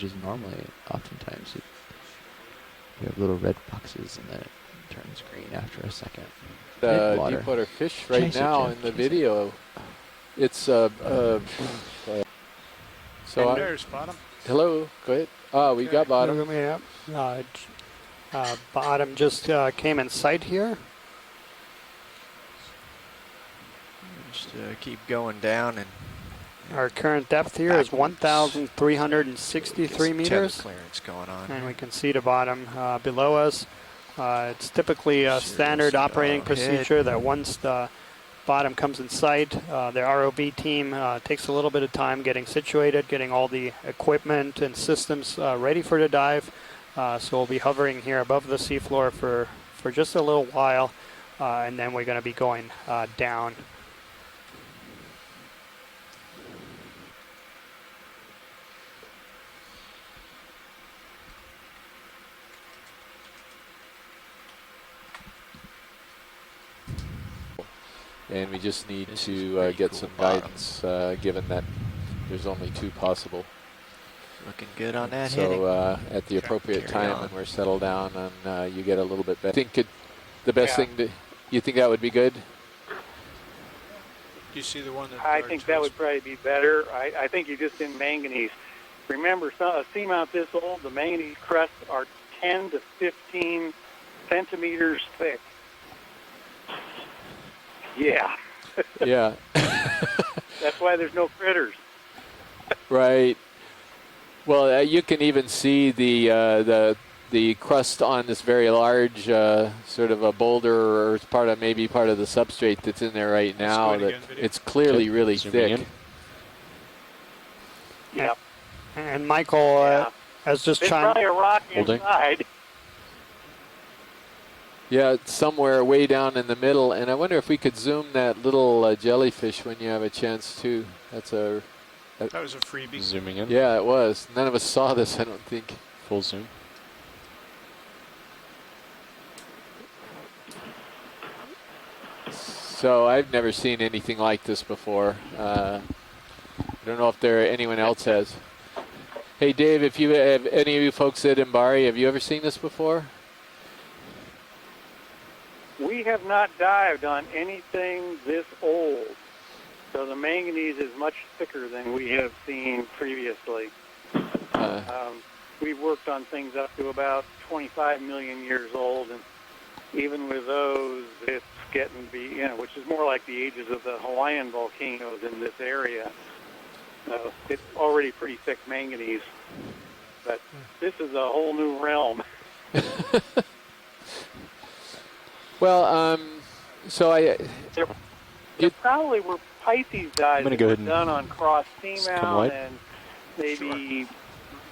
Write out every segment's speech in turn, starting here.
passages normally, oftentimes you have little red boxes and then it turns green after a second. The Midwater. deepwater fish right Chase it, now Jeff, in the chase it. video. It's so There's bottom. hello, go ahead. Oh, we got bottom. Look at me up. Bottom just came in sight here. Just keep going down and Our current depth here is 1,363 meters. Clearance going on. And we can see the bottom below us. It's typically a standard operating procedure that once the bottom comes in sight, the ROV team takes a little bit of time getting situated, getting all the equipment and systems ready for the dive. So we'll be hovering here above the seafloor for just a little while, and then we're going to be going down. And we just need to get some guidance, given that there's only 2 possible. Looking good on that hitting. So at the appropriate time when we're settled down and you get a little bit better. I think the best thing you think that would be good? Do you see the one that I think that would probably be better. I think you're just in manganese. Remember, a seamount this old, the manganese crusts are 10 to 15 centimeters thick. Yeah. Yeah. That's why there's no critters. Right. Well, you can even see the crust on this very large sort of a boulder, or it's maybe part of the substrate that's in there right now. That it's clearly really thick. Yep. And Michael has just There's chimed. probably a rock inside. Yeah, it's somewhere way down in the middle, and I wonder if we could zoom that little jellyfish when you have a chance to. That was a freebie. Zooming in. Yeah, it was. None of us saw this, I don't think. Full zoom. So I've never seen anything like this before. I don't know if anyone else has. Hey, Dave, if you have any of you folks at Mbari, have you ever seen this before? We have not dived on anything this old, so the manganese is much thicker than we have seen previously. We've worked on things up to about 25 million years old, and even with those, it's getting to be, which is more like the ages of the Hawaiian volcanoes in this area. It's already pretty thick manganese, but this is a whole new realm. Well, so there probably were Pisces dives that were done on cross seamount and maybe,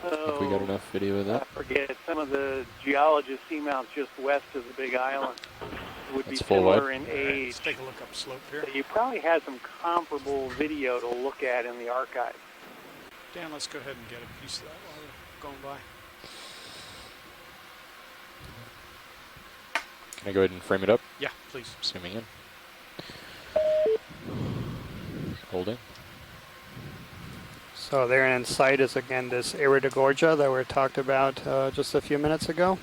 if we got enough video of that. I forget, some of the geologist seamounts just west of the Big Island would be full similar wide. in age. Let's take a look up slope here. So you probably had some comparable video to look at in the archive. Dan, let's go ahead and get a piece of that while we're going by. Can I go ahead and frame it up? Yeah, please. Zooming in. Holding. So there in sight is again this Iridogorgia that we talked about just a few minutes ago.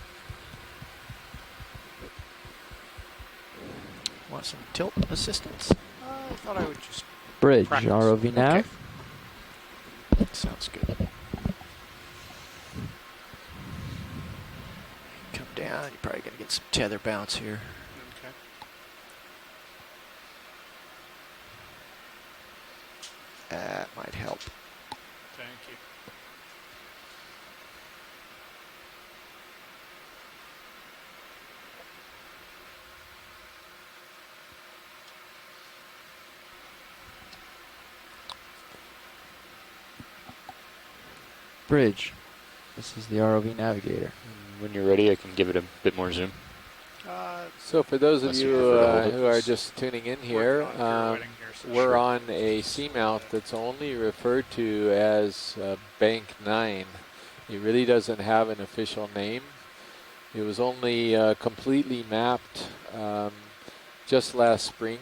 Want some tilt assistance? I thought I would just Bridge, practice. ROV nav. Okay. Sounds good. Come down. You're probably going to get some tether bounce here. Okay. That might help. Thank you. Bridge. This is the ROV navigator. When you're ready, I can give it a bit more zoom. So for those of Unless you you prefer to hold it. who are just tuning in here, we're Sure. on a seamount that's only referred to as Bank 9. It really doesn't have an official name. It was only completely mapped just last spring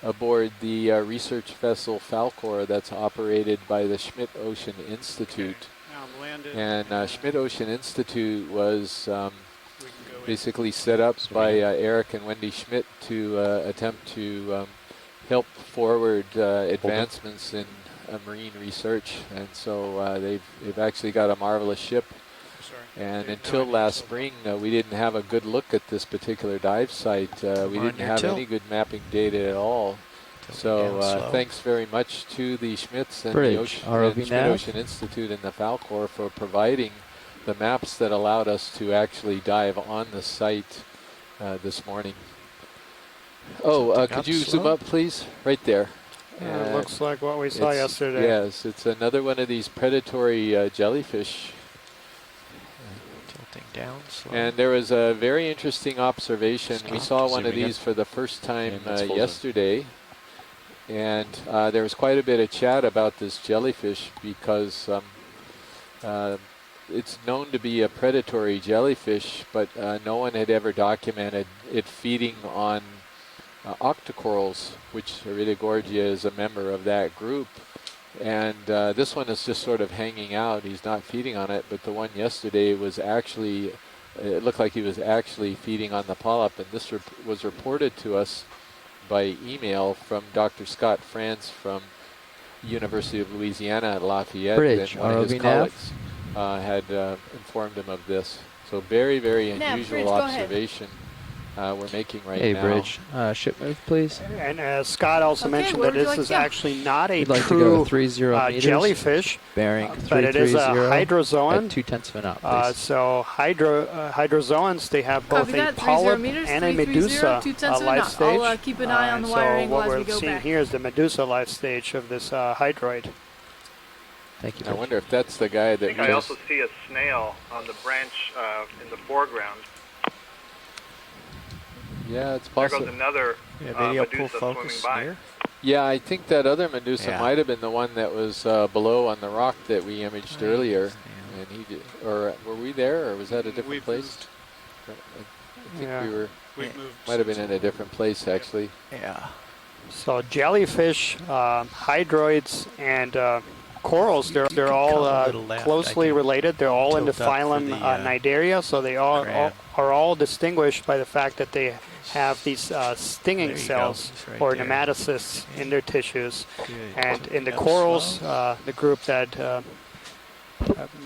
aboard the research vessel Falkor that's operated by the Schmidt Ocean Institute. Now I'm landing And Schmidt Ocean Institute was We can go in. basically set up by Eric and Wendy Schmidt to attempt to help forward advancements in marine research. And so they've actually got a marvelous ship. Sorry. And They- until no, I last didn't. spring, we didn't have a good look at this particular dive site. We on didn't your have tilt. any good mapping data at all. Tilting So down slow. thanks very much to the Schmitz and Bridge, the Ocean, ROV and Schmidt nav. Ocean Institute and the Falcor for providing the maps that allowed us to actually dive on the site this morning. Oh, Tilting could up you zoom slow. up, please? Right there. It looks like what we saw It's- yesterday. Yes, it's another one of these predatory jellyfish. Tilting down slow. And there was a very interesting observation. We Stop. saw one of Zooming in. these for the first time And that's full zoom. yesterday. And there was quite a bit of chat about this jellyfish because it's known to be a predatory jellyfish, but no one had ever documented it feeding on octocorals, which Iridogorgia is a member of that group. And this one is just sort of hanging out. He's not feeding on it, but the one yesterday was actually, it looked like he was actually feeding on the polyp. And this was reported to us by email from Dr. Scott France from University of Louisiana at Lafayette. Bridge, and one of his ROV nav. colleagues had informed him of this. So very, very Nav, unusual Bridge, go ahead. observation we're making right Hey, now. Bridge. Ship move, please. And Scott also Okay, mentioned where that would you this like is to go? actually not a We'd like to true go to 30 meters. jellyfish, Bearing but it is a 330 hydrozoan. at 2/10 of a knot, please. So hydrozoans, they have both Copy a that. 30 polyp meters, and a 330, medusa 2/10 of a life knot. stage. I'll keep an eye on the And wire so angle what as we we're go seeing back. here is the medusa life stage of this hydroid. Thank you, I Bridge. wonder if that's the guy I that think I just also see a snail on the branch in the foreground. yeah, it's There goes possible. another Yeah, video pull Medusa swimming focus by. near. Yeah, I think that other Medusa Yeah. might have been the one that was below on the rock that we imaged earlier. And he did, or were we there, or was that a different We've place? I think Yeah. we were, We've moved. might have been in a different place actually. Yeah. So jellyfish, hydroids, and corals, You they're can all come a little left. I closely can related. They're all in the tilt up for phylum the, Cnidaria, so they crab. are all distinguished by the fact that they have these stinging There you go. cells It's right or there. nematocysts in their tissues. Good. And in the Up corals, slow. the group that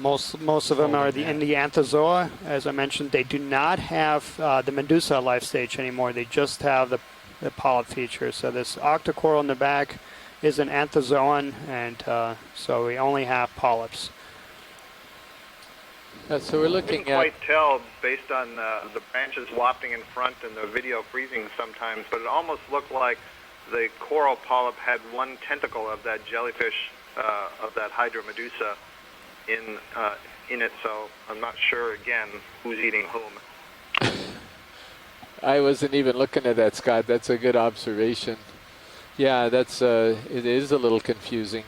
most of them are in the Anthozoa. As I mentioned, they do not have the Medusa life stage anymore. They just have the polyp feature. So this octocoral in the back is an Anthozoan, and so we only have polyps. So we're I looking couldn't at, quite tell based on the branches wafting in front and the video freezing sometimes, but it almost looked like the coral polyp had one tentacle of that jellyfish, of that Hydromedusa in it, so I'm not sure, again, who's eating whom. I wasn't even looking at that, Scott. That's a good observation. Yeah, that's it is a little confusing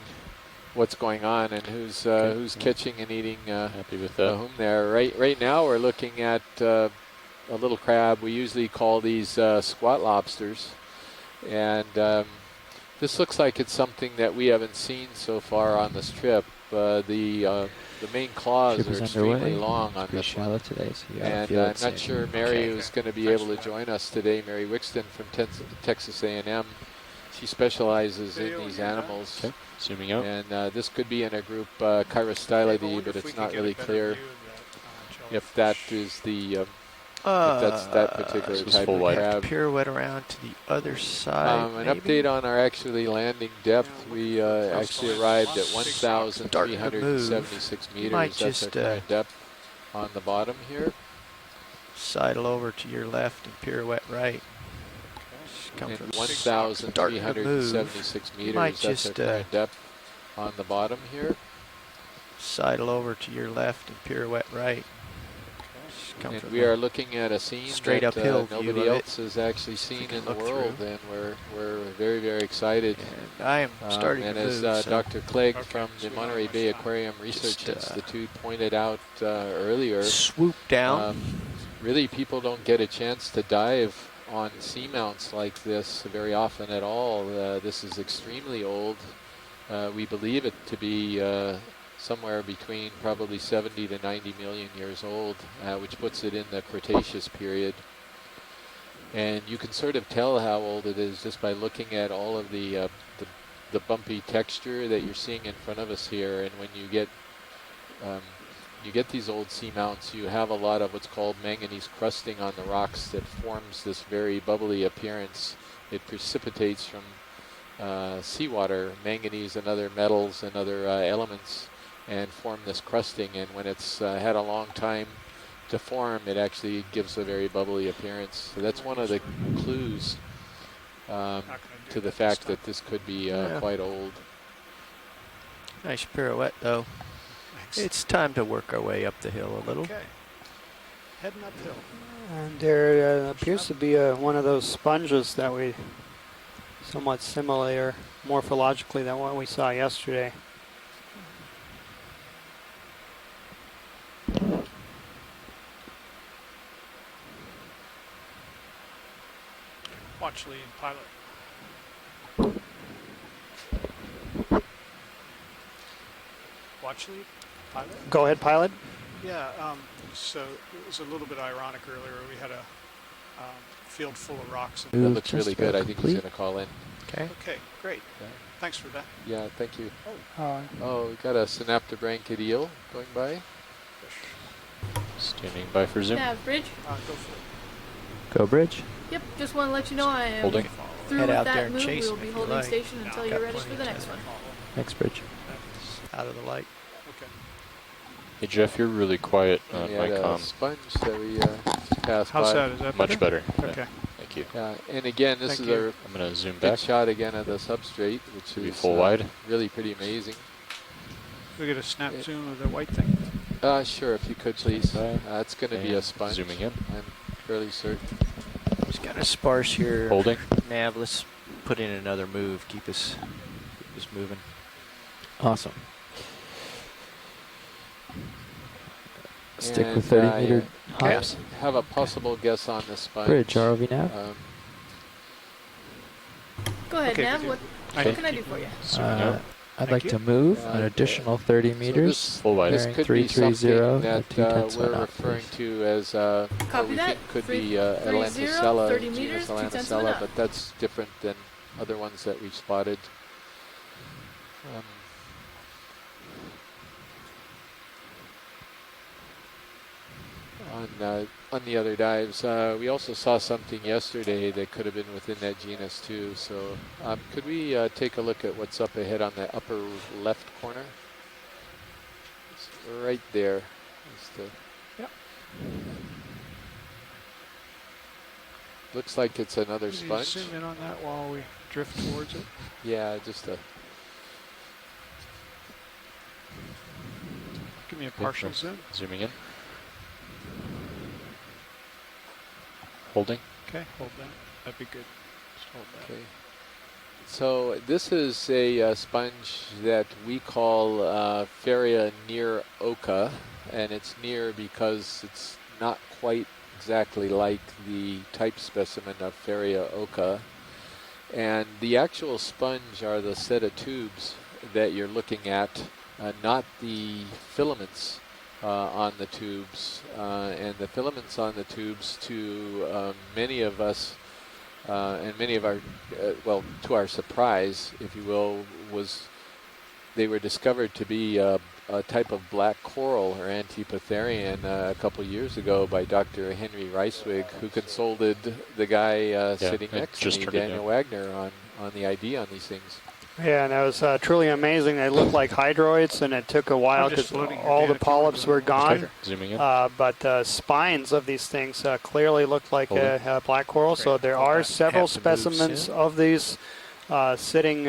what's going on and who's catching and eating Happy with the that. whom there. Right now we're looking at a little crab. We usually call these squat lobsters, and this looks like it's something that we haven't seen so far on this trip. The main claws Trip are is extremely underway. long It's on pretty this one. shallow today, so you gotta And feel I'm it not safe. sure Mary Okay. was going to be able to join us today. Mary Wixton from Texas A&M. She specializes in these animals. Okay. Zooming out. And this could be in a group Chirostylidae, but it's not really clear if that is the if that's that particular This was type full of wide. crab. Pirouette around to the other side. An maybe? update on our actually landing depth. We actually arrived at 1,376 meters. might That's our just, current depth on the bottom here. Sidle over to your left and pirouette right. Just come And from 1,376 meters. might That's our just, current depth on the bottom here. sidle over to your left and pirouette right. Just come And from we the- are looking at a scene straight that uphill view nobody of it. else has actually seen can in the look world, through. and we're very, very excited. And I am starting and to as move. so Dr. Clegg Okay, from so the we don't Monterey have Bay much time. Aquarium Research Just, Institute pointed out earlier, swoop down. really people don't get a chance to dive on seamounts like this very often at all. This is extremely old. We believe it to be somewhere between probably 70 to 90 million years old, which puts it in the Cretaceous period. And you can sort of tell how old it is just by looking at all of the bumpy texture that you're seeing in front of us here. And when you get these old seamounts, you have a lot of what's called manganese crusting on the rocks that forms this very bubbly appearance. It precipitates from seawater, manganese and other metals and other elements, and form this crusting. And when it's had a long time to form, it actually gives a very bubbly appearance. So that's one of the clues to the fact that this could be quite old. Nice pirouette, though. It's time to work our way up the hill a little. Okay. Heading uphill. And there appears to be one of those sponges that we somewhat similar morphologically than what we saw yesterday. Watch lead, pilot. Watch lead, pilot. Go ahead, pilot. Yeah, so it was a little bit ironic earlier. We had a field full of rocks. That Move looks really just good. I about think he's complete. going to call in. Okay. Okay, great. Yeah. Thanks for that. Yeah, thank you. Oh, we got a synaptobranchid eel going by. Standing by for zoom. Nav bridge. Go for it. Go bridge. Yep, just want to let you know I am Holding. through Head with out there that and move. chase We will him be if you holding like. station until Got you're ready plenty for the of next time. one. Next bridge. Out of the light. Okay. Hey Jeff, you're really quiet on We my had a comm. sponge that we just passed How's by. that? Is that Much better. Yeah, Okay. thank you. Yeah, and again, this Thank is you. a I'm going to zoom good back. shot again of the substrate, which Be is full wide. really pretty amazing. We get a snap zoom of the white thing. Sure, if you could please. It's going to be a And sponge. zooming in. I'm fairly certain. Just kind of sparse here. Holding. Nav, let's put in another move. Keep us moving. Awesome. Stick And, with 30-meter I hops. have a possible guess on the sponge. Bridge, ROV nav. Go ahead, Okay, Nav. we do. What can I do for you? I'd Thank like you. to move Uh, an additional 30 So meters. this, Full wide. this Bearing could be 330 something at that 2/10 we're knot, referring please. to as what Copy we that. think could be 330, Atlanticella, 30 genus meters, 2/10 of a Atlanticella, knot. but that's different than other ones that we've spotted. On the other dives, we also saw something yesterday that could have been within that genus too. So could we take a look at what's up ahead on the upper left corner? It's right there. It's the Yep. looks like it's another Can you sponge. zoom in on that while we drift towards it? Yeah, just a Give me a partial zoom. Zooming in. Holding. Okay, hold that. That'd be good. Just hold that. okay. So this is a sponge that we call Feria near Oka, and it's near because it's not quite exactly like the type specimen of Feria Oka. And the actual sponge are the set of tubes that you're looking at, not the filaments on the tubes. And the filaments on the tubes, to many of us, and many of our, well, to our surprise, if you will, they were discovered to be a type of black coral or Antipitherian a couple years ago by Dr. Henry Reiswig, who consulted the guy sitting it next to just me, turned it Daniel Wagner, on the idea on these things. Yeah, and that was truly amazing. They looked like hydroids, and it took a while I'm just because loading your all the data. polyps were gone. Zooming in. But the spines of these things clearly look like a black coral. So there Hold are that. several Have to move specimens soon. of these sitting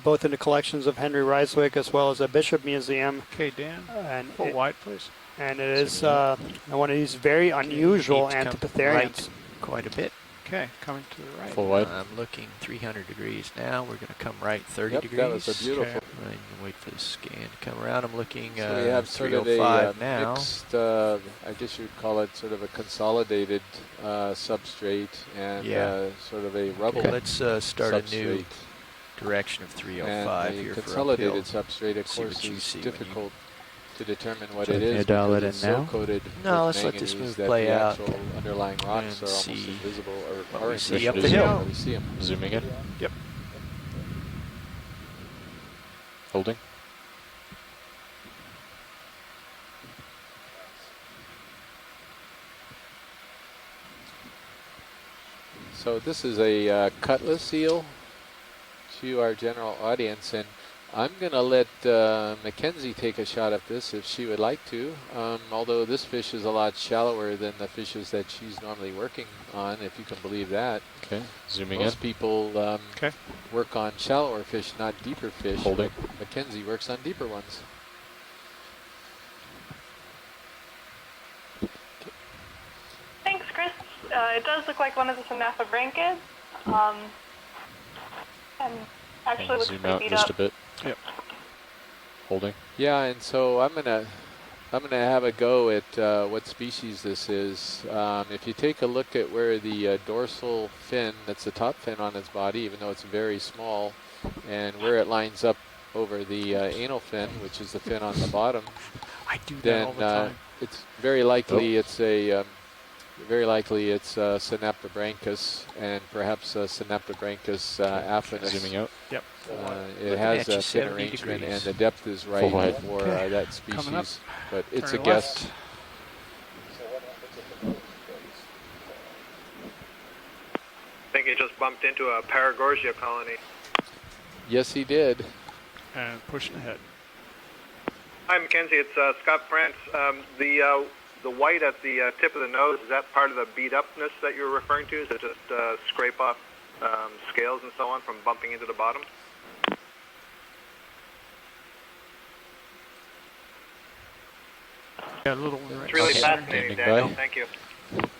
both in the collections of Henry Reiswig as well as the Bishop Museum. Okay, Dan. And Full wide, please. it is one of these very unusual Need to come Antipitherians. right quite a bit. Okay, coming to the right. Full wide. I'm looking 300 degrees now. We're going to come right 30 Yep, degrees. that was a beautiful. Right, wait for the scan to come around. I'm looking So we have sort of a 305 now. mixed, I guess you'd call it sort of a consolidated substrate and Yeah. sort of a rubble Okay, let's start a new substrate. direction of And 305 the here for consolidated uphill. substrate, of See course, what you is see when you- difficult to determine what So it can you is dial because it it's in so now? coated No, with let's let this manganese move that play the out actual underlying rocks and are almost see invisible what or we see up invisible. the You hill. can't really see 'em. Zooming in. Yep. Holding. So this is a cutlass eel to our general audience, and I'm going to let Mackenzie take a shot at this if she would like to, although this fish is a lot shallower than the fishes that she's normally working on, if you can believe that. Okay. Zooming Most in. people Okay. work on shallower fish, not deeper fish. Holding. but Mackenzie works on deeper ones. Thanks, Chris. It does look like one of the Synaptobranchids. And actually And looks zoom pretty out beat just up. a bit. Yep. Holding. Yeah, and so I'm gonna have a go at what species this is. If you take a look at where the dorsal fin, that's the top fin on its body, even though it's very small, and where it lines up over the anal fin, which is the fin on the bottom, I do that then all the time. it's very likely it's a Synaptobranchus and perhaps Synaptobranchus affinis. Zooming out. Yep. It Looking has at you a fin 70 arrangement degrees. and the depth is right Full wide. for Okay. that Coming up. species, but it's Turn a guess. left. I think he just bumped into a Paragorgia colony. Yes, he did. And pushing ahead. Hi, Mackenzie. It's Scott France. The white at the tip of the nose, is that part of the beat upness that you're referring to? Is it just scrape off scales and so on from bumping into the bottom? Got a little one right It's really Okay. fascinating, Standing Daniel. by. Thank you. Stand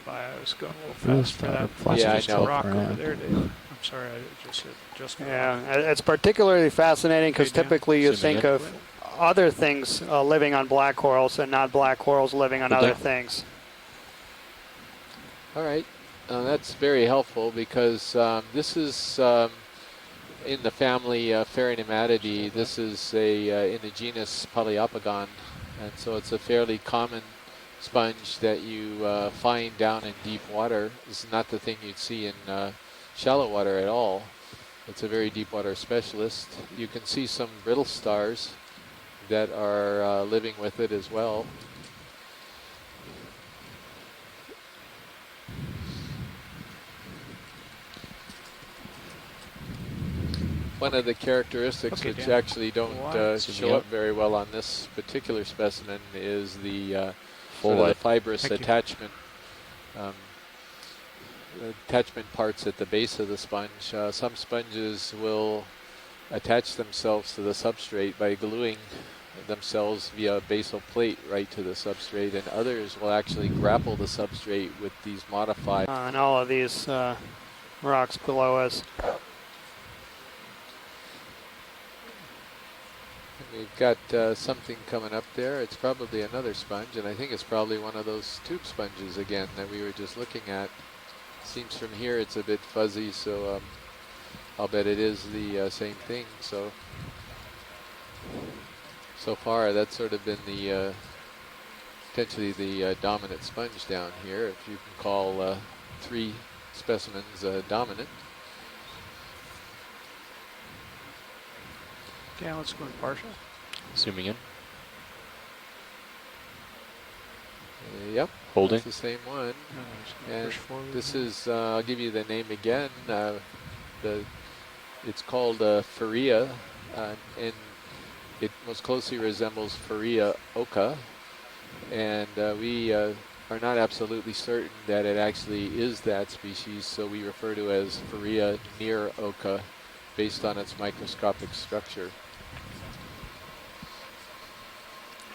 by. I was going a little Really fast for that. fast. Yeah, I Just a know. rock over Around. there, Dave. I'm sorry, I just hit just. Yeah, it's particularly fascinating because Okay, Dan. typically you Zooming think in. of other things living on black corals and not black corals living on Good other day. things. All right, that's very helpful because this is in the family Pharenematidae. This is in the genus Poliopogon, and so it's a fairly common sponge that you find down in deep water. It's not the thing you'd see in shallow water at all. It's a very deep water specialist. You can see some brittle stars that are living with it as well. One of the characteristics Okay, which Dan. actually don't Wide. show up very well on this particular specimen is the Full sort of the wide. fibrous Thank you. attachment parts at the base of the sponge. Some sponges will attach themselves to the substrate by gluing themselves via a basal plate right to the substrate, and others will actually grapple the substrate with these modified. And all of these rocks below us. We've got something coming up there. It's probably another sponge, and I think it's probably one of those tube sponges again that we were just looking at. Seems from here it's a bit fuzzy, so I'll bet it is the same thing. So far that's sort of been the potentially the dominant sponge down here, if you can call 3 specimens dominant. Okay, let's go in partial. Zooming in. Yep, Holding. that's the same one. And I'm just gonna And push forward. this is, I'll give you the name again. It's called Pharea, and it most closely resembles Pharea oca. And we are not absolutely certain that it actually is that species, so we refer to it as Pharea near oca based on its microscopic structure.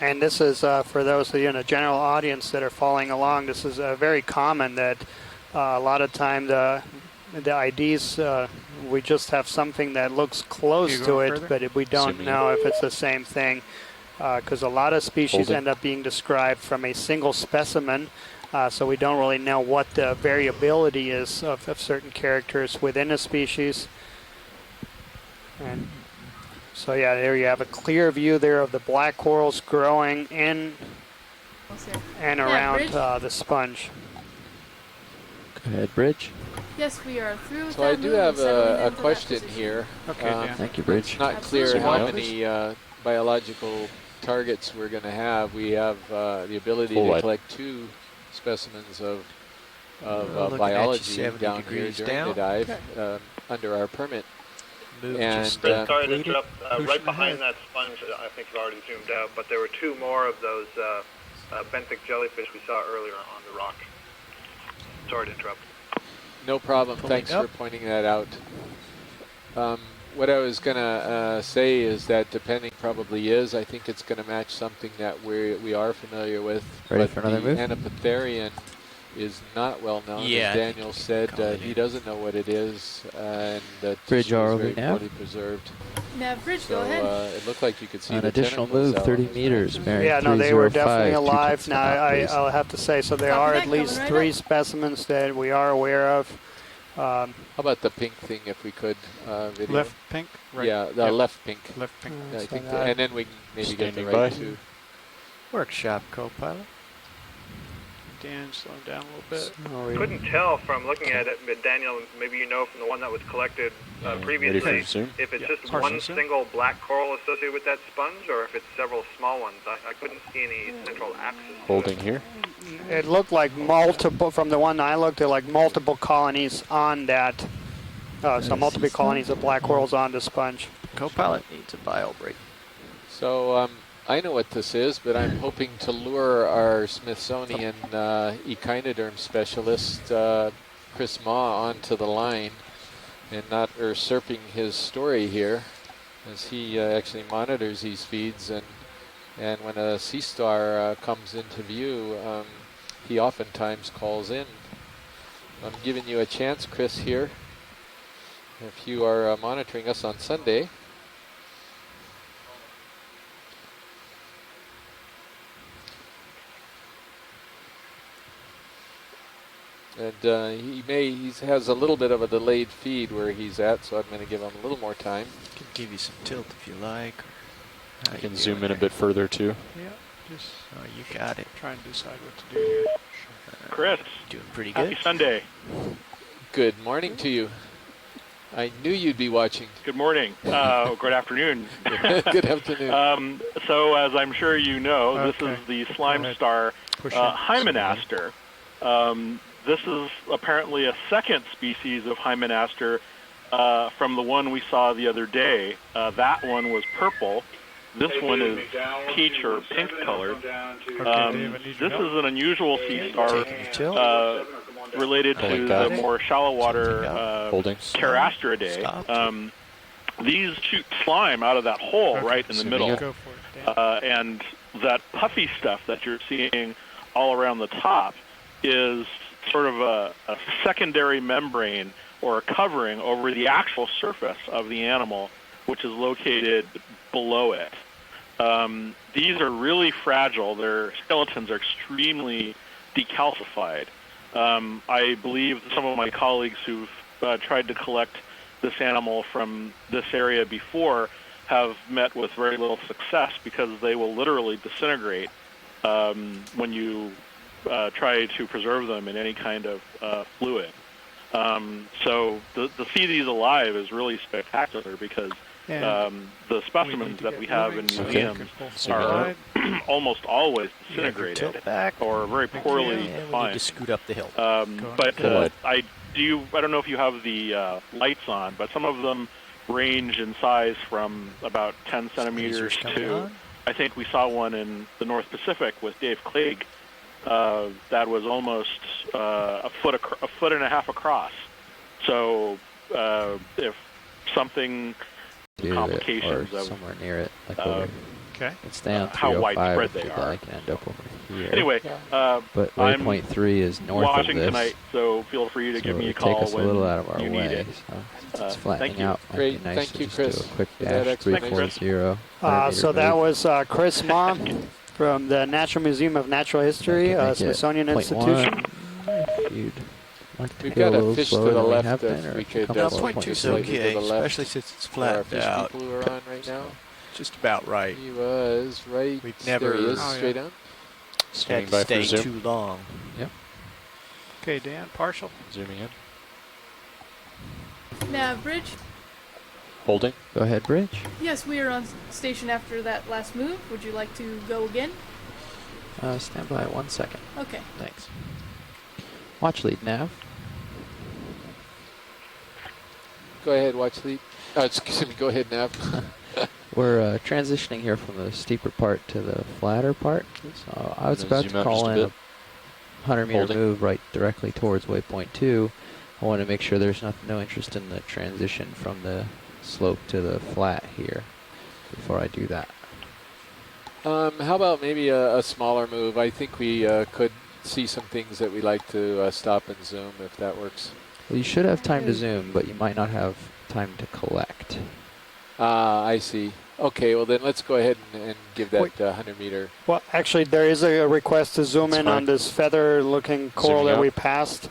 And this is for those of you in the general audience that are following along. This is very common that a lot of time the IDs we just have something that looks close to it, further? but we don't Zooming know if it's the same thing. Because a lot of species Holding. end up being described from a single specimen, so we don't really know what the variability is of certain characters within a species. And so yeah, there you have a clear view there of the black corals growing in and Yeah, around Bridge? the sponge. Go ahead, Bridge. Yes, we are through with So I that do move have and settling a in for that question position. here. Okay, Dan. Thank you, Bridge. It's not clear Absolutely. how Zoom many biological targets we're going to have. We have the ability Full to light. collect 2 specimens of Looking at you biology 70 down here degrees during down. the dive under our permit. Move And, just Chris, Sorry to completed. interrupt. Right Pushing behind ahead. that sponge, I think you've already zoomed out, but there were 2 more of those benthic jellyfish we saw earlier on the rock. Sorry to interrupt. No problem. Pulling Thanks up. for pointing that out. What I was going to say is that depending probably is, I think it's going to match something that we are familiar with. Ready but for another the move? Anapitherian is not well known. Yeah, I As think Daniel you can said, call it he in. doesn't know what it is, and that Bridge tissue is ROV very now? poorly preserved. Now, Bridge, So go ahead. it looked like you could see An the additional tentacles move, out 30 on this meters. map. Bearing Yeah, no, they were 305. definitely Keep it alive. Now, stop, please. I'll have to say, so there Copy are that, at least coming right 3 up. specimens that we are aware of. How about the pink thing if we could video? Left pink, right? Yeah, the Yep. left pink. Left pink. I So think, that- and then we can maybe get the Standing right by. too. Workshop co-pilot. Dan, slow him down a little bit. Oh, we- Couldn't tell from looking at it, but Daniel, maybe you know from the one that was collected Ready for previously, zoom? if it's Yeah, just partial one zoom. single black coral associated with that sponge, or if it's several small ones. I couldn't see any central axis. to it. Holding here. It looked like multiple, from the one I looked at, like multiple colonies on that. So multiple colonies of black corals on the sponge. Co-pilot needs a bio break. So I know what this is, but I'm hoping to lure our Smithsonian echinoderm specialist, Chris Ma, onto the line and not usurping his story here, as he actually monitors these feeds. And when a sea star comes into view, he oftentimes calls in. I'm giving you a chance, Chris, here. If you are monitoring us on Sunday. And he has a little bit of a delayed feed where he's at, so I'm going to give him a little more time. Can give you some tilt if you like. I can zoom in a bit further too. Yeah, just Oh, you got it. try and decide what to do here. Chris, Doing pretty happy good. Sunday. Good morning to you. I knew you'd be watching. Good morning. Good afternoon. Good afternoon. So, as I'm sure you know, Okay. this is the slime Go ahead. star Push it. Hymenaster. This is apparently a second species of Hymenaster from the one we saw the other day. That one was purple. This one is peach or pink colored. David, I need your This help. is an unusual sea star Taking your tilt. related Holding to back. the more shallow water Holding. Pterastridae. Stop. These shoot slime out of that hole Okay. right in the Zooming middle. in. Go for it, Dan. And that puffy stuff that you're seeing all around the top is sort of a secondary membrane or a covering over the actual surface of the animal, which is located below it. These are really fragile. Their skeletons are extremely decalcified. I believe some of my colleagues who've tried to collect this animal from this area before have met with very little success because they will literally disintegrate when you try to preserve them in any kind of fluid. So to see these alive is really spectacular because And the specimens that we have in museums are almost always disintegrated Tilt back. or very poorly And we need to defined. scoot up the hill. But Good. I don't know if you have the lights on, but some of them range in size from about 10 centimeters Lasers coming to, on. I think we saw one in the North Pacific with Dave Clegg that was almost a foot and a half across. So if something Do it, complications or of somewhere near it, like over. Okay. Let's stay on how 305 widespread if they you'd are. like, and end up over here. Anyway, But I'm waypoint 3 is north watching of this. tonight, so feel free to So give me it a would call take us a when little out of our you need way. it. So it's flattening thank you. out. Might Great. be nice Thank to you, just Chris, do a quick for that dash explanation. 340. So that was Chris Ma from the Natural Museum of Natural History, Make it Smithsonian 0.1. Institution. Feud. Like to We've go a got a little fish to slower the than we left have been, if or we could couple No, of point points two's slightly to okay, the left, especially since it's where our flattened fish out. people are on right now. Just about right. He was right. We've There he never is, Oh, yeah. straight on. Standing Had by to for stay zoom. too long. Okay, Dan, partial. Zooming in. Nav bridge. Holding. Go ahead, Bridge. Yes, we are on station after that last move. Would you like to go again? Stand by 1 second. Okay. Thanks. Watch lead, Nav. Go ahead, watch lead. Oh, excuse me, go ahead, Nav. We're transitioning here from the steeper part to the flatter part. So I was And then about zoom to out call just a in a bit. 100-meter Holding. move right directly towards waypoint 2. I want to make sure there's no interest in the transition from the slope to the flat here before I do that. How about maybe a smaller move? I think we could see some things that we like to stop and zoom if that works. Well, you should have time to zoom, but you might not have time to collect. I see. Okay, well then let's go ahead and give that Wait. 100-meter. Well, actually, there is a request to zoom That's in fine. on this feather-looking coral Zooming that out. we passed.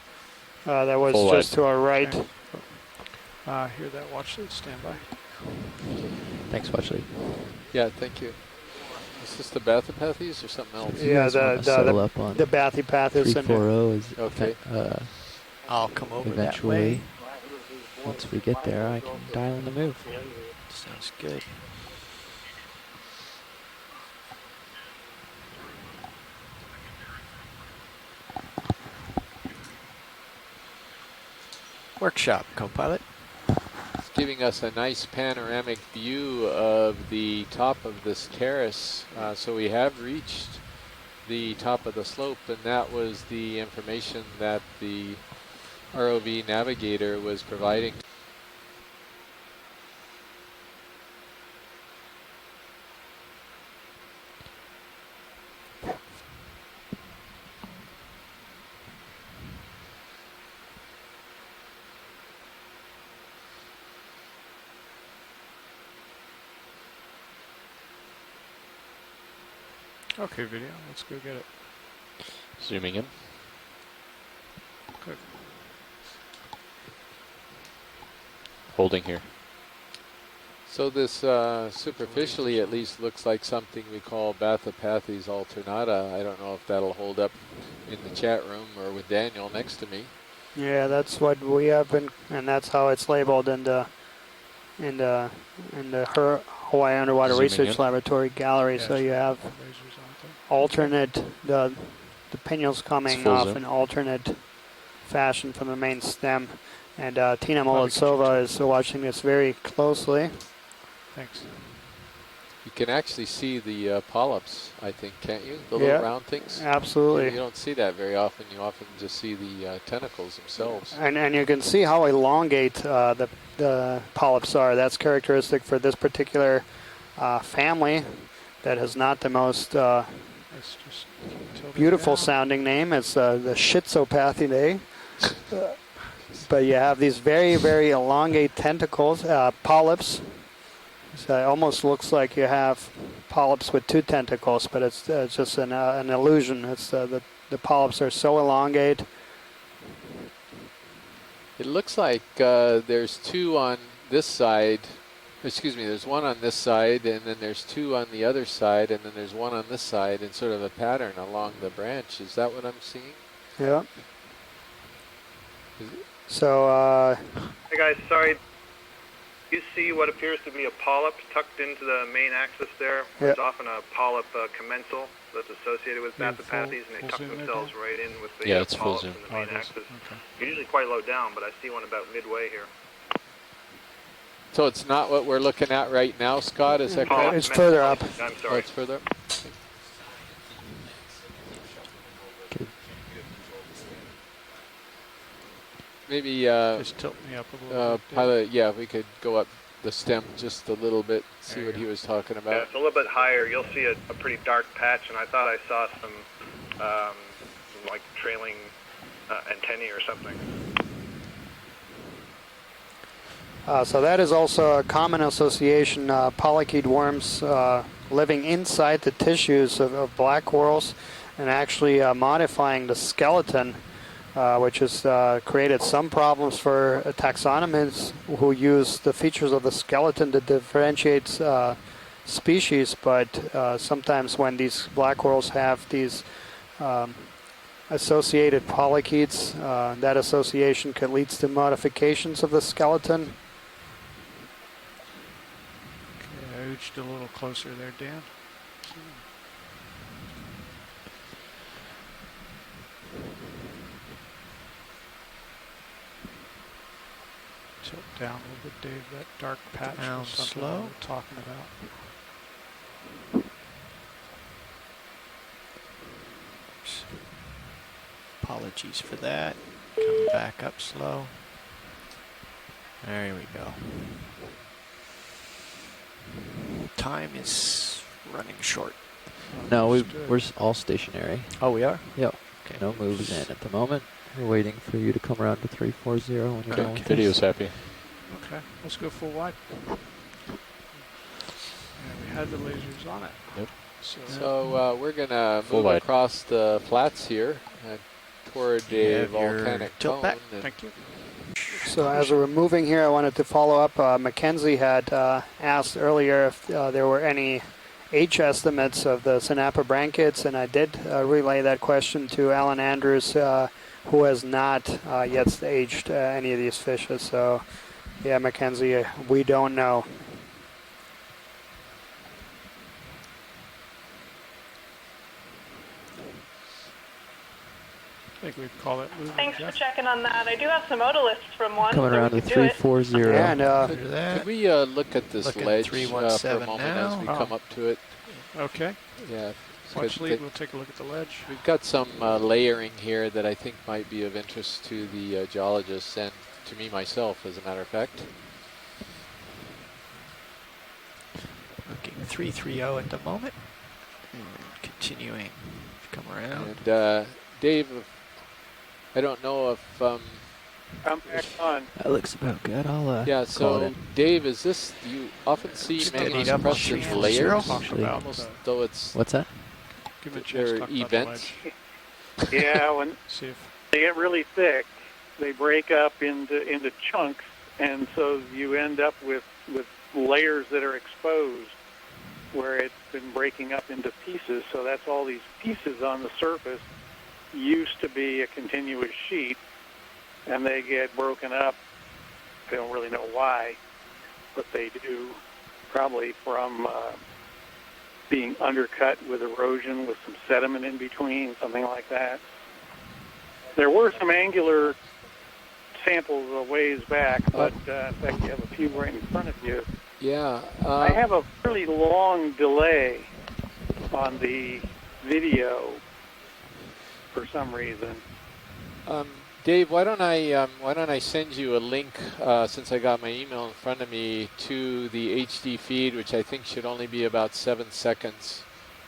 That was Full just to our right. Okay. Hear that, watch lead, stand by. Thanks, Watch lead. Yeah, thank you. Is this the Bathypathes or something else? You Yeah, guys wanna the settle up on bathypath is in there. 340 is Okay. I'll come over that eventually. way. Once we get there, I can dial in the move. Sounds good. Workshop, co-pilot. It's giving us a nice panoramic view of the top of this terrace. So we have reached the top of the slope, and that was the information that the ROV navigator was providing. Okay, video, let's go get it. Zooming in. Good. Holding here. So this superficially at least looks like something we call Bathypathes alternata. I don't know if that'll hold up in the chat room or with Daniel next to me. Yeah, that's what we have been, and that's how it's labeled in the Hawaii Underwater Zooming Research in. Laboratory gallery. Yeah, So you have lasers on it there. alternate the pinnules coming full off zoom. in alternate fashion from the main stem, and Tina Probably Molodtsova is watching this very closely. Thanks. You can actually see the polyps, I think, can't you? The Yeah. little round things? Absolutely. You don't see that very often. You often just see the tentacles themselves. And you can see how elongate the polyps are. That's characteristic for this particular family that has not the most Let's just tilt it beautiful down. sounding name. It's the Schizopathidae. But you have these very, very elongate tentacles, polyps. So it almost looks like you have polyps with two tentacles, but it's just an illusion. It's the polyps are so elongate. It looks like there's two on this side. Excuse me, there's one on this side, and then there's two on the other side, and then there's one on this side, and sort of a pattern along the branch. Is that what I'm seeing? Yeah. Is it? So Hey guys, sorry. You see what appears to be a polyp tucked into the main axis there? There's often a polyp commensal that's associated with Yeah, Bathypathes, and they full tuck zoom there, themselves Dan? right in with the Yeah, it's full polyps zoom. in the Oh, main it is. axis. Okay. They're usually quite low down, but I see one about midway here. So it's not what we're looking at right now, Scott, is that Polyp correct? It's further up. I'm Oh, sorry. it's further up? Maybe Just tilt me up a little bit. pilot, yeah, we could go up the stem just a little bit, see There what you he go. was talking Yeah, about. it's a little bit higher. You'll see a pretty dark patch, and I thought I saw some like trailing antennae or something. So that is also a common association, polychaete worms living inside the tissues of black corals and actually modifying the skeleton which has created some problems for taxonomists who use the features of the skeleton to differentiate species, but sometimes when these black corals have these associated polychaetes, that association can lead to modifications of the skeleton. Okay, I ooched a little closer there, Dan. Tilt down a little bit, Dave. That dark patch Down was something slow. we were talking about. Apologies for that. Coming back up slow. There we go. Time is running short. No, Understood. we're all stationary. Oh, we are? Yep. Okay. No moves in at the moment. We're waiting for you to come around to 340 when you're done with Video's this. happy. Okay, let's go full wide. And we had the lasers on it. Yep. So we're going to Full move wide. across the flats here toward You a have your volcanic tilt cone. back. and- Thank you. So as we're moving here, I wanted to follow up. Mackenzie had asked earlier if there were any age estimates of the Synapobranchids, and I did relay that question to Alan Andrews, who has not yet aged any of these fishes. So, yeah, Mackenzie, we don't know. I think we'd call it moving. Thanks for Jeff. checking on that. I do have some otoliths from one, Coming so around we to could do it. 340. Yeah, and Under that. Could we look at this Look at ledge for a 317 moment as we now. come up to it? Okay, Yeah. watch Good. lead. We'll take a look at the ledge. We've got some layering here that I think might be of interest to the geologists and to me myself, as a matter of fact. Looking 330 at the moment. And continuing to come around. And Dave, I don't know if I'm back on. That looks about good. I'll yeah. call it So in. Dave, is this you often see Steadied manganese up on crusted 340. layers, Talk Actually, about almost the, though it's What's that? give me a chance to they're talk about the events. ledge. Yeah, when See if they get really thick, they break up into chunks, and so you end up with layers that are exposed where it's been breaking up into pieces. So that's all these pieces on the surface used to be a continuous sheet, and they get broken up. They don't really know why, but they do, probably from being undercut with erosion with some sediment in between, something like that. There were some angular samples a ways back, but in fact you have a few right in front of you. Yeah. I have a fairly long delay on the video for some reason. Dave, why don't I send you a link since I got my email in front of me to the HD feed, which I think should only be about 7 seconds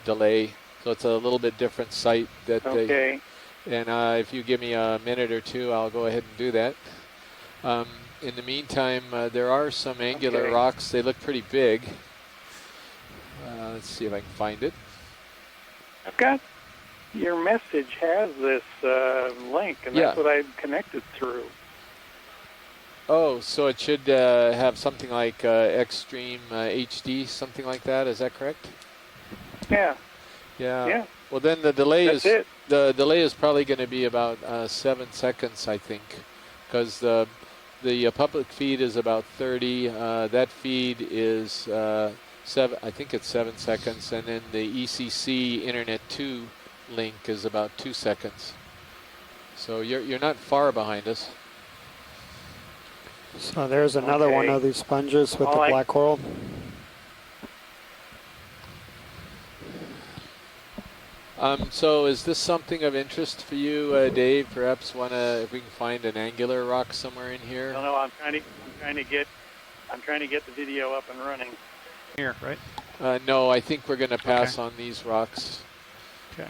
delay. So it's a little bit different site that Okay. and if you give me a minute or two, I'll go ahead and do that. In the meantime, there are some angular Okay. rocks. They look pretty big. Let's see if I can find it. I've got your message has this link, and Yeah. that's what I connected through. Oh, so it should have something like Extreme HD, something like that. Is that correct? Yeah. Yeah. Yeah. Well, then the delay That's is it. the delay is probably going to be about 7 seconds, I think, because the public feed is about 30. That feed is 7. I think it's 7 seconds, and then the ECC Internet 2 link is about 2 seconds. So you're not far behind us. So there's another one Okay. of these sponges with All the right. black coral. So is this something of interest for you, Dave? Perhaps if we can find an angular rock somewhere in I here. don't know. I'm trying to get the video up and running. here, right? No, I think we're going to pass on these rocks. Okay.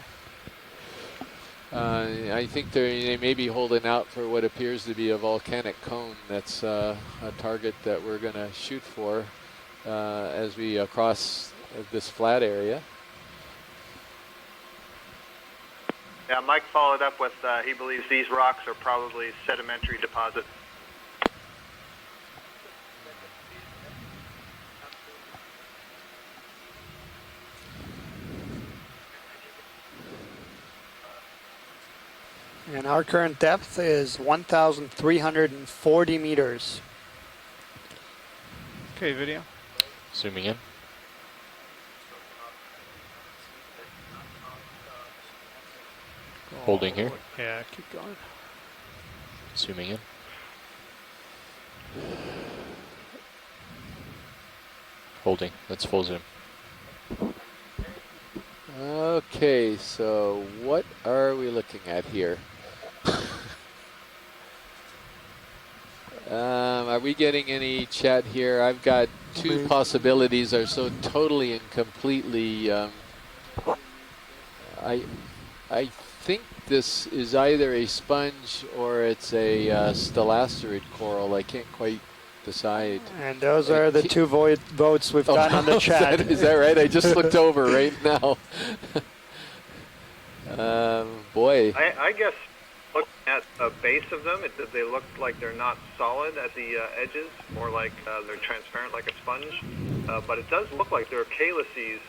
I think they may be holding out for what appears to be a volcanic cone. That's a target that we're going to shoot for as we cross this flat area. Yeah, Mike followed up with he believes these rocks are probably sedimentary deposits. And our current depth is 1,340 meters. Okay, video. Zooming in. Holding here. Yeah, keep going. Zooming in. Holding. That's full zoom. Okay, so what are we looking at here? Are we getting any chat here? I've got two possibilities are so totally and completely. I think this is either a sponge or it's a stelasterid coral. I can't quite decide. And those are the two votes we've done on the chat. Is that right? I just looked over right now. Boy. I guess looking at the base of them, they look like they're not solid at the edges, more like they're transparent like a sponge. But it does look like there are calyces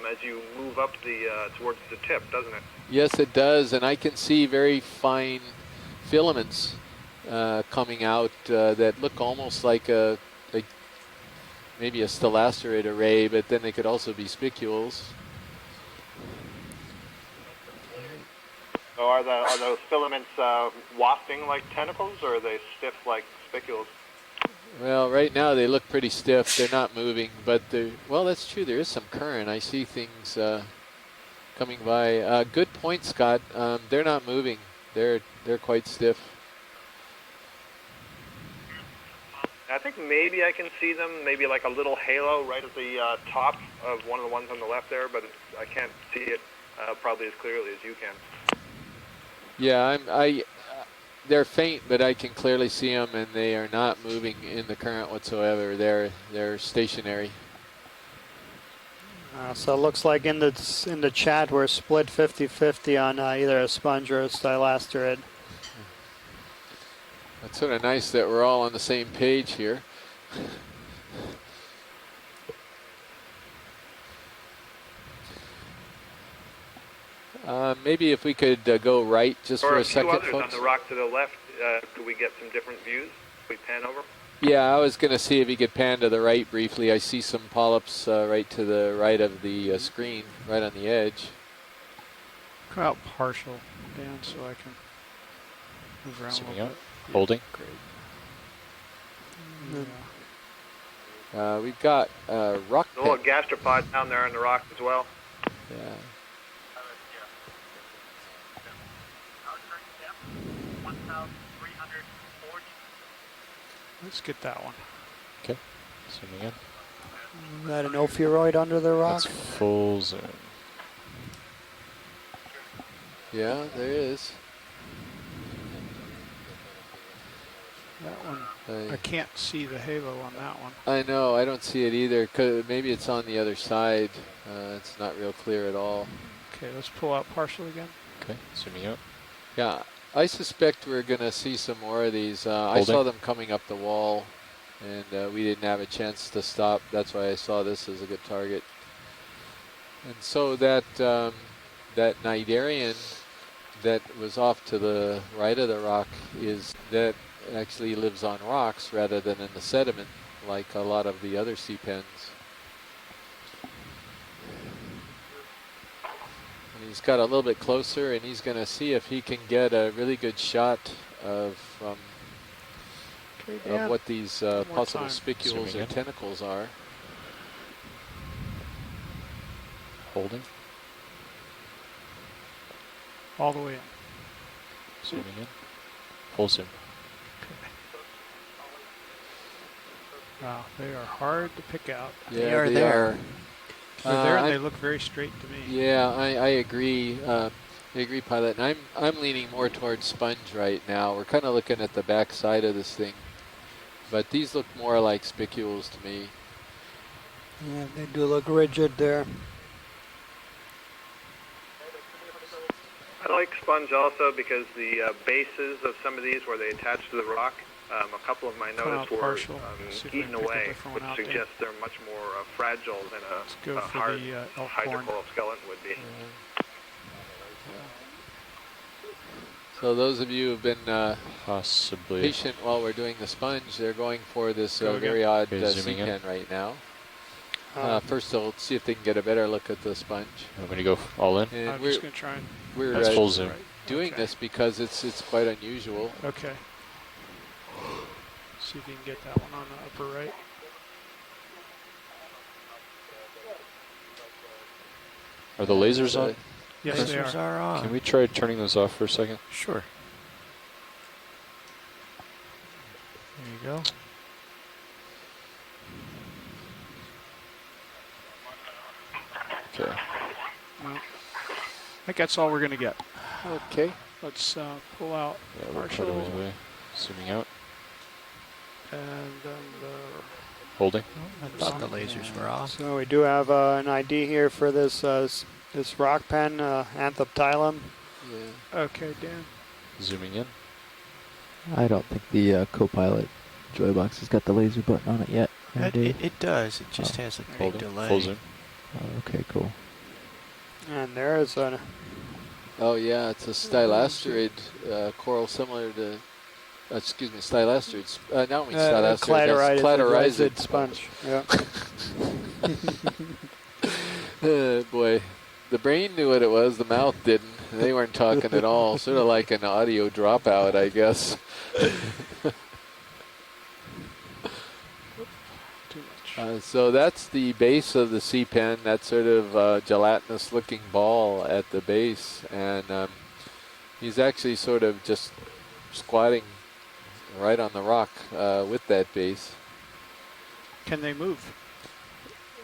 as you move up towards the tip, doesn't it? Yes, it does, and I can see very fine filaments coming out that look almost like maybe a stelasterid array, but then they could also be spicules. So are those filaments wafting like tentacles, or are they stiff like spicules? Well, right now they look pretty stiff. They're not moving, but well, that's true. There is some current. I see things coming by. Good point, Scott. They're not moving. They're quite stiff. I think maybe I can see them, maybe like a little halo right at the top of one of the ones on the left there, but I can't see it probably as clearly as you can. Yeah, they're faint, but I can clearly see them, and they are not moving in the current whatsoever. They're stationary. So it looks like in the chat we're split 50-50 on either a sponge or a stelasterid. It's sort of nice that we're all on the same page here. Maybe if we could go right just for a second, or a few others folks. on the rock to the left, could we get some different views if we pan over? Yeah, I was going to see if you could pan to the right briefly. I see some polyps right to the right of the screen, right on the edge. Come out partial, Dan, so I can move around a Zooming little out. bit. Holding. Great. We've got rock A little pit. gastropod down there on the rock as well. Yeah. Let's get that one. Okay. Zooming in. Is that an ophiuroid under the rock? That's full zoom. Yeah, there is. That one, I can't see the halo on that one. I know, I don't see it either. Maybe it's on the other side. It's not real clear at all. Okay, let's pull out partial again. Okay. Zooming out. Yeah, I suspect we're going to see some more of these. I saw them coming up the wall, and we didn't have a chance to stop. That's why I saw this as a good target. And so that that Cnidarian that was off to the right of the rock that actually lives on rocks rather than in the sediment, like a lot of the other sea pens. And he's got a little bit closer, and he's going to see if he can get a really good shot of what these possible spicules Zooming or in. tentacles are. Holding. All the way in. Zooming in. Full zoom. Wow, they are hard to pick out. Yeah, They are they there. are. They're there and they I'm- look very straight to me. Yeah, I agree. I agree, Pilot. And I'm leaning more towards sponge right now. We're kind of looking at the back side of this thing, but these look more like spicules to me. Yeah, they do look rigid there. I like sponge also because the bases of some of these where they attach to the rock, a couple of them I Come out noticed were partial. See if we eaten can pick a away, different which one out there. suggests they're much more fragile than go a for hard the, elk horn. hydrocoral skeleton would be. So those of you who've been Possibly. patient while we're doing the sponge, they're going for this Go again. very odd Okay, zooming in. C-pen right now. Uh, First, they'll see if they can get a better look at the sponge. I'm going to go all in. And I'm we're just going to try and... we're That's full zoom. Right. doing Okay. this because it's quite unusual. Okay. See if you can get that one on the upper right. Are the lasers on? Yes, they Lasers are. are on. Can we try turning those off for a second? Sure. There you go. Okay. Well, I think that's all we're going to get. Okay. Let's pull out Yeah, we're quite a partial ways away. Zooming out. and then the... Holding. I thought the lasers were off. So we do have an ID here for this this rock pen, Anthoptylum. Yeah. Okay, Dan. Zooming in. I don't think the co-pilot joy box has got the laser button on it yet. It does. It just has a big Holding. delay. Full zoom. Oh, okay, cool. And there's a Oh yeah, it's a stylasterid coral similar to, excuse me, stylasterids. Not only stylasterids, cladorized cladorized sponge. Yeah. Boy, the brain knew what it was, the mouth didn't. They weren't talking at all. Sort of like an audio dropout, I guess. Too much. So that's the base of the C-pen, that sort of gelatinous looking ball at the base. And he's actually sort of just squatting right on the rock with that base. Can they move?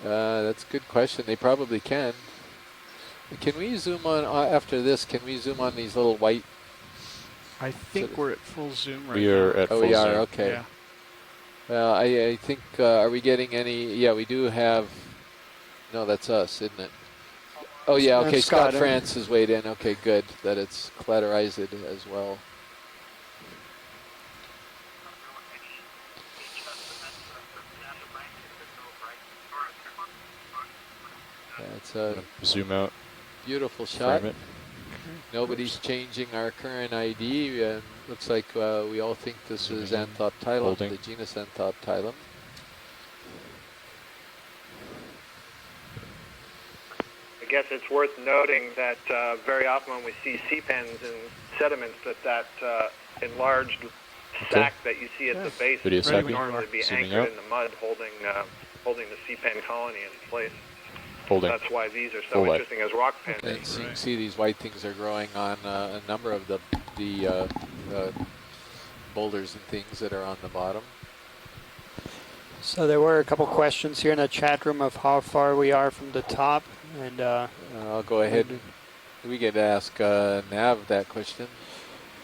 That's a good question. They probably can. Can we zoom on, after this, can we zoom on these little white? I think we're at full zoom right We now. are at Oh, full we are, zoom. okay. Yeah. Well, I think, are we getting any, yeah, we do have, no, that's us, isn't it? Oh yeah, okay, That's Scott Scott, France is weighed in. Okay, good, that it's cladorized as well. That's a Zoom out. beautiful shot. Frame it. Nobody's changing our current ID. Looks like we all think this is Anthoptylum, Holding. the genus Anthoptylum. I guess it's worth noting that very often when we see C-pens in sediments, that enlarged sac that you see at the base Video would sac. normally be Zooming anchored out. in the mud, holding the C-pen colony in place. Holding. That's why these are so Full light. interesting as rock pens. And so you can see these white things are growing on a number of the boulders and things that are on the bottom. So there were a couple questions here in the chat room of how far we are from the top, and I'll go ahead. We can ask Nav that question.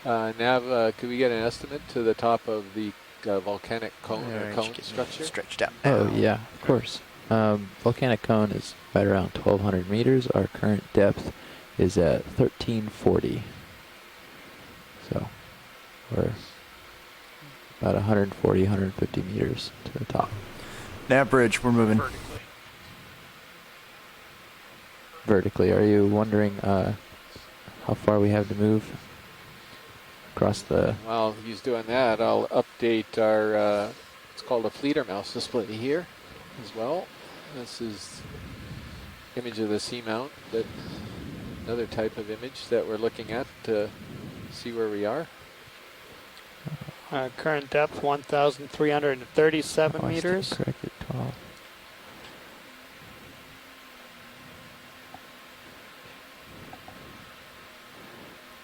Nav, could we get an estimate to the top of the volcanic cone or It's cone getting structure? stretched out. Oh yeah, of course. Volcanic cone is right around 1,200 meters. Our current depth is at 1,340. So we're about 140, 150 meters to the top. Nav bridge, we're moving. Vertically. Vertically, are you wondering how far we have to move across the... While he's doing that, I'll update our, it's called a fleeter mouse display here as well. This is image of the seamount, that another type of image that we're looking at to see where we are. current depth 1,337 Oh, I stand meters. corrected, 12.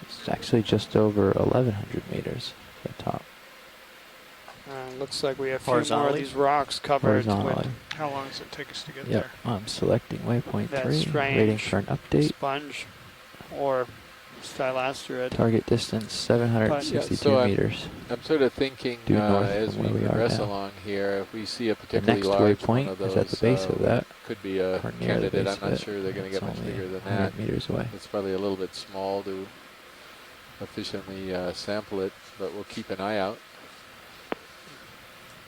It's actually just over 1,100 meters at the top. Looks like we have a few more of Horizontally? these rocks covered Horizontally. with How long does it take us to get Yep, I'm selecting waypoint that 3, strange waiting for an update. sponge or Stylasterid. Target distance 762 so meters. I'm sort of thinking Due north as from we where we are progress now. along here, if we see a The particularly next large one waypoint of is those, at the base of that, could be a or near the candidate. base I'm of not it. sure they're going to It's get much only bigger than 100 that. meters away. It's probably a little bit small to efficiently sample it, but we'll keep an eye out.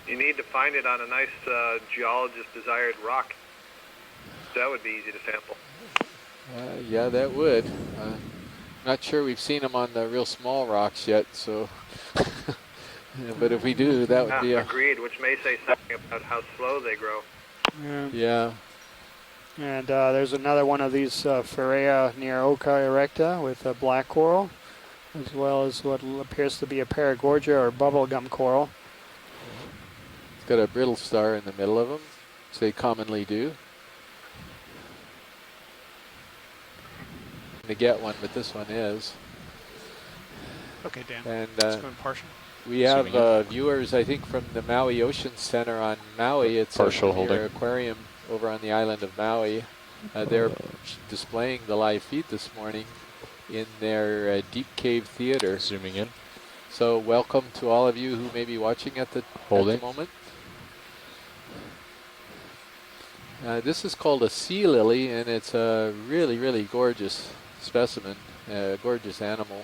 You need to find it on a nice geologist-desired rock. That would be easy to sample. Yeah, that would. Not sure we've seen them on the real small rocks yet, so. But if we do, that would be a. Agreed, which may say something about how slow they grow. Yeah. And there's another one of these Ferrea near Oca erecta with a black coral, as well as what appears to be a Paragorgia or bubblegum coral. It's got a brittle star in the middle of them, as they commonly do. To get one, but this one is. Okay, Dan. And Let's go in partial. we have viewers, I think, from the Maui Ocean Center on Maui. It's Partial a holding. aquarium over on the island of Maui. They're displaying the live feed this morning in their deep cave theater. Zooming in. So welcome to all of you who may be watching at the moment. This is called a sea lily, and it's a really, really gorgeous specimen, gorgeous animal,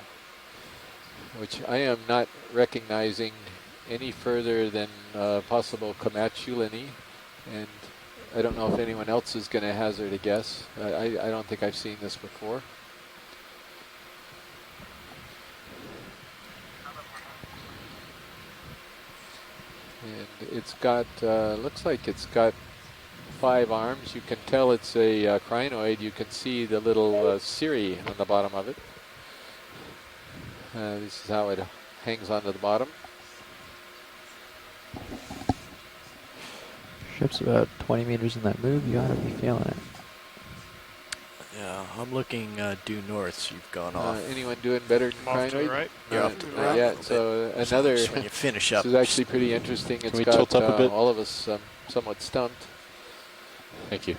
which I am not recognizing any further than possible Comatulini, and I don't know if anyone else is going to hazard a guess. I don't think I've seen this before. And it's got, looks like it's got 5 arms. You can tell it's a crinoid. You can see the little cirri on the bottom of it. This is how it hangs onto the bottom. Ship's about 20 meters in that move. You ought to be feeling it. Yeah, I'm looking due north, so you've gone off. Anyone doing better than Off to the crinoid? right. You're off to the Not right. yet. So another. Just when you finish up. This is actually pretty interesting. It's we got tilt up a bit? all of us somewhat stumped. Thank you.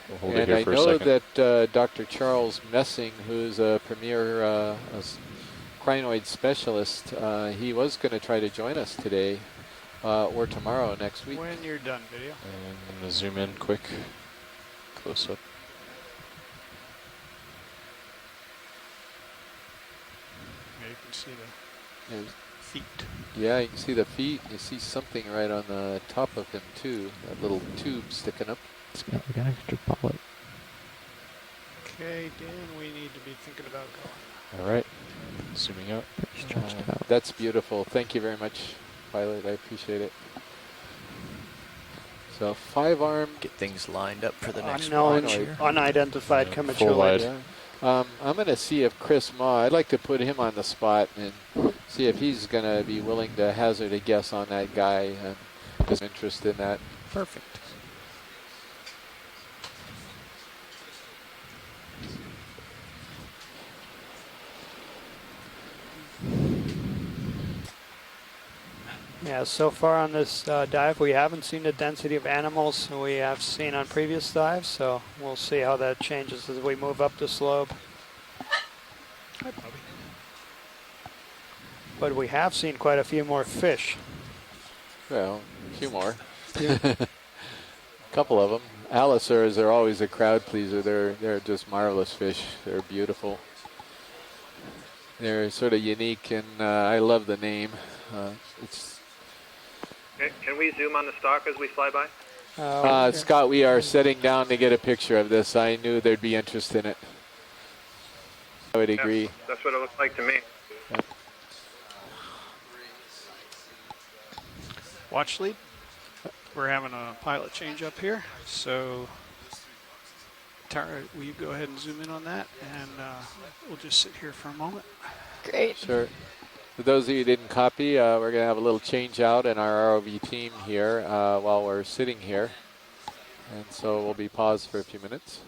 We'll hold And it here I for a know second. that Dr. Charles Messing, who's a premier crinoid specialist, he was going to try to join us today or tomorrow next week. When you're done, video. And I'm going to zoom in quick. Close up. Yeah, you can see the There's- feet. Yeah, you can see the feet. You see something right on the top of him too. That little tube sticking up. It's got like an extra polyp. Okay, Dan, we need to be thinking about going. All right. Zooming out. Pretty stretched out. That's beautiful. Thank you very much, Pilot. I appreciate it. So 5-arm. Get things lined up for the next Unknown, watch here. unidentified Full Comatulid. wide. Yeah. I'm going to see if Chris Ma, I'd like to put him on the spot and see if he's going to be willing to hazard a guess on that guy. His interest in that. Perfect. Yeah, so far on this dive, we haven't seen the density of animals we have seen on previous dives, so we'll see how that changes as we move up the slope. Hi, Bobby. But we have seen quite a few more fish. Well, a few more. A couple of them. Allosaurs are always a crowd pleaser. They're just marvelous fish. They're beautiful. They're sort of unique, and I love the name. Can we zoom on the stock as we fly by? Scott, we are setting down to get a picture of this. I knew there'd be interest in it. I would agree. Yeah, that's what it looks like to me. Watch lead. We're having a pilot change up here, so Tara, will you go ahead and zoom in on that, and we'll just sit here for a moment. Great. Sure. For those of you who didn't copy, we're going to have a little change out in our ROV team here while we're sitting here. And so we'll be paused for a few minutes.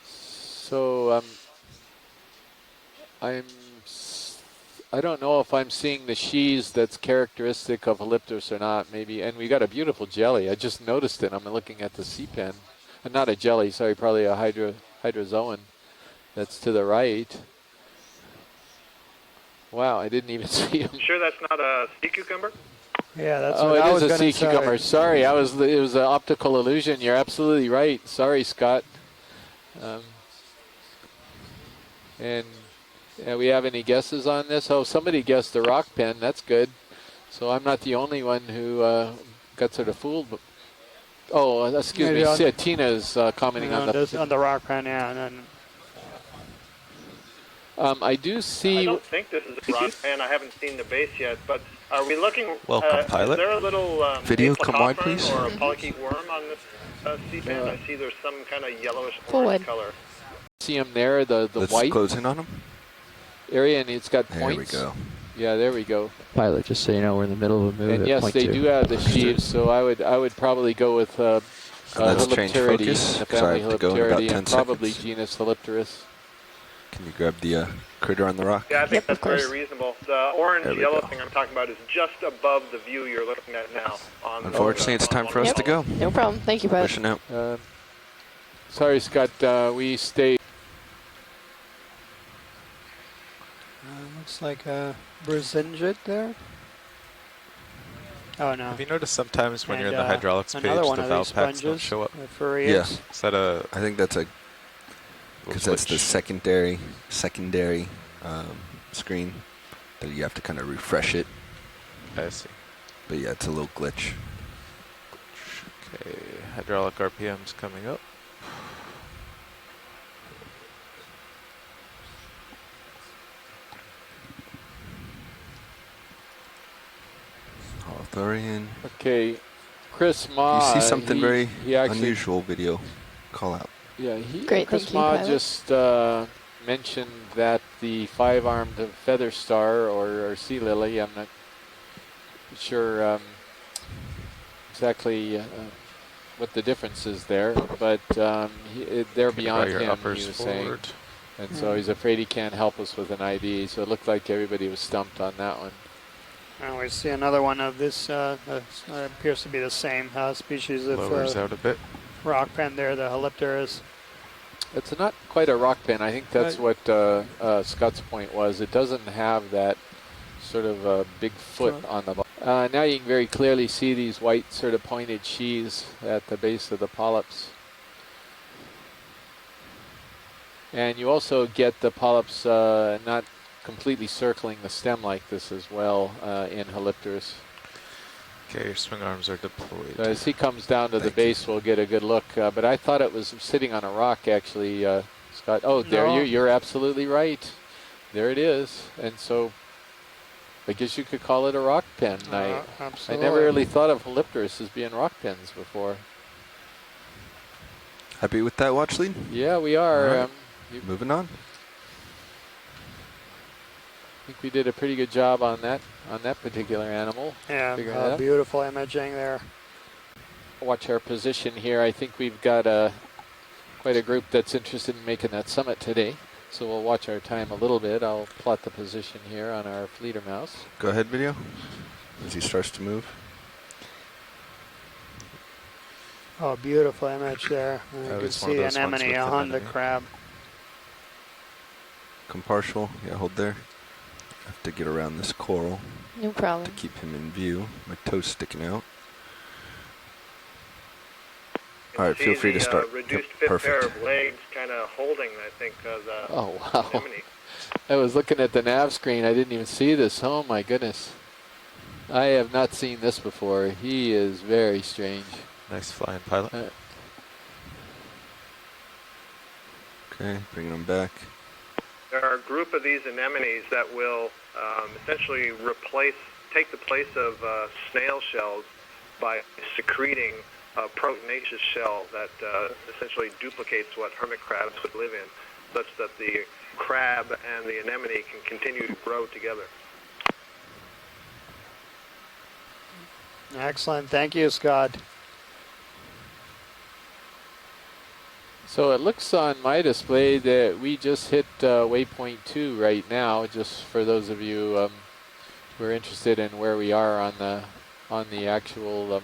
So I don't know if I'm seeing the sheaths that's characteristic of Holypterus or not, maybe. And we got a beautiful jelly. I just noticed it. I'm looking at the sea pen. Not a jelly, sorry, probably a hydrozoan that's to the right. Wow, I didn't even see him. Sure that's not a sea cucumber? Yeah, that's Oh, what I it was is a going sea to cucumber. say. Sorry, it was an optical illusion. You're absolutely right. Sorry, Scott. And we have any guesses on this? Oh, somebody guessed the rock pen. That's good. So I'm not the only one who got sort of fooled. But, oh, excuse Maybe me. Tina's commenting on the rock pen, yeah. And then I do see. I don't think this is a rock pen. I haven't seen the base yet, but are we looking? Welcome, pilot. Is there a little Video, come wide, please. or a polychaete worm on this sea pen? I see there's some kind of yellowish Forward. orange color. See him there, the Let's white close in on him. area, and it's got points. There we go. Yeah, there we go. Pilot, just so you know, we're in the middle of a move. And at yes, point they 2. do have the sheaves, so I would probably go with let's change Holypteridae, focus, the 'cause I family have to go in about Holypteridae, 10 and probably seconds. genus Holypterus. Can you grab the critter on the rock? Yeah, I think Yep, of that's very course. reasonable. The There orange we yellow go. thing I'm talking about is just above the view you're looking at now. Unfortunately, it's time for us to go. No problem. Thank you, Pilot. Pushing out. Sorry, Scott. We stay. looks like a Brazingid there. Oh, no. Have you noticed sometimes when you're in And, the hydraulics page, another one the of valve these packs don't sponges, show up? the furry Yeah. is. Is that a I think that's because that's the secondary screen that you have to kind of refresh it. I see. But yeah, it's a little glitch. Okay, hydraulic RPM's coming up. Holothurian. Okay, Chris Ma. If you see something very he actually, unusual, video, call out. Yeah, Great, Chris thank you, Ma pilot. just mentioned that the 5-armed feather star or sea lily, I'm not sure exactly what the difference is there, but they're beyond your him, uppers he was saying. forward. And so he's afraid he can't help us with an ID, so it looked like everybody was stumped on that one. And we see another one of this, appears to be the same species of Lowers out a bit. rock pen there, the Holypterus. It's not quite a rock pen. I think that's what Scott's point was. It doesn't have that sort of big foot on the bottom. Now you can very clearly see these white sort of pointed sheaths at the base of the polyps. And you also get the polyps not completely circling the stem like this as well in Holypterus. Okay, your swing arms are deployed. As he comes down to the base, we'll get a good look. But I thought it was sitting on a rock, actually, Scott. Oh, there No. you're absolutely right. There it is. And so I guess you could call it a rock pen. I Absolutely. never really thought of Holypterus as being rock pens before. Happy with that watch lead? Yeah, we are. All right. Moving on. I think we did a pretty good job on that particular animal. Figuring that Yeah, out. beautiful imaging there. Watch our position here. I think we've got quite a group that's interested in making that summit today. So we'll watch our time a little bit. I'll plot the position here on our fleeter mouse. Go ahead, video. As he starts to move. Oh, beautiful image there. You can it's one see of those ones anemone with on the anemone. crab. Come partial. Yeah, hold there. Have to get around this coral No problem. to keep him in view. My toe's sticking out. All right, feel free to start. Reduced Yep, fifth perfect. pair of legs kind of holding, I think, the Oh, wow. anemone. I was looking at the nav screen. I didn't even see this. Oh, my goodness. I have not seen this before. He is very strange. Nice flying, pilot. Okay, bringing him back. There are a group of these anemones that will essentially take the place of snail shells by secreting a proteinaceous shell that essentially duplicates what hermit crabs would live in, such that the crab and the anemone can continue to grow together. Excellent. Thank you, Scott. So it looks on my display that we just hit waypoint 2 right now, just for those of you who are interested in where we are on the actual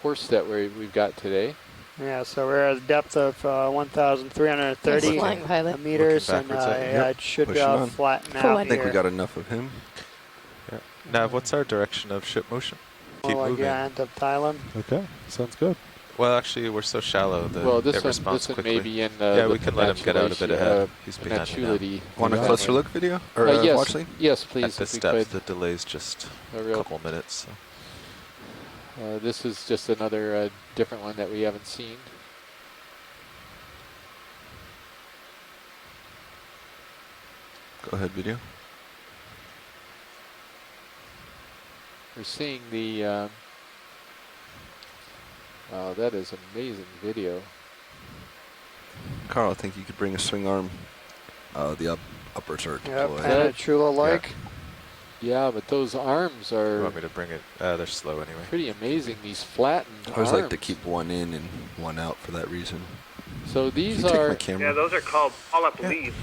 course that we've got today. Yeah, so we're at a depth of 1,330 Nice flying, pilot. meters, and backwards, yeah, it should Pushing on. flatten Cool. out I think here. we got enough of him. Yeah. Nav, what's our direction of ship motion? Keep More like moving. the end of Thailand. Okay, sounds good. Well, actually, we're so shallow that Well, it this responds one quickly. may be in yeah, the we can let him get out a bit ahead. He's behind me now. peninsulity. Want a closer look video? Or yes, watch lead? yes, please. At this if we depth, could. the delay's just A a real- couple minutes. So. This is just another different one that we haven't seen. Go ahead, video. We're seeing the. Wow, that is amazing video. Carl, I think you could bring a swing arm. The uppers are Yep, deployed. and a Chula-like. Yeah, but those arms You are want me to bring it? They're slow anyway. pretty amazing. These flattened I always arms. like to keep one in and one out for that reason. So Can these you take my are. camera? Yeah, those are called polyp leaves,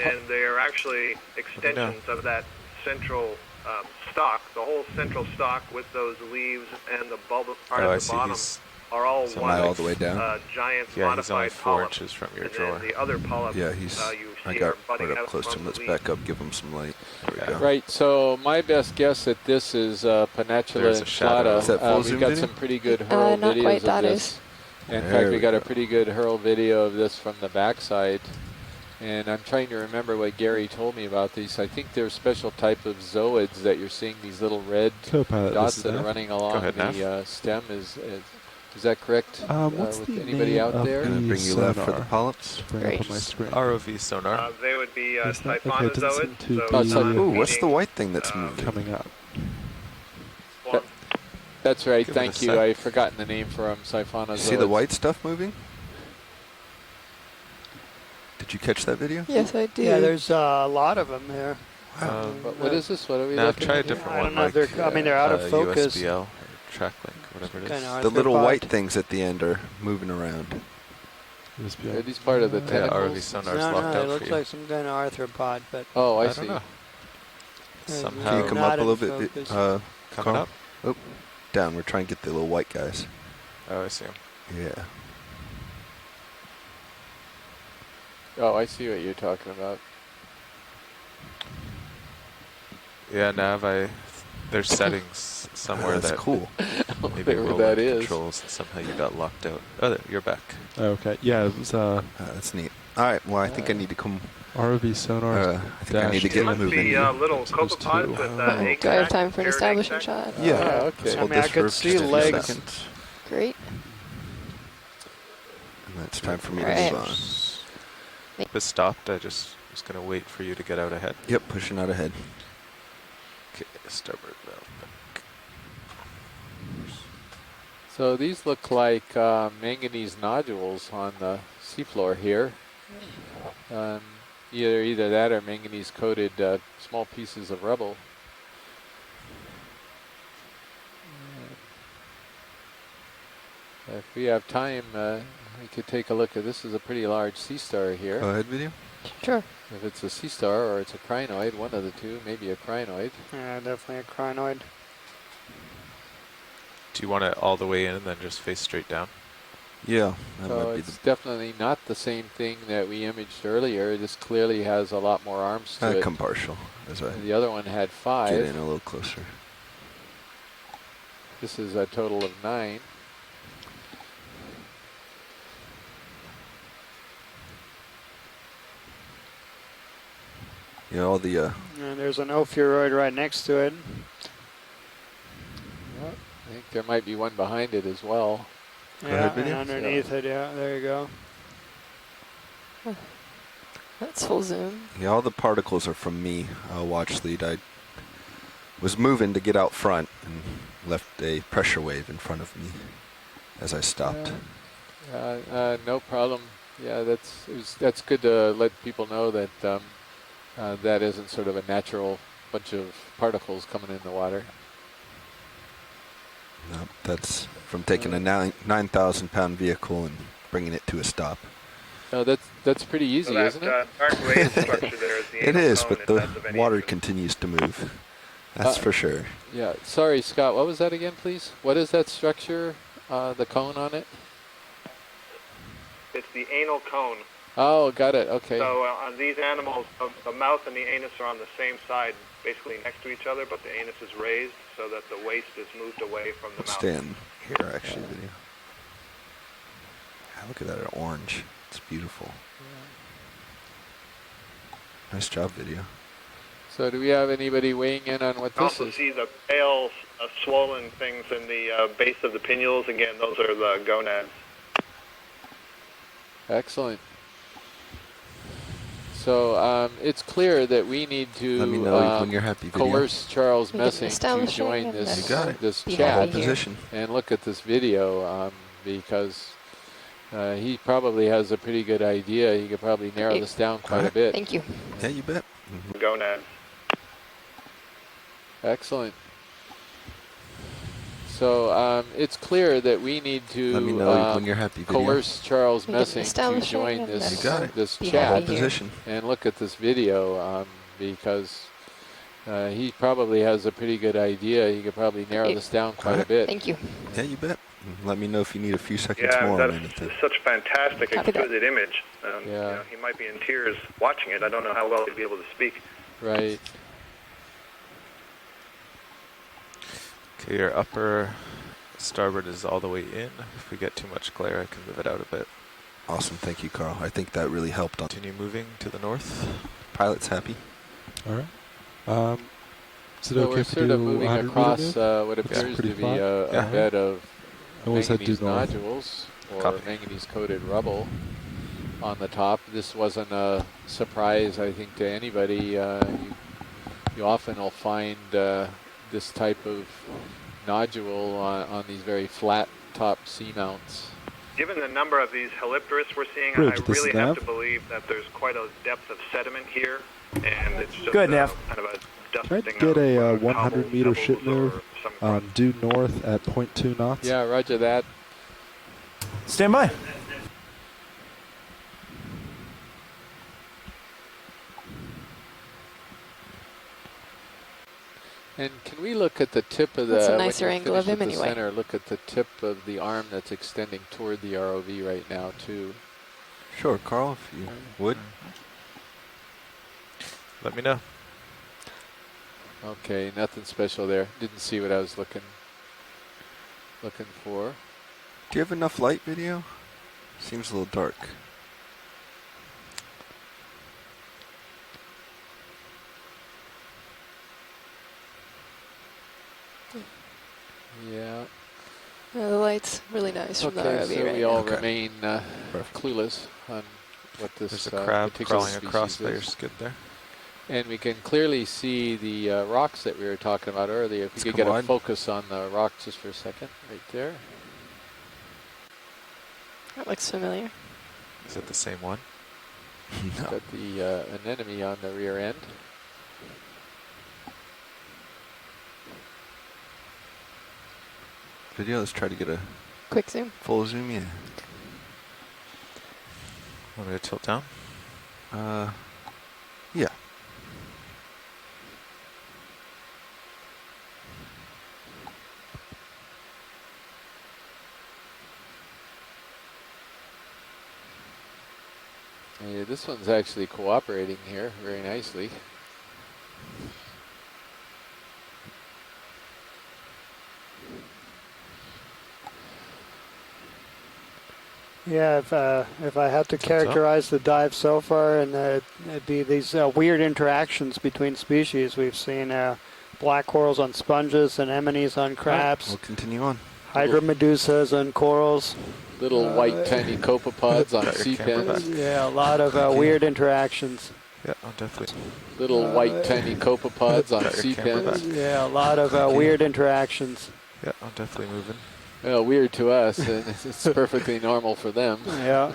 and they are actually extensions of that central stalk. The whole central stalk with those leaves and the bulbous part Oh, I at the see. bottom He's are all So one am I all the way down? giant Yeah, he's only modified 4 polyp. inches from your And drawer. then the other polyps Yeah, he's. you I see got are budding right up out close to from him. the Let's leaf. back up, give him some light. There we go. Right, so my best guess at this is Peninsula There's a and shadow. Plata. Is that full We've zoom got video? some pretty good hurl not videos quite, of that this. is. In There fact, we we got a go. pretty good hurl video of this from the backside. And I'm trying to remember what Gary told me about these. I think they're a special type of zooids that you're seeing these little red Co-pilot, dots this is that are Nav. running along ahead, the stem. Is that correct? What's with the anybody name out of there? Gonna the bring you left for the sonar? polyps. Bring Great. up on my screen. ROV sonar. They would be Is that- okay, it doesn't siphonozoids, seem to so be not Ooh, what's the eating, white thing that's moving? coming up. form. That's right. Give it a Thank you. sec. I've forgotten the name for them. Siphonozoids. You see the white stuff moving? Did you catch that video? Yes, I do. Yeah, there's a lot of them there. What is this? What are we Nav, looking try a at here? different I one. don't know if like, they're- I mean, they're out of focus. USBL or track link, whatever it is. Kinda The little arthropod. white things at the end are moving around. Are these part of the Yeah, tentacles? ROV sonar's No, locked no, out it for looks you. like some kind of arthropod, but Oh, I I see. don't know. Can Somehow Can you come Not up a in little bit? focus. coming Carl? up. Down. We're trying to get the little white guys. Oh, I see him. Yeah. Oh, I see what you're talking about. Yeah, Nav, there's settings somewhere That's that cool. maybe Whatever roll that in is. controls and somehow you got locked out. Oh, there, you're back. Okay, yeah, it was That's neat. All right. Well, I think I need to come. ROV sonar. I think I need to It get must moving. be little copepods with egg Do I have sacs, time for an paired egg establishing sacs. shot? Yeah. okay. Just I hold mean, I this could for see just a few legs. seconds. Great. And it's time for me Right. to move on. If it stopped, I just was going to wait for you to get out ahead. Yep, pushing out ahead. Okay, starboard valve. So these look like manganese nodules on the seafloor here. Either that or manganese coated small pieces of rubble. If we have time, we could take a look at this. Is a pretty large sea star here. Go ahead, video. Sure. If it's a sea star or it's a crinoid, one of the two, maybe a crinoid. yeah, definitely a crinoid. Do you want it all the way in and then just face straight down? Yeah, that So might be it's definitely not the same thing that we imaged earlier. This clearly has a lot more arms to the. it. Come partial as I The other one had 5. get in a little closer. This is a total of 9. Yeah, all the. And there's an ophiuroid right next to it. I think there might be one behind it as well. Go Yeah, ahead, and video. underneath it, yeah, there you go. That's full zoom. Yeah, all the particles are from me. Watch lead. I was moving to get out front and left a pressure wave in front of me as I stopped. No problem. Yeah, that's good to let people know that that isn't sort of a natural bunch of particles coming in the water. No, that's from taking a 9,000 pound vehicle and bringing it to a stop. No, that's pretty easy, So that, isn't it? dark wave structure there is the It anal is, cone but if the that's of any water interest. continues to move. That's for sure. Yeah. Sorry, Scott. What was that again, please? What is that structure? The cone on it? It's the anal cone. Oh, got it. Okay. So on these animals, the mouth and the anus are on the same side, basically next to each other, but the anus is raised so that the waste is moved away from the Let's mouth. stand here, actually, video. Yeah, look at that orange. It's beautiful. Nice job, video. So do we have anybody weighing in on what You this also is? see the pale, swollen things in the base of the pinnules. Again, those are the gonads. Excellent. So it's clear that we need to Let me know when you're happy, video. coerce Charles We can Messing to establish join it and this, You got it. this be chat happy here. Position. and look at this video because he probably has a pretty good idea. He could probably narrow this down quite a bit. Thank you. Yeah, you bet. Gonads. Excellent. So it's clear that we need to Let me know when you're happy, video. coerce Charles We can Messing to establish it join and this, You got it. this be chat happy here. Position. and look at this video because he probably has a pretty good idea. He could probably narrow this down quite a bit. Thank you. Yeah, you bet. Let me know if you need a few seconds Yeah, more on that's anything. such fantastic, Copy that. exquisite image. Yeah. You know, he might be in tears watching it. I don't know how well he'd be able to speak. Right. Okay, your upper starboard is all the way in. If we get too much glare, I can move it out a bit. Awesome. Thank you, Carl. I think that really helped. Continue moving to the north. Pilot's happy. All right. Is it So okay we're if we sort do of moving 100 across meter what It's appears to pretty be flat. a Yeah. bed of I always said manganese due north. nodules or Copy. manganese-coated rubble on the top. This wasn't a surprise, I think, to anybody. You often will find this type of nodule on these very flat top seamounts. Given the number of these helipteris we're seeing, Bridge, I this really is have Nav. to believe that there's quite a depth of sediment here, and it's just Good, Nav. kind of a Can I dusting get a of 100 cobbles, meter pebbles, ship or move some due north at 0.2 knots? Yeah, roger that. Stand by. And can we look at the tip of the, That's a when nicer you angle of finish him with the anyway. center, look at the tip of the arm that's extending toward the ROV right now, too. Sure, Carl, if you would. Let me know. Okay, nothing special there. Didn't see what I was looking for. Do you have enough light, video? Seems a little dark. Yeah. The light's really nice from the Okay, ROV so right we now. all remain clueless on what this There's a crab particular crawling across species by your is. skid there. And we can clearly see the rocks that we were talking about earlier. If we Let's could come get a wide. focus on the rock just for a second, right there. That looks familiar. Is it the same one? Got the anemone on the rear end. Video, let's try to get a Quick zoom. full zoom in. Want me to tilt down? Yeah. Yeah, this one's actually cooperating here very nicely. Yeah, if I had to characterize the dive so far, and it'd be these weird interactions between species. We've seen black corals on sponges, anemones on crabs, We'll continue on. hydromedusas on corals. Little white tiny copepods on sea pens. Yeah, a lot of weird interactions. Yeah, I'll definitely. Little white tiny copepods on Got your sea camera pens. back. Yeah, a lot of weird interactions. Yeah, I'm definitely moving. Well, weird to us, and it's perfectly normal for them. Yeah.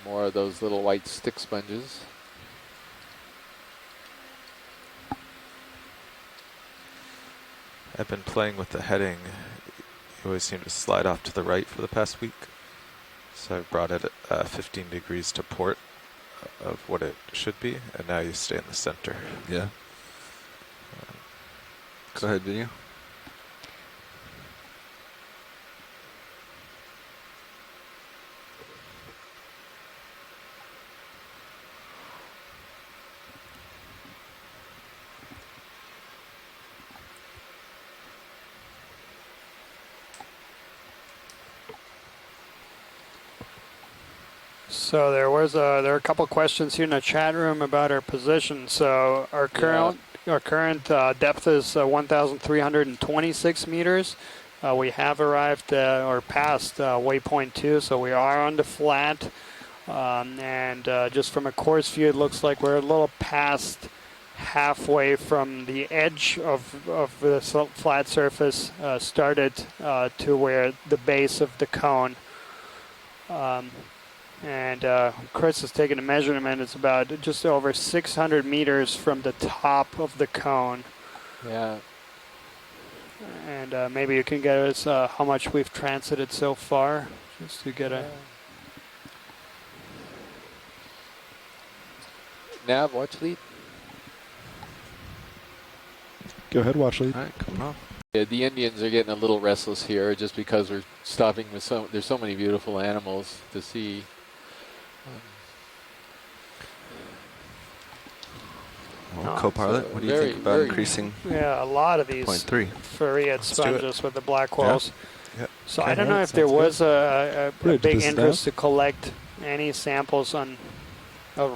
More of those little white stick sponges. I've been playing with the heading. You always seem to slide off to the right for the past week. So I've brought it 15 degrees to port of what it should be, and now you stay in the center. Yeah. Go ahead, video. So there are a couple questions here in the chat room about our position. So our current depth is 1,326 meters. We have arrived or passed waypoint 2, so we are on the flat. And just from a course view, it looks like we're a little past halfway from the edge of the flat surface started to where the base of the cone. And Chris has taken a measurement. It's about just over 600 meters from the top of the cone. Yeah. And maybe you can get us how much we've transited so far, just to get a... Nav, watch lead. Go ahead, watch lead. All right, coming on. Yeah, the Indians are getting a little restless here just because we're stopping with there's so many beautiful animals to see. Well, co-pilot, so what do you think about increasing? Yeah, a lot of these 0.3 Farreid sponges with the black walls. Yeah. So Okay, I don't know if sounds there good. was a Bridge, big this is interest Nav. to collect any samples of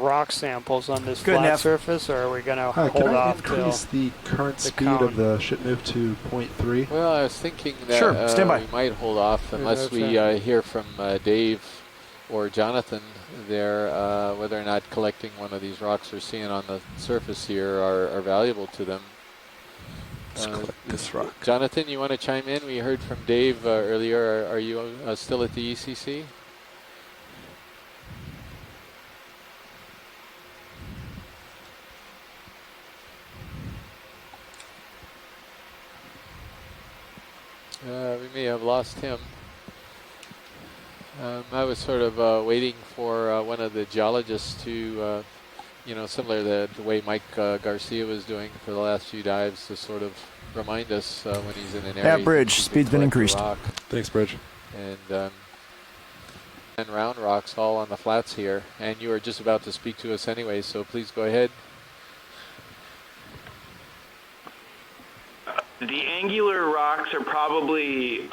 rock samples on this Good, flat Nav. surface, or are we going to Hi, hold can I off till increase the current the speed cone? of the ship move to 0.3? Well, I was thinking that Sure, stand by. we might hold off unless we hear from Dave or Jonathan there whether or not collecting one of these rocks we're seeing on the surface here are valuable to them. Let's collect this rock. Jonathan, you want to chime in? We heard from Dave earlier. Are you still at the ECC? We may have lost him. I was sort of waiting for one of the geologists to, similar to the way Mike Garcia was doing for the last few dives, to sort of remind us when he's in an area. Yeah, Bridge, speed's been increased. Thanks, Bridge. And round rocks all on the flats here. And you were just about to speak to us anyway, so please go ahead. The angular rocks are probably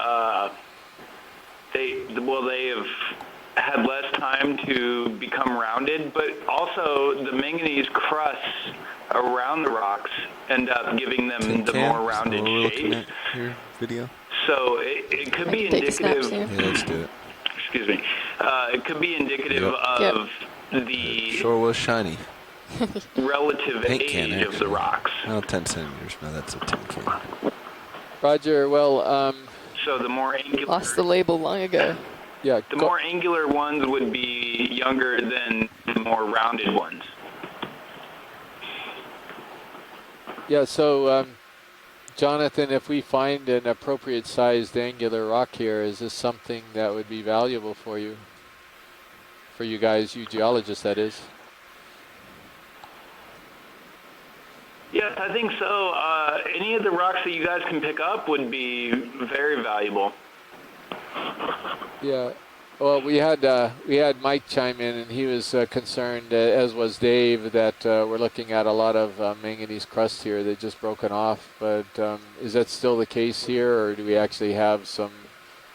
they have had less time to become rounded, but also the manganese crusts around the rocks end up giving them the more rounded shapes. Here, video. So it could be indicative. Yeah, let's do it. Excuse me. It could be indicative of the Sure was shiny. relative Paint age can, of the rocks. Oh, 10 centimeters. No, that's a tin can. Roger, well, so the more angular... Lost the label long ago. Yeah. The more angular ones would be younger than the more rounded ones. Yeah, so Jonathan, if we find an appropriate sized angular rock here, is this something that would be valuable for you? For you guys, you geologists, that is. Yes, I think so. Any of the rocks that you guys can pick up would be very valuable. Yeah. Well, we had Mike chime in, and he was concerned, as was Dave, that we're looking at a lot of manganese crust here that just broken off. But is that still the case here, or do we actually have some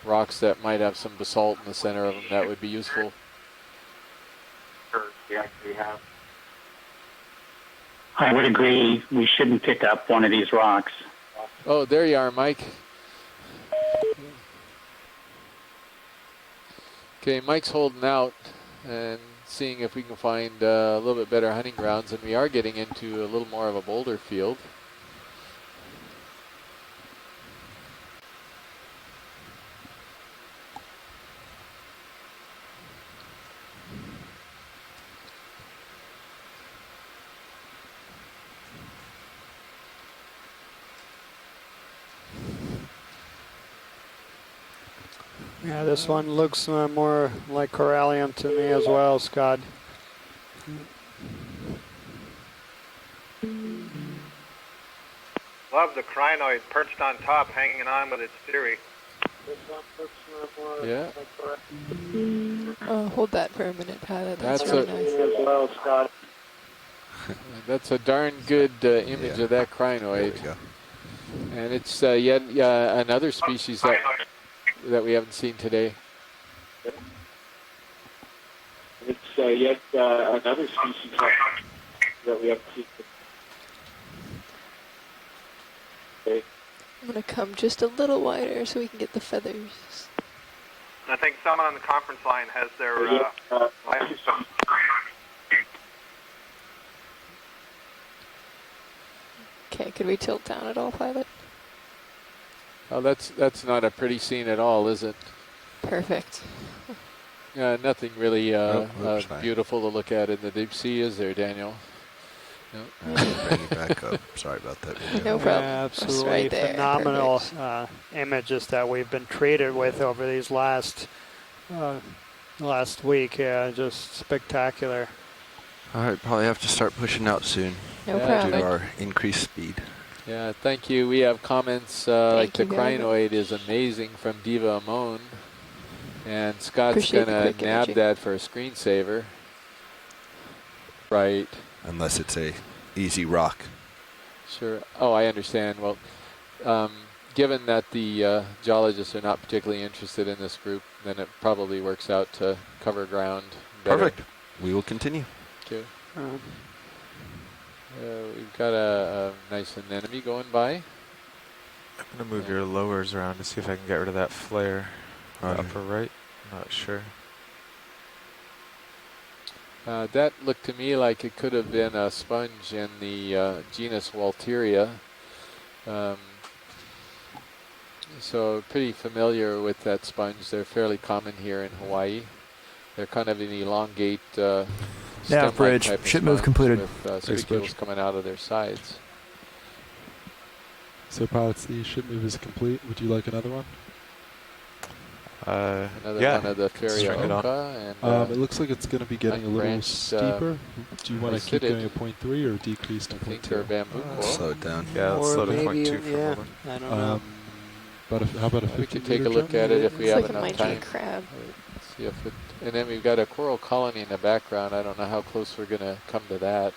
rocks that might have some basalt in the center of them that would be useful? We actually have. I would agree. We shouldn't pick up one of these rocks. Oh, there you are, Mike. Okay, Mike's holding out and seeing if we can find a little bit better hunting grounds, and we are getting into a little more of a boulder field. Yeah, this one looks more like corallium to me as well, Scott. Love the crinoid perched on top, hanging on with its theory. Yeah. Oh, hold that for a minute, Pilot. That's That's really a- nice. As well, Scott. That's a darn good image of that crinoid. There we go. And it's yet another species that we haven't seen today. It's yet another species that we have to see. I'm going to come just a little wider so we can get the feathers. I think someone on the conference line has their live stuff. Okay, could we tilt down at all, Pilot? Oh, that's not a pretty scene at all, is it? Perfect. Nothing really sorry. beautiful to look at in the deep sea, is there, Daniel? No. Bring it back up. Sorry about that. No problem. Yeah, That's absolutely right there. phenomenal Perfect. images that we've been treated with over these last week. Yeah, just spectacular. All right, probably have to start pushing out soon. No Yeah, problem. Due to our increased speed. Yeah, thank you. We have comments like the you very crinoid is amazing from Diva Amon. And Scott's Appreciate going the to quick nab imaging. that for a screensaver. Right. Unless it's a easy rock. Sure. Oh, I understand. Well, given that the geologists are not particularly interested in this group, then it probably works out to cover ground better. Perfect. We will continue. Okay. We've got a nice anemone going by. I'm going to move your lowers around to see if I can get rid of that flare. Upper right? Not sure. That looked to me like it could have been a sponge in the genus Walteria. So pretty familiar with that sponge. They're fairly common here in Hawaii. They're kind of an elongate stem-like Bridge. type of Ship move sponge completed. with Thanks, spicules Bridge. coming out of their sides. So pilots, the ship move is complete. Would you like another one? Another yeah. one of the String it on. Ferrioca. And It looks like it's going to be getting a little unbranched, steeper. Do you want to keep acidic. going at 0.3 or decrease to I think they're 0.2? bamboo coral. Slow it down. Yeah, let's Or slow to maybe, 0.2 for a yeah, moment. I don't know. How about a 50 We could take a meter look jump? at it if we Looks have like it enough might time. be a crab. See if it, and then we've got a coral colony in the background. I don't know how close we're going to come to that,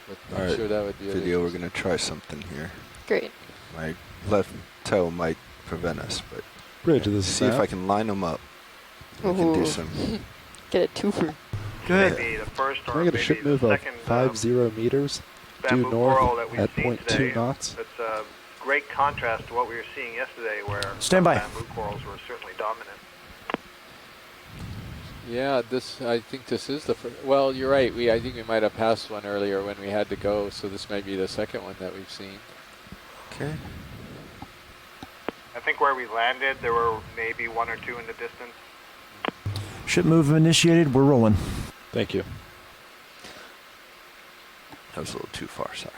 but All I'm right, sure that would be video, we're going to try something here. Great. My left toe might prevent us, but Bridge, this is see if Snap. I can line them up. We can do Ooh. some. Get a twofer. Good. Maybe the first Can or I get a maybe ship the move of second 50 meters due bamboo coral north that we've at seen 0.2 today. knots? It's a great contrast to what we were seeing yesterday, where Stand by. bamboo corals were certainly dominant. Yeah, I think this is the first. Well, you're right. I think we might have passed one earlier when we had to go, so this might be the second one that we've seen. Okay. I think where we landed, there were maybe one or two in the distance. Ship move initiated. We're rolling. Thank you. That was a little too far, sorry.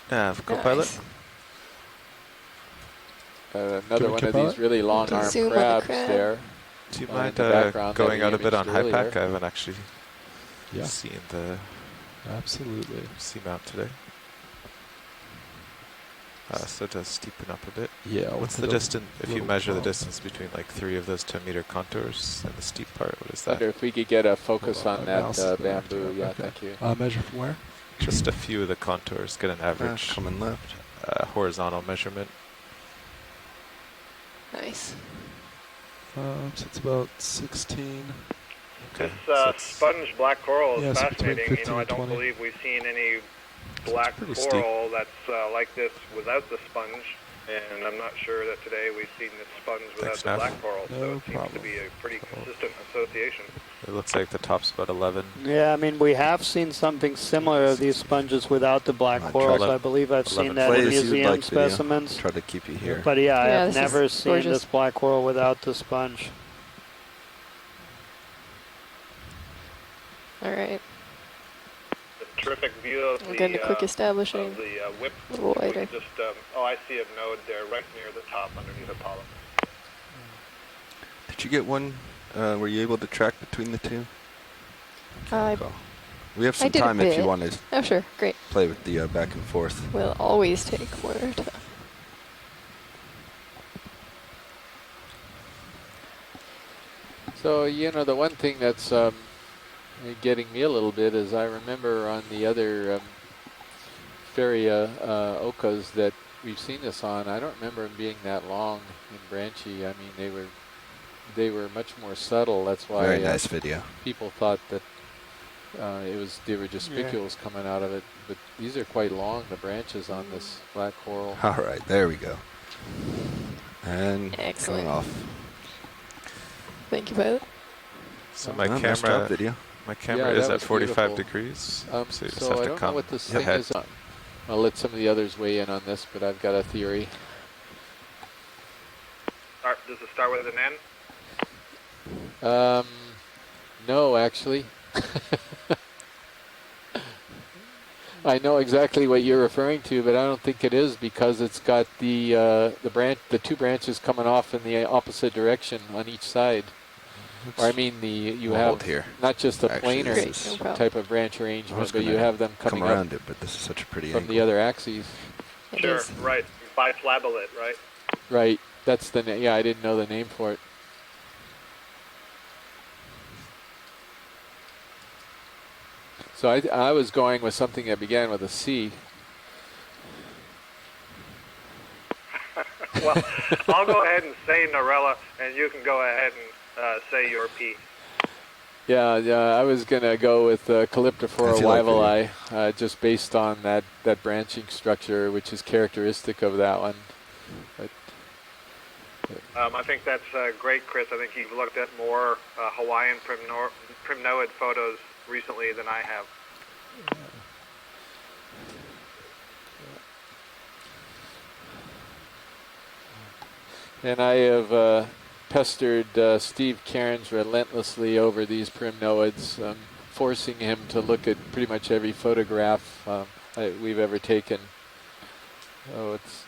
Co-pilot. Another one of these really long arm zoom on the crabs crab. there. Do you in mind the background that going we out a bit on imaged high pack? earlier. I haven't actually Yeah. seen the Absolutely. seamount today. So it does steepen up a bit. Yeah. What's we'll the hit a distance, if you little measure the bump. distance between like 3 of those 10-meter contours and the steep part, what is Wonder that? if we could get a focus Hold on my mouse that is going after bamboo. it. Yeah, Okay. thank you. Measure from where? Just a few of the contours, get an average Coming left. horizontal measurement. Nice. So it's about 16. Okay. This sponge black coral is Yeah, so between fascinating. 15 I and don't 20. believe we've seen any black pretty steep. coral that's like this without the sponge. And I'm not sure that today we've seen this sponge without Thanks, the Nav. black coral. No So it seems to problem. be a pretty consistent association. It looks like the top's about 11. Yeah, I mean, we have seen something similar of these sponges without the black Come on, corals. try I believe I've 11 seen that in Play as you would museum like, video. specimens. Try to keep you here. But yeah, I Yeah, have this is never seen gorgeous. this black coral without the sponge. All right. The terrific view of We're getting a quick establishing. of the whip. A little We wider. can just, I see a node there right near the top underneath the polyp. Did you get one? Were you able to track between the two? We have I some did a time if you bit. want to. Oh, sure. Great. Play with the back and forth. We'll always take one at a time. So, you know, the one thing that's getting me a little bit is I remember on the other ferry Okas that we've seen this on, I don't remember them being that long and branchy. I mean, they were much more subtle. That's why Very nice video. People thought that they were just spicules coming out of it. But these are quite long, the branches on this black coral. All right, there we go. And Excellent. going off. Thank you, pilot. So my nice camera, job, video. my camera Yeah, is that at was 45 beautiful. degrees. So you just So have I to don't come know what this thing ahead. is. I'll let some of the others weigh in on this, but I've got a theory. Does it start with an N? No, actually. I know exactly what you're referring to, but I don't think it is because it's got the two branches coming off in the opposite direction on each side. Or I mean, you have here. not just a Actually, planar type of branch arrangement, but you have them coming come around up it, but this is such a pretty from angle. the other axes. Sure, right. Biflabolate, right? Right. That's the yeah. I didn't know the name for it. So I was going with something that began with a C. Well, I'll go ahead and say Norella, and you can go ahead and say your P. Yeah, I was going to go with Calyptophora wyveli, just based on that branching structure, which is characteristic of that one. But, I think that's great, Chris. I think you've looked at more Hawaiian primnoid photos recently than I have. And I have pestered Steve Cairns relentlessly over these primnoids, forcing him to look at pretty much every photograph we've ever taken. Oh, it's.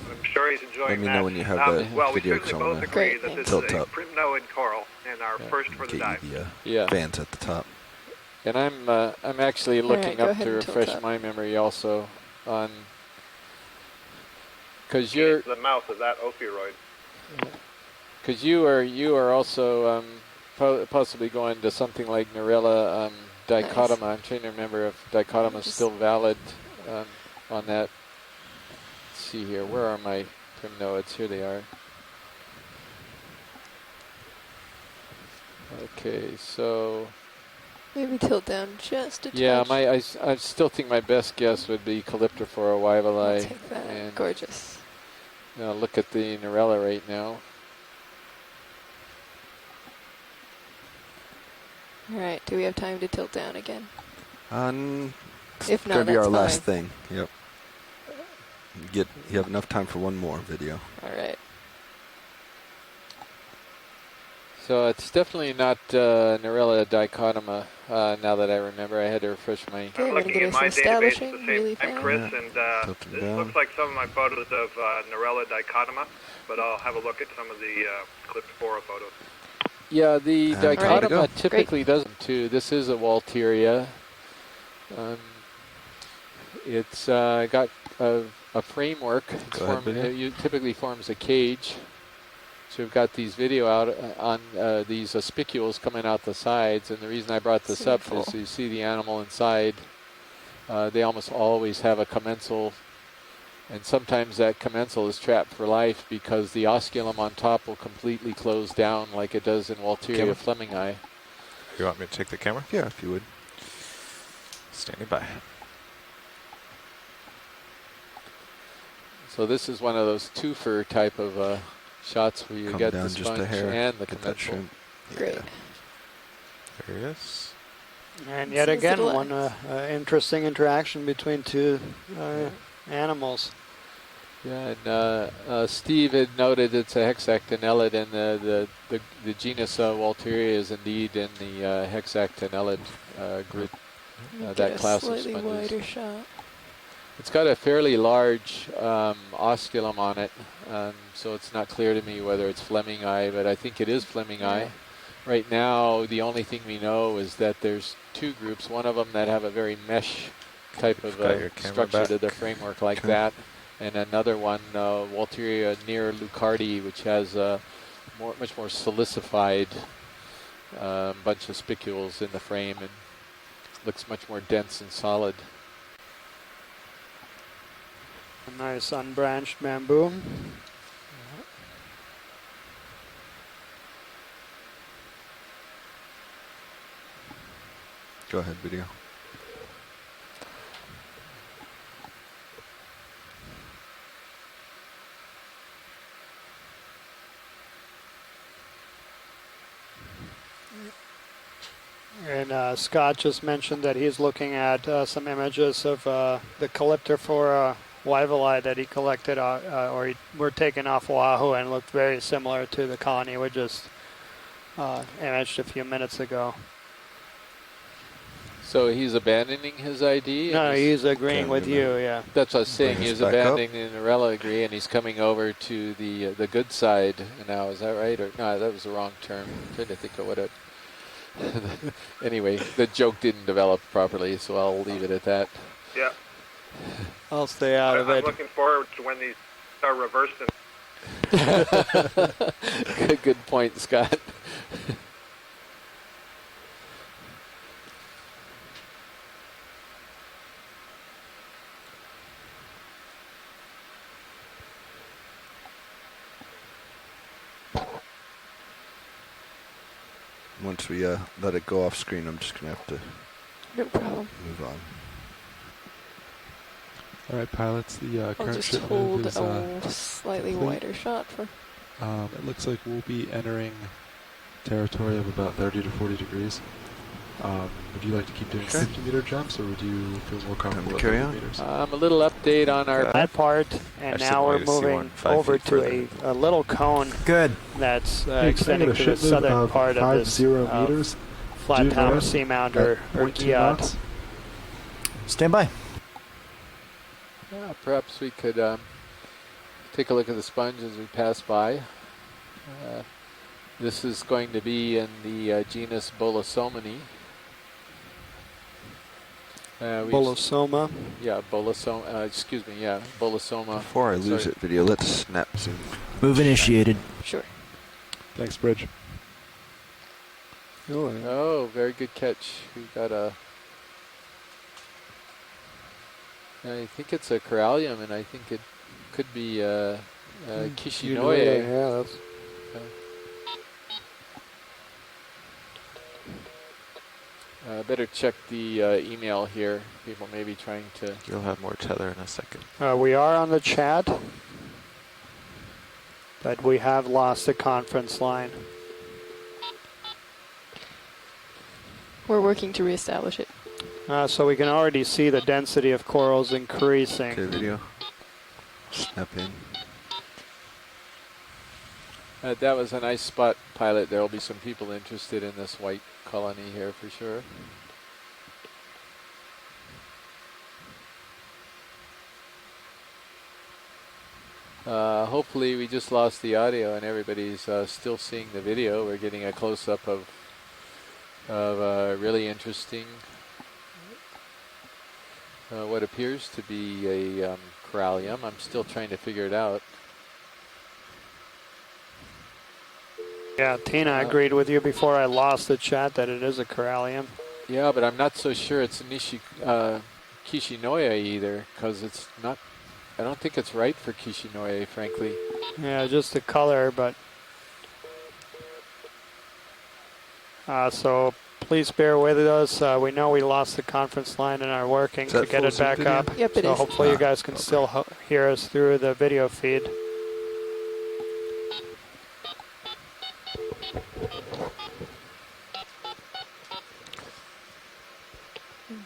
I'm sure he's enjoying Let me that. know when you have the well, we video, certainly 'cause I both wanna agree that this tilt is a up. primnoid coral and our first for the dive. The fans at the top. And I'm actually looking go up ahead to and tilt refresh up. my memory also on, because you're. The mouth of that ophiuroid. Because you are also possibly going to something like Norella dichotoma. I'm trying to remember if dichotoma is still valid on that. Let's see here. Where are my primnoids? Here they are. Okay, so. Maybe tilt down just a touch. Yeah, I still think my best guess would be Calyptophora wyveli. I'll take that. And Gorgeous. look at the Norella right now. All right. Do we have time to tilt down again? It's If not, gonna be our that's last fine. thing. Yep. You have enough time for one more video. All right. So it's definitely not Norella dichotoma. Now that I remember, I had to refresh my. Okay, I'm looking at my database at the same time, Chris, and this down. looks like some of my photos of Norella dichotoma, but I'll have a look at some of the Calyptophora photos. Yeah, the And ready to dichotoma go. typically doesn't too. This is a Walteria. It's got a framework. It typically forms a cage. So we've got these video out on these spicules coming out the sides, and the reason I brought this up is you see the animal inside. They almost always have a commensal, and sometimes that commensal is trapped for life because the osculum on top will completely close down like it does in Walteria flemingi. You want me to take the camera? Yeah, if you would. Standing by. So this is one of those twofer type of shots where you Come get down the just a sponge hair, and the get that commensal. shrimp. Great. There he is. And yet Seems again, to one interesting interaction between two animals. Yeah, and Steve had noted it's a hexactinellid, and the genus Walteria is indeed in the hexactinellid group, Get that a class of slightly sponges. wider shot. It's got a fairly large osculum on it, so it's not clear to me whether it's Fleming eye, but I think it is Fleming eye. Right now, the only thing we know is that there's two groups, one of them that have a very mesh type of structure to the framework like that, and another one, Walteria near Lucardi, which has a much more silicified bunch of spicules in the frame and looks much more dense and solid. A nice unbranched bamboo. Go ahead, video. And Scott just mentioned that he's looking at some images of the Calyptophora wyveli that he collected, were taken off Oahu and looked very similar to the colony we just imaged a few minutes ago. So he's abandoning his ID? No, he's agreeing with you, yeah. That's what I was saying. Bring He us was back up. abandoning the Narella agree, and he's coming over to the good side now. Is that right? Or no, that was the wrong term. I'm trying to think of what it... Anyway, the joke didn't develop properly, so I'll leave it at that. Yeah. I'll stay out of I'm it. looking forward to when these are reversed. Good point, Scott. Once we let it go off screen, I'm just going to have to No problem. move on. All right, pilots, the I'll current just ship hold move is a slightly complete. wider shot for. It looks like we'll be entering territory of about 30 to 40 degrees. Would you like to keep doing 50-meter jumps, or would you feel more comfortable at 30 meters? A little update on our... That part, and now we're moving over to a little cone. Good. That's We expected extending a to ship the move southern of part of this 50 meters. flat Due top north seamount at or 0.2 Giat. knots. Stand by. Yeah, perhaps we could take a look at the sponge as we pass by. This is going to be in the genus Bolosomini. Bolosoma. Yeah, Bolosoma. Excuse me. Yeah, Bolosoma. Before I lose it, video, let's snap zoom. Move initiated. Sure. Thanks, Bridge. Oh, very good catch. We got a... I think it's a corallium, and I think it could be Kishinoye. Yeah, that's... Better check the email here. People may be trying to... You'll have more tether in a second. We are on the chat, but we have lost the conference line. We're working to reestablish it. So we can already see the density of corals increasing. Okay, video. Snap in. That was a nice spot, pilot. There will be some people interested in this white colony here for sure. Hopefully we just lost the audio and everybody's still seeing the video. We're getting a close-up of really interesting what appears to be a corallium. I'm still trying to figure it out. Yeah, Tina agreed with you before I lost the chat that it is a corallium. Yeah, but I'm not so sure it's Kishinoye either, because it's not... I don't think it's right for Kishinoye, frankly. Yeah, just the color, but... so please bear with us. We know we lost the conference line and are working to get it back up. Yep, it so is. hopefully you guys can still hear us through the video feed.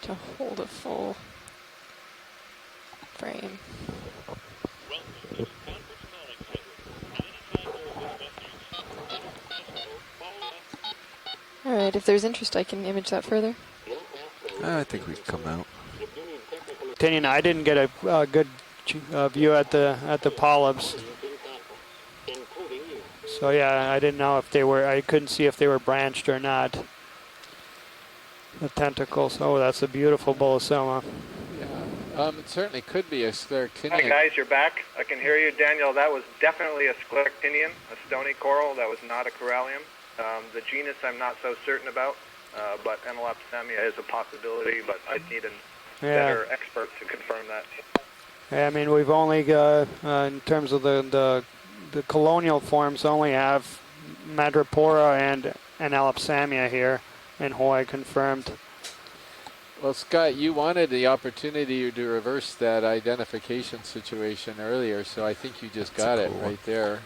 To hold a full frame. Alright, if there's interest I can image that further. I think we can come out. Tinian, I didn't get a good view at the polyps. So yeah, I didn't know if they were. I couldn't see if they were branched or not. The tentacles. Oh, that's a beautiful bolosoma. Yeah, it certainly could be a scleractinian. Hi guys, you're back. I can hear you, Daniel. That was definitely a scleractinian, a stony coral. That was not a corallium. The genus I'm not so certain about, but Enelopsamia is a possibility. But I'd need a better expert to confirm that. Yeah, I mean, we've only got in terms of the colonial forms, only have Madrepora and Enelopsamia here in Hawaii confirmed. Well, Scott, you wanted the opportunity to reverse that identification situation earlier, so I think you just got it right there.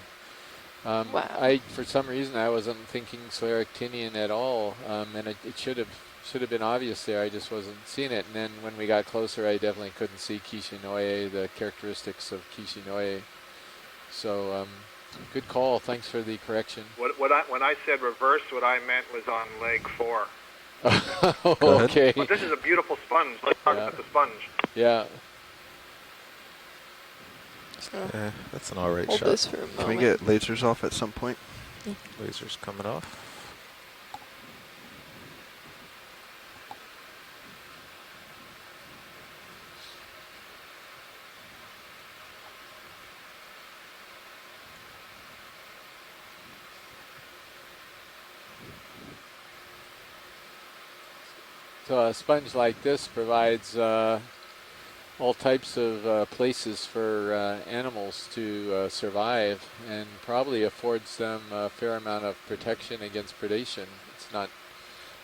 Wow. For some reason, I wasn't thinking scleractinian at all, and it should have been obvious there. I just wasn't seeing it. And then when we got closer, I definitely couldn't see Kishinoye, the characteristics of Kishinoye. So good call. Thanks for the correction. When I said reverse, what I meant was on leg 4. Okay. Well, this is a beautiful sponge. Let's talk about the sponge. Yeah. Yeah, that's an all right Hold shot. this for a Can we moment. get lasers off at some point? Lasers coming off. So a sponge like this provides all types of places for animals to survive, and probably affords them a fair amount of protection against predation. It's not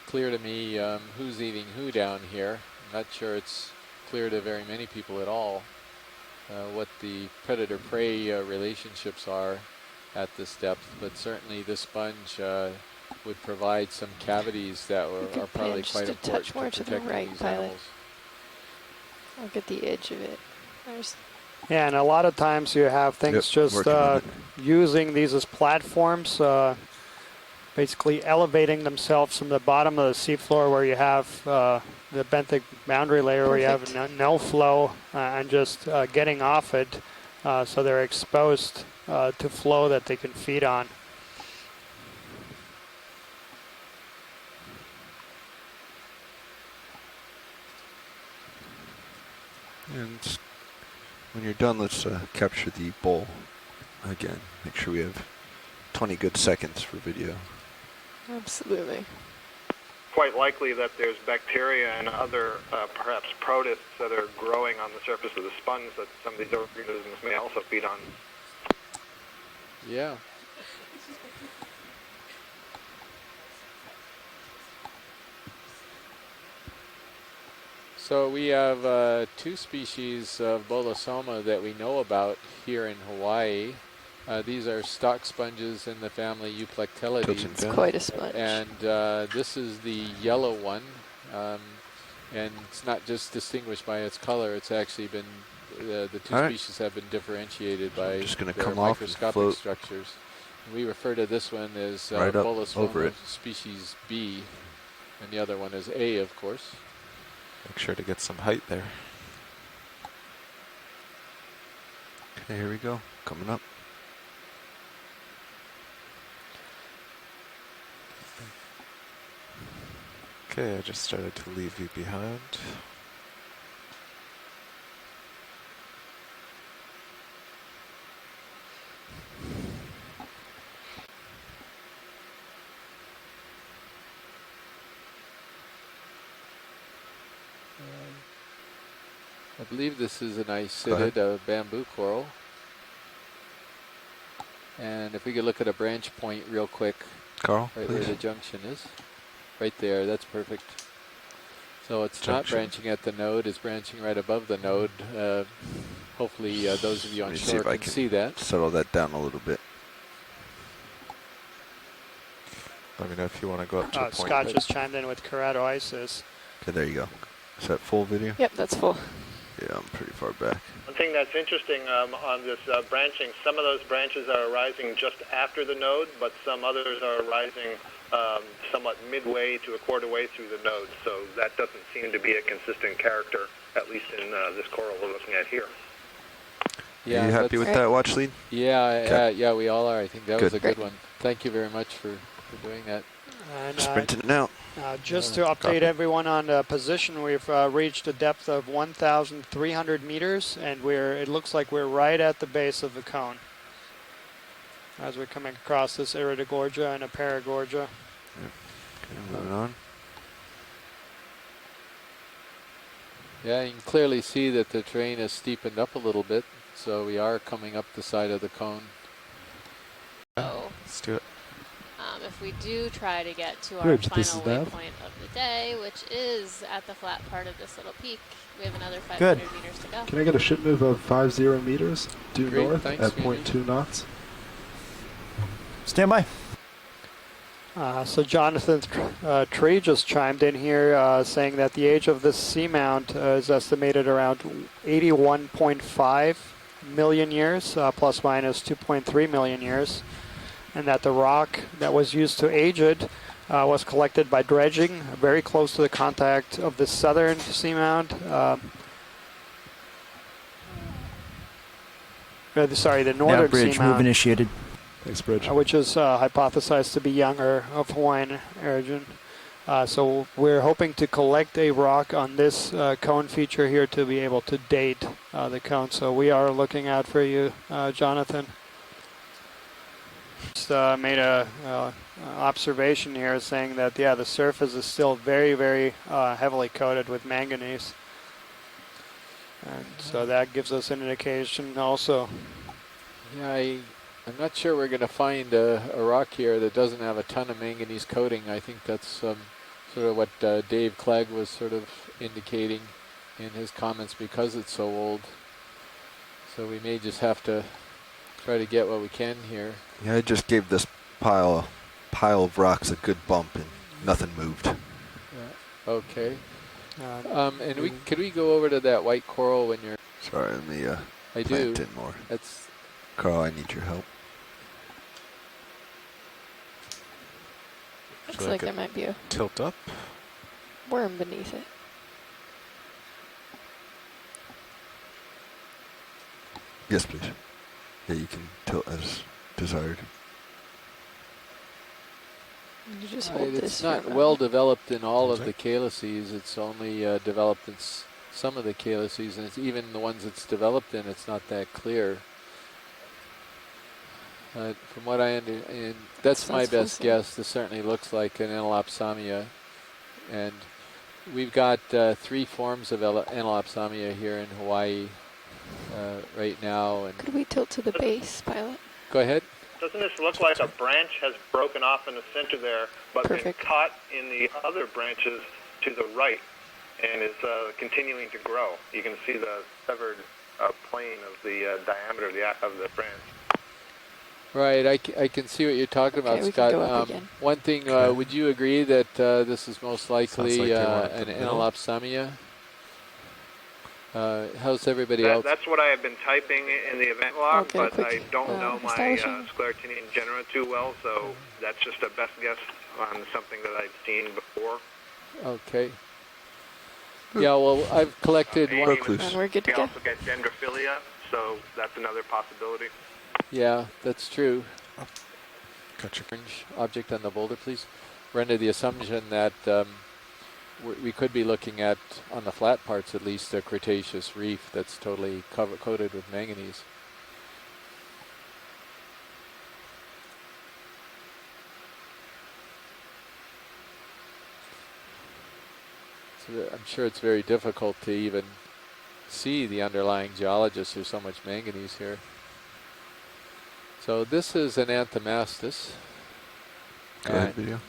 clear to me who's eating who down here. I'm not sure it's clear to very many people at all what the predator-prey relationships are at this depth, but certainly this sponge would provide some cavities that are probably quite important touch more to to the protecting right, these Pilot. animals. I'll get the edge of it. There's Yeah, and a lot of times you have things just using these as platforms, basically elevating themselves from the bottom of the seafloor where you have the benthic boundary layer where you have no flow and just getting off it so they're exposed to flow that they can feed on. And when you're done, let's capture the bowl again. Make sure we have 20 good seconds for video. absolutely. Quite likely that there's bacteria and other perhaps protists that are growing on the surface of the sponge that some of these organisms may also feed on. Yeah. So we have 2 species of bolosoma that we know about here in Hawaii. These are stalk sponges in the family Euplectellidae. It's quite a sponge. And this is the yellow one. And it's not just distinguished by its color, it's actually been, the 2 species have been differentiated by their microscopic structures. We refer to this one as bolosoma species B, and the other one is A, of course. Make sure to get some height there. Okay, here we go. Coming up. Okay, I just started to leave you behind. I believe this is an isotid bamboo coral. And if we could look at a branch point real quick. Carl, right please. where the junction is. Right there, that's perfect. So it's not branching at the node, it's branching right above the node. Hopefully those of you on shore can see that. Settle that down a little bit. Let me know if you want to go up to a point. Scott just chimed in with keratoisis. Okay, there you go. Is that full video? Yep, that's full. Yeah, I'm pretty far back. One thing that's interesting on this branching, some of those branches are arising just after the node, but some others are arising somewhat midway to a quarter way through the node. So that doesn't seem to be a consistent character at least in this coral we're looking at here. Yeah, are you happy with that watch lead? Yeah, yeah, we all are. I think that was a Good. good one. Thank you very much for doing that. And, Sprinting it out. Just to update everyone on the position, we've reached a depth of 1,300 meters, and it looks like we're right at the base of the cone as we're coming across this Iridogorgia and a Paragorgia. Okay, moving on. Yeah, you can clearly see that the terrain has steepened up a little bit, so we are coming up the side of the cone. Oh. Let's do it. If we do try to get to our Bridge, this final is Bev. waypoint of the day, which is at the flat part of this little peak, we have another 500 Good. meters to go. Can I get a ship move of 50 meters due Great, north thanks, at Phoebe. 0.2 knots? Stand by. So Jonathan Tree just chimed in here saying that the age of this seamount is estimated around 81.5 million years, plus minus 2.3 million years, and that the rock that was used to age it was collected by dredging very close to the contact of the southern seamount. Sorry, the northern Now bridge, seamount. move initiated. Thanks, Bridge. Which is hypothesized to be younger of Hawaiian origin. So we're hoping to collect a rock on this cone feature here to be able to date the cone. So we are looking out for you, Jonathan. Just made a observation here saying that, the surface is still very, very heavily coated with manganese. And so that gives us an indication also. Yeah, I'm not sure we're going to find a rock here that doesn't have a ton of manganese coating. I think that's sort of what Dave Clegg was sort of indicating in his comments because it's so old. So we may just have to try to get what we can here. Yeah, I just gave this pile of rocks a good bump and nothing moved. Yeah. Okay. And could we go over to that white coral when you're... Sorry, let me I plant do. in more. That's... Carl, I need your help. Looks like there might be a tilt up worm beneath it. Yes, please. Yeah, you can tilt as desired. You just hold this It's for a not moment. well developed in all of the calyces. It's only developed in some of the calyces, and it's even the ones it's developed in, it's not that clear. From what I understand, that's my best guess. This certainly looks like an Anelopsamia, and we've got 3 forms of Anelopsamia here in Hawaii right now. And could we tilt to the base, pilot? Go ahead. Doesn't this look like a branch has broken off in the center there, but been caught in the other branches to the right, and is continuing to grow? You can see the severed plane of the diameter of the branch. Right, I can see what you're talking about, we Scott. can go up again. One thing, would you agree that this is most likely like they want an the middle. Anelopsamia? How's everybody else? That's what I have been typing in the event log, Okay, but quick, I don't know my establishing. Scleractinian genera too well, so that's just a best guess on something that I've seen before. Okay. Yeah, well, I've collected one. And we're good to We go. also get dendrophilia, so that's another possibility. Yeah, that's true. Gotcha. Orange object on the boulder, please. We're under the assumption that we could be looking at, on the flat parts at least, a Cretaceous reef that's totally coated with manganese. So I'm sure it's very difficult to even see the underlying geologists. There's so much manganese here. So this is an Anthomastus. Go ahead, video.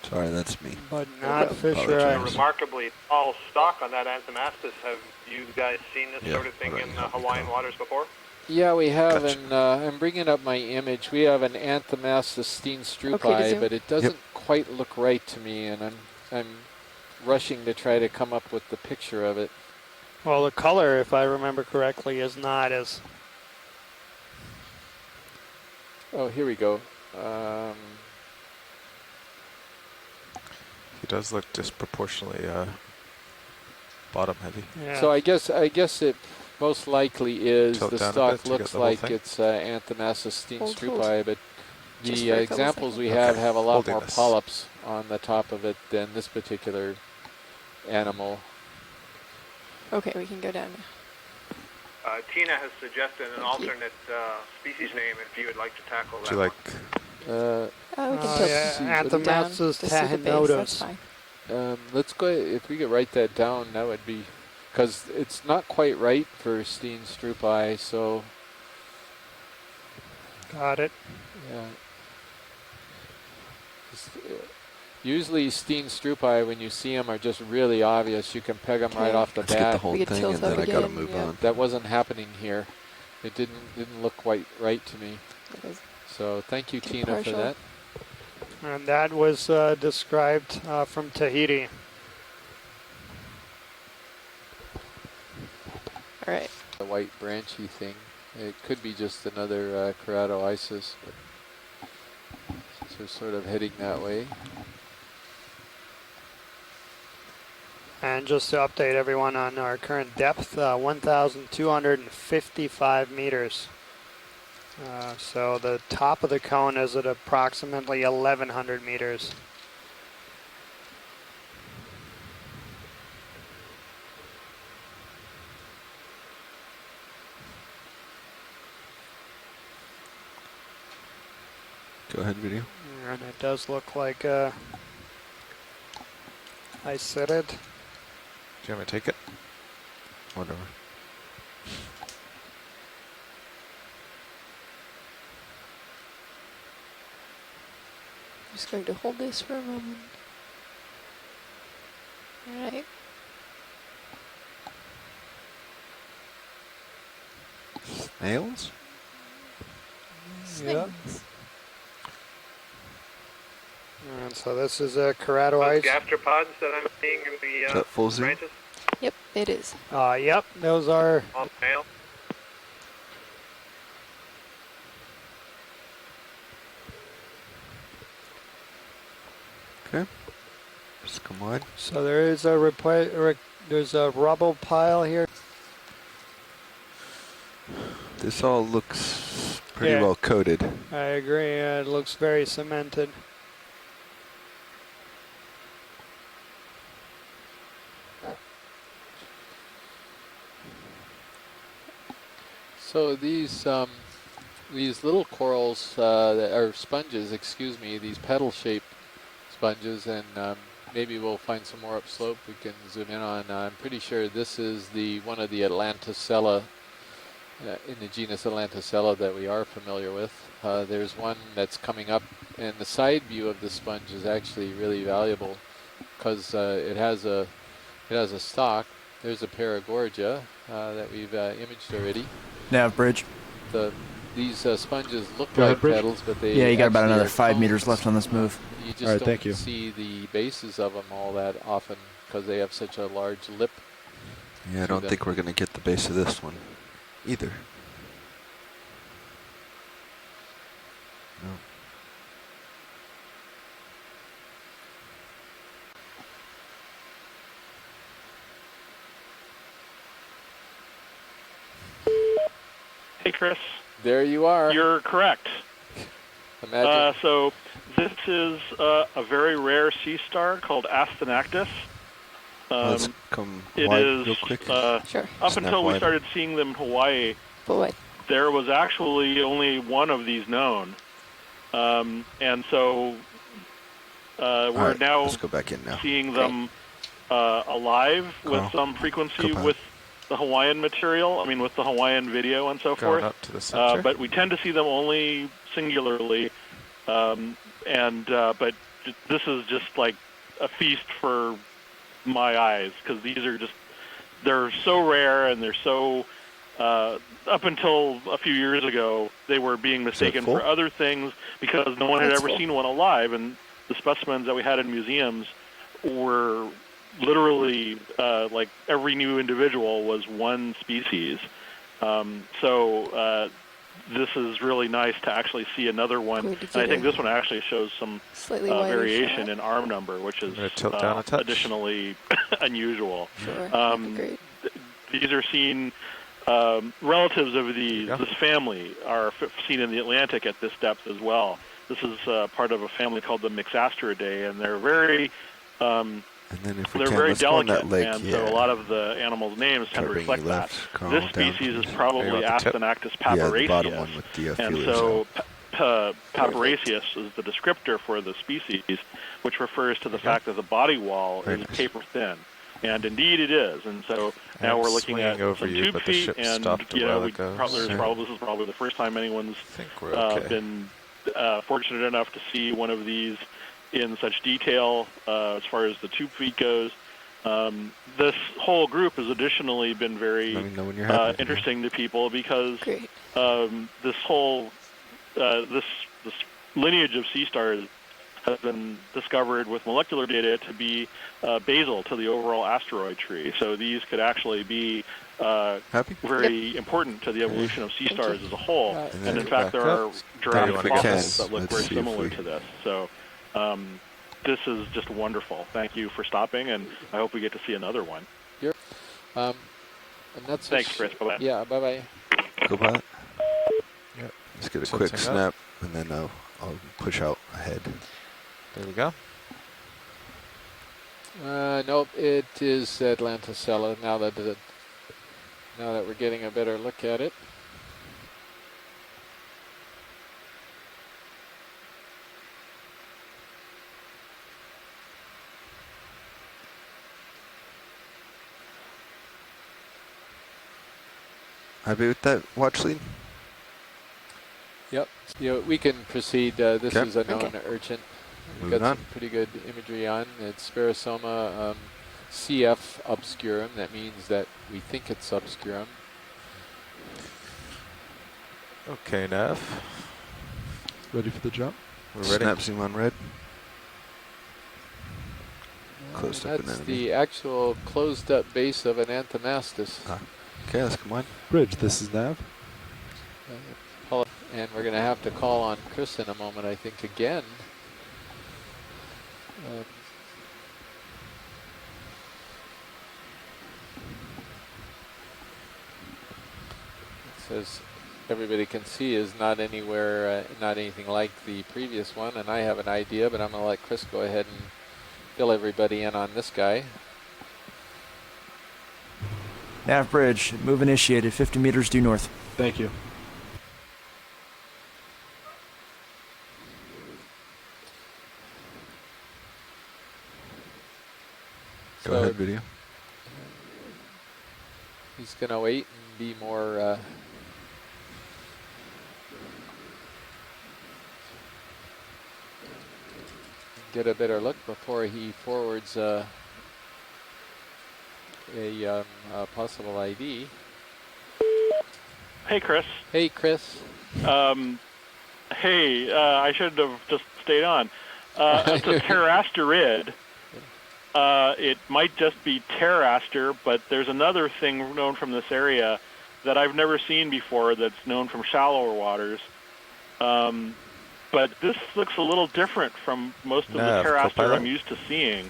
Sorry, that's me. But not Fisher A Ice. remarkably tall stalk on that Anthomastus. Have you guys seen this Yeah, sort of thing right, in yeah, Hawaiian waters before? Yeah, we have, Gotcha. and I'm bringing up my image. We have an Anthomastus steenstrupi, Okay, to zoom. but it doesn't quite look right to me, and I'm rushing to try to come up with the picture of it. Well, the color, if I remember correctly, is not as... Oh, here we go. He does look disproportionately bottom heavy. Yeah. So I guess it most likely is Tilt the down a stock bit to get looks the whole like thing. it's Anthemassa Hold. steenstrupi, but Just the for a couple examples we seconds. have a lot Holding more this. polyps on the top of it than this particular animal. Okay, we can go down now. Tina has suggested an alternate species name if you would like to tackle that. Do you like? Oh, we can Oh, tilt yeah, it down. Anthemassa Just see the base, that's tahinotus. fine. Let's go, if we could write that down, that would be, because it's not quite right for steenstrupi, so Got it. yeah. Usually steenstrupi, when you see them, are just really obvious. You can peg them right off the Let's get the bat. whole We could thing tilt and up then I gotta again, move yeah. on. That wasn't happening here. It didn't look quite right to me. It is So thank you, too Tina, partial. for that. And that was described from Tahiti. All right. The white branchy thing. It could be just another keratoisis, but since we're sort of heading that way. And just to update everyone on our current depth, 1,255 meters. So the top of the cone is at approximately 1,100 meters. Go ahead, video. And it does look like I said it. Do you want me to take it? Whatever. I'm just going to hold this for a moment. All right. Nails? Yeah. Snails. And so this is a Those keratoides. gastropods that I'm seeing in the Is that full zoom? branches? Yep, it is. Yep, those are All male. Okay. Just come on. So there is a there's a rubble pile here. This all looks pretty Yeah. well coated. I agree. It looks very cemented. So these little corals that are sponges, excuse me, these petal-shaped sponges, and maybe we'll find some more upslope we can zoom in on. I'm pretty sure this is one of the Atlanticella in the genus Atlanticella that we are familiar with. There's one that's coming up, and the side view of the sponge is actually really valuable because it has a stalk. There's a Paragorgia that we've imaged already. Nav bridge. These sponges look Go ahead, like Bridge. petals, but they Yeah, you got about actually another are 5 meters cones. left on this move. You just All right, don't thank you. see the bases of them all that often because they have such a large lip. Yeah, I to don't them. think we're going to get the base of this one either. No. Hey, Chris. There you are. You're correct. Imagine. So this is a very rare sea star called Astenactus. Let's come It wide is real quick. Sure. up Snap until we wide. started seeing them in Hawaii. Full wide. There was actually only one of these known, and so All we're right, now let's go back in now. seeing them alive with Carl, some frequency go back. with the Hawaiian material. I mean, with the Hawaiian video and so Going forth. up to the center. But we tend to see them only singularly, but this is just like a feast for my eyes because these are they're so rare and they're so up until a few years ago they were being mistaken full? for other things because no one had That's ever full. seen one alive, and the specimens that we had in museums were literally like every new individual was one species. So this is really nice to actually see another one. And I think this one actually shows some variation in arm number, which is additionally unusual. Sure, these are seen, relatives of this family are seen in the Atlantic at this depth as well. This is part of a family called the Mixasteridae, and they're very delicate, so a lot of the animals' names tend to reflect that. This species is probably Astonactus papyraceus, and so papyraceus is the descriptor for the species, which refers to the fact that the body wall is paper thin. And indeed it is, and so now we're looking at some tube feet, and this is probably the first time anyone's been fortunate enough to see one of these in such detail as far as the tube feet goes. This whole group has additionally been very interesting to people because this whole this lineage of sea stars has been discovered with molecular data to be basal to the overall asteroid tree. So these could actually be very important to the evolution of sea stars as a whole. And in fact, there are Jurassic fossils that look very similar to this. So this is just wonderful. Thank you for stopping, and I hope we get to see another one. And that's Thanks, Chris. Bye-bye. Yeah, bye-bye. Go by. Yep. Let's get a quick snap, and then I'll push out ahead. There we go. Nope, it is Atlanticella. Now that we're getting a better look at it. Happy with that watch lead? Yep. We can proceed. This is a known urchin. We've got some pretty good imagery on. It's Spirosoma CF obscurum. That means that we think it's obscurum. Okay, Nav. Ready for the jump? We're ready. Snap zoom on red. Closed up That's the actual closed up base of an Anthomastus. Okay, let's come on. Bridge, this is Nav. And we're going to have to call on Chris in a moment, I think, again. It says everybody can see is not anywhere, not anything like the previous one, and I have an idea, but I'm going to let Chris go ahead and fill everybody in on this guy. Nav bridge, move initiated, 50 meters due north. Thank you. Go ahead, video. He's going to wait and be more get a better look before he forwards a possible ID. Hey, Chris. Hey, Chris. Hey, I should have just stayed on. It's a pterasterid. It might just be pteraster, but there's another thing known from this area that I've never seen before that's known from shallower waters. But this looks a little different from most of the pteraster I'm used to seeing.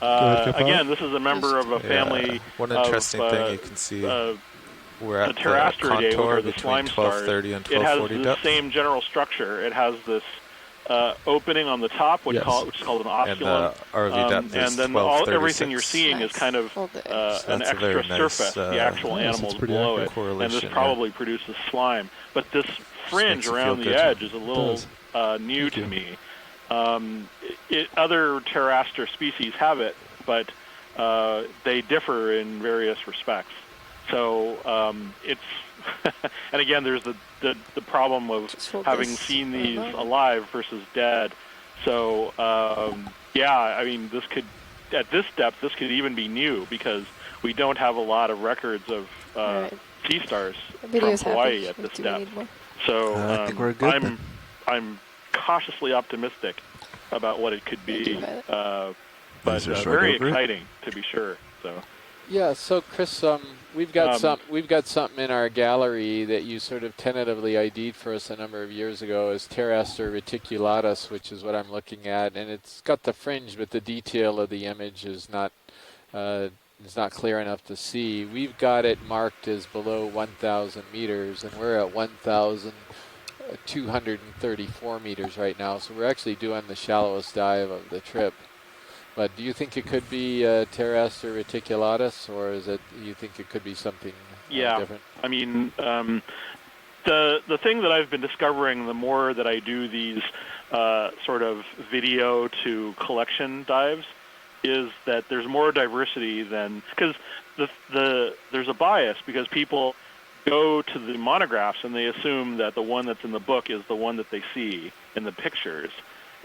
Again, this is a member of a family One interesting thing you can see, we're at the contour between 1230 and 1240 It has the same general structure. It has this opening on the top, which is called an osculum, and then everything you're seeing is kind of an extra surface, the actual animals below it, and this probably produces slime. But this fringe around the edge is a little new to me. Other pteraster species have it, but they differ in various respects. So it's and again, there's the problem of having seen these alive versus dead. So yeah, I mean, this could, at this depth, this could even be new because we don't have a lot of records of sea stars from Hawaii at this depth. So I think we're good. I'm cautiously optimistic about what it could be. but Is there very over it? exciting to be sure. So. Yeah, so Chris, we've got something in our gallery that you sort of tentatively ID'd for us a number of years ago as Pteraster reticulatus, which is what I'm looking at, and it's got the fringe, but the detail of the image is not clear enough to see. We've got it marked as below 1,000 meters, and we're at 1,234 meters right now, so we're actually doing the shallowest dive of the trip. But do you think it could be Pteraster reticulatus, or you think it could be something different? I mean, the thing that I've been discovering the more that I do these sort of video to collection dives is that there's more diversity than, because there's a bias because people go to the monographs and they assume that the one that's in the book is the one that they see in the pictures.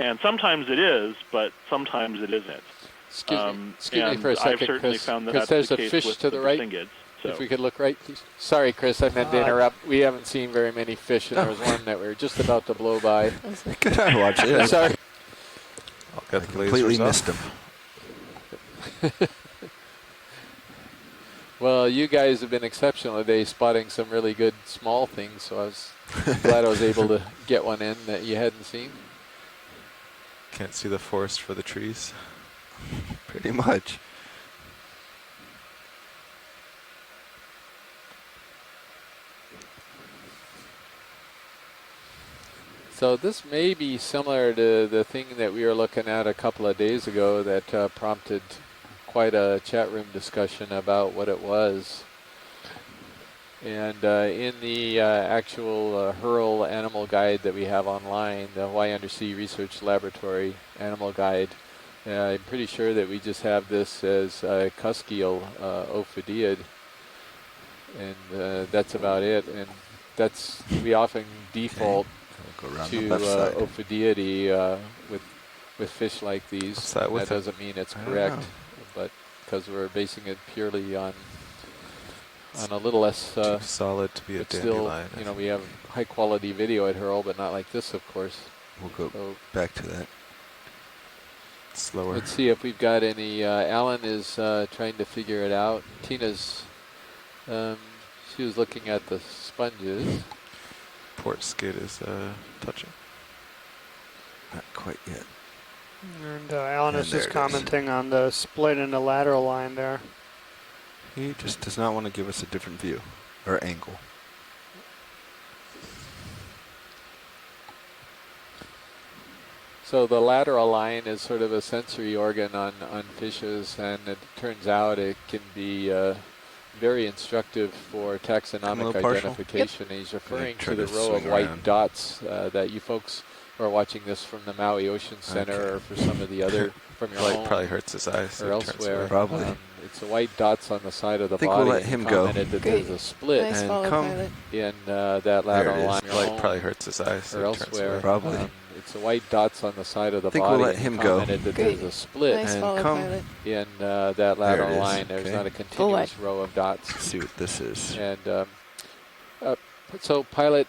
And sometimes it is, but sometimes it isn't. Excuse me for a second, I've certainly Chris. found that Chris, that's there's the a case fish with to the right. Singids, so. If we could look right, please. Sorry, Chris, I meant to interrupt. We haven't seen very many fish, and there was one that we were just about to blow by. Good, I watched it. Sorry. I'll get the Completely lasers missed off. him. Well, you guys have been exceptional today, spotting some really good small things, so I was glad I was able to get one in that you hadn't seen. Can't see the forest for the trees. Pretty much. So this may be similar to the thing that we were looking at a couple of days ago that prompted quite a chat room discussion about what it was. And in the actual Hurl animal guide that we have online, the Hawaii Undersea Research Laboratory animal guide, I'm pretty sure that we just have this as Cuskiel ophidiid, and that's about it. And we often default to ophidiity with fish like these. What's that with that doesn't mean it's correct, but because we're basing it purely on a little less too solid to be a dandelion. Still, we have high quality video at Hurl, but not like this, of course. We'll go back to that. Slower. Let's see if we've got any. Alan is trying to figure it out. Tina's, she was looking at the sponges. Port skid is touching. Not quite yet. And Alan is just commenting on the split in the lateral line there. He just does not want to give us a different view or angle. So the lateral line is sort of a sensory organ on fishes, and it turns out it can be very instructive for taxonomic identification. Yep. He's referring to the row of white dots that you folks who are watching this from the Maui Ocean Center or for some of the other from your home probably hurts his eyes or elsewhere. Probably. It's the white dots on the side of the body. We'll let him go. That there's a split nice and come in that lateral line. Light probably hurts his eyes or elsewhere. Probably. It's the white dots on the side of the body. We'll let him go. That there's a split nice and come in that lateral line. There's not a continuous row of dots. Let's see what this is. And so, Pilot,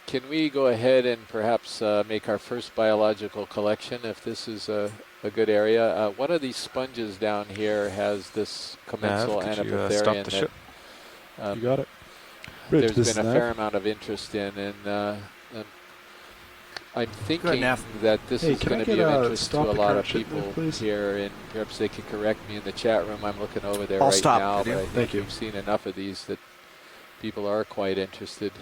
can we go ahead and perhaps make our first biological collection if this is a good area? One of these sponges down here has this commensal anapotherian the ship? You got it. Rich, there's been a fair amount of interest in, and I'm thinking that this is going to be of interest to a lot of people here, and perhaps they can correct me in the chat room. I'm looking over there right now, but I think we've seen enough of these that people are quite interested.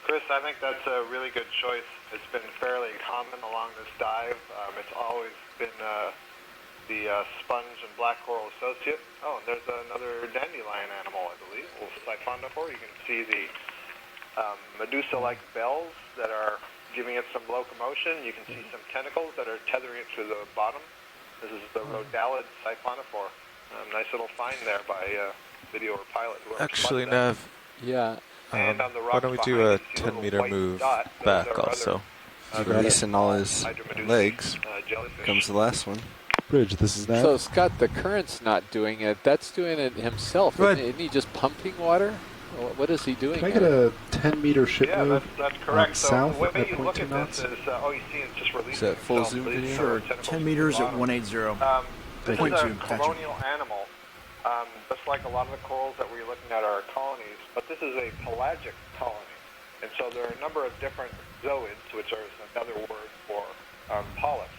Chris, I think that's a really good choice. It's been fairly common along this dive. It's always been the sponge and black coral associate. Oh, and there's another dandelion animal, I believe, a little siphonophore. You can see the medusa-like bells that are giving it some locomotion. You can see some tentacles that are tethering it to the bottom. This is the rhodalid siphonophore. Nice little find there by video or pilot. Actually, Nav. Yeah. And on the Why don't we do a 10-meter move back also? Releasing all his legs. Comes the last one. Bridge, this is that. So, Scott, the current's not doing it. That's doing it himself. Isn't he just pumping water? What is he doing? Can I get a 10-meter ship move that's correct. So south the way at you look 0.2 at knots? this is all you see is just releasing Is that full itself, zoom so these video? sort of Sure. tentacles 10 to meters the at bottom. 180. This is a 0.2, gotcha. colonial animal. Just like a lot of the corals that we're looking at are colonies, but this is a pelagic colony. And so there are a number of different zooids, which is another word for polyps.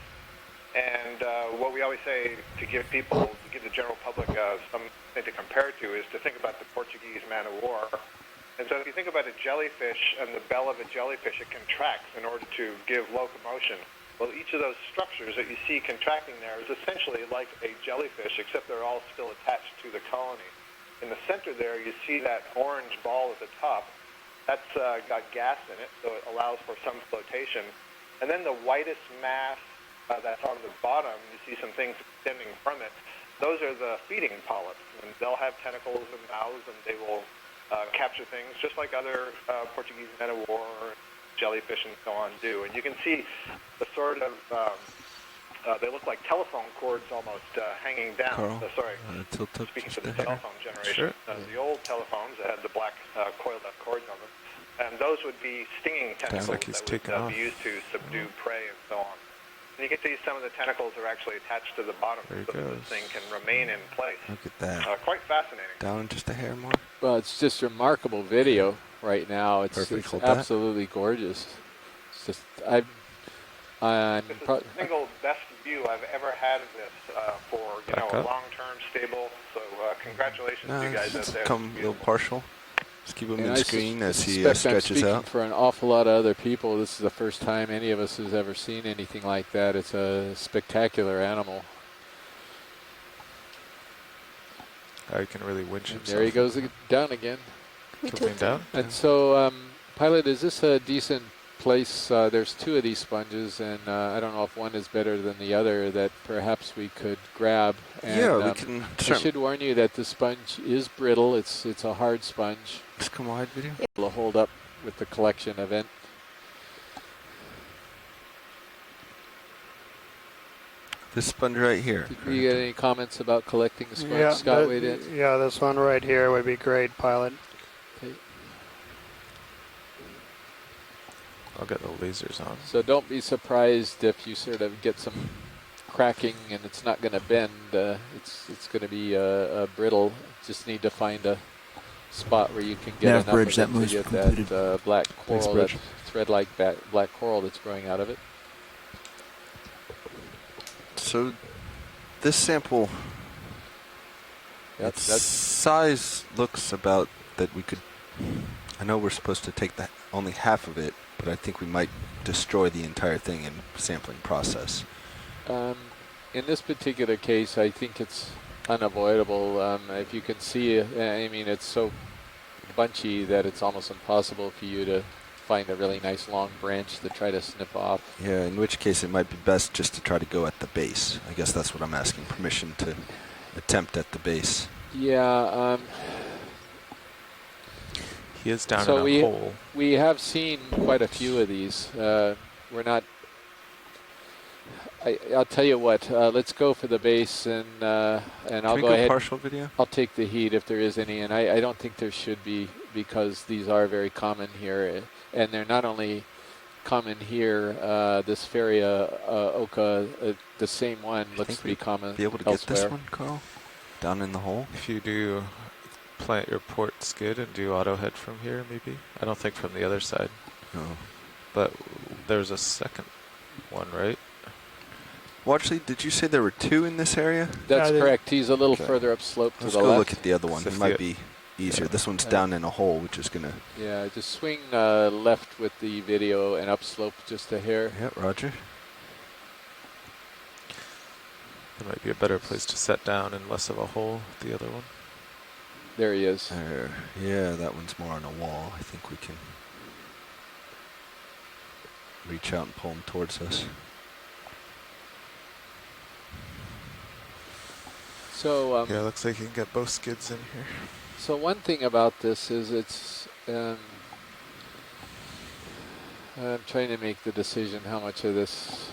And what we always say to give the general public something to compare it to is to think about the Portuguese man of war. And so if you think about a jellyfish and the bell of a jellyfish, it contracts in order to give locomotion. Well, each of those structures that you see contracting there is essentially like a jellyfish, except they're all still attached to the colony. In the center there, you see that orange ball at the top. That's got gas in it, so it allows for some flotation. And then the whitest mass that's on the bottom, you see some things extending from it. Those are the feeding polyps, and they'll have tentacles and mouths, and they will capture things just like other Portuguese men of war, jellyfish, and so on do. And you can see the sort of, they look like telephone cords almost hanging down. Carl, Speaking to the telephone generation. Sure. The old telephones that had the black coiled up cords on them, and those would be stinging tentacles like he's that would be used to subdue prey and so on. And you can see some of the tentacles are actually attached to the bottom, so that this thing can remain in place. Look at that. Quite fascinating. Down just a hair more. Well, it's just remarkable video right now. It's absolutely gorgeous. It's just I'm this is the single best view I've ever had of this for a long-term stable. So congratulations to you guys out there. Come a little partial. Just keep him in screen as he I'm stretches speaking out. for an awful lot of other people. This is the first time any of us has ever seen anything like that. It's a spectacular animal. I can really winch himself. There he goes down again. Coming down. And so, Pilot, is this a decent place? There's two of these sponges, and I don't know if one is better than the other that perhaps we could grab. And, yeah, we can. I should warn you that the sponge is brittle. It's a hard sponge. Just come wide video. It'll hold up with the collection event. This sponge right here. Did we get any comments about collecting the sponge? Yeah, Scott weighed in. Yeah, this one right here would be great, Pilot. Okay. I'll get the lasers on. So don't be surprised if you sort of get some cracking and it's not going to bend. It's going to be brittle. Just need to find a spot where you can get enough bridge, that of it move's to get completed. that black coral, that Bridge. thread-like black coral that's growing out of it. So this sample, its size looks about that we could. I know we're supposed to take only half of it, but I think we might destroy the entire thing in sampling process. In this particular case, I think it's unavoidable. If you can see, I mean, it's so bunchy that it's almost impossible for you to find a really nice long branch to try to snip off. Yeah, in which case it might be best just to try to go at the base. I guess that's what I'm asking permission to attempt at the base. Yeah. He is down so in a hole. We have seen quite a few of these. We're not. I'll tell you what. Let's go for the base, and I'll go ahead. Partial video? I'll take the heat if there is any, and I don't think there should be, because these are very common here, and they're not only common here. This Feria oca, the same one, looks to be common be able to elsewhere. get this one, Carl? Down in the hole? If you do plant your port skid and do auto head from here, maybe. I don't think from the other side. No. But there's a second one, right? Well, actually, did you say there were two in this area? That's correct. He's a little further upslope to Let's the go left. look at the other one. It might be easier. This one's down in a hole, which is going to... Yeah, just swing left with the video and upslope just a hair. Yeah, roger. There might be a better place to set down and less of a hole, the other one. There he is. There. Yeah, that one's more on a wall. I think we can reach out and pull him towards us. So yeah, looks like you can get both skids in here. So one thing about this is it's. I'm trying to make the decision how much of this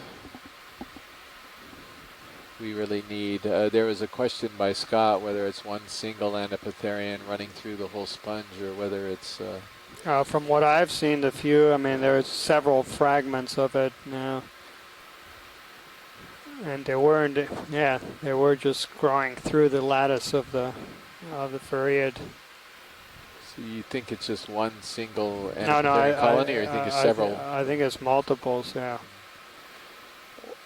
we really need. There was a question by Scott whether it's one single Anapitherian running through the whole sponge or whether it's... From what I've seen, the few, I mean, there's several fragments of it now. And they weren't, yeah, they were just growing through the lattice of the feriid. So you think it's just one single No, colony, or you think it's several? I think it's multiples, yeah.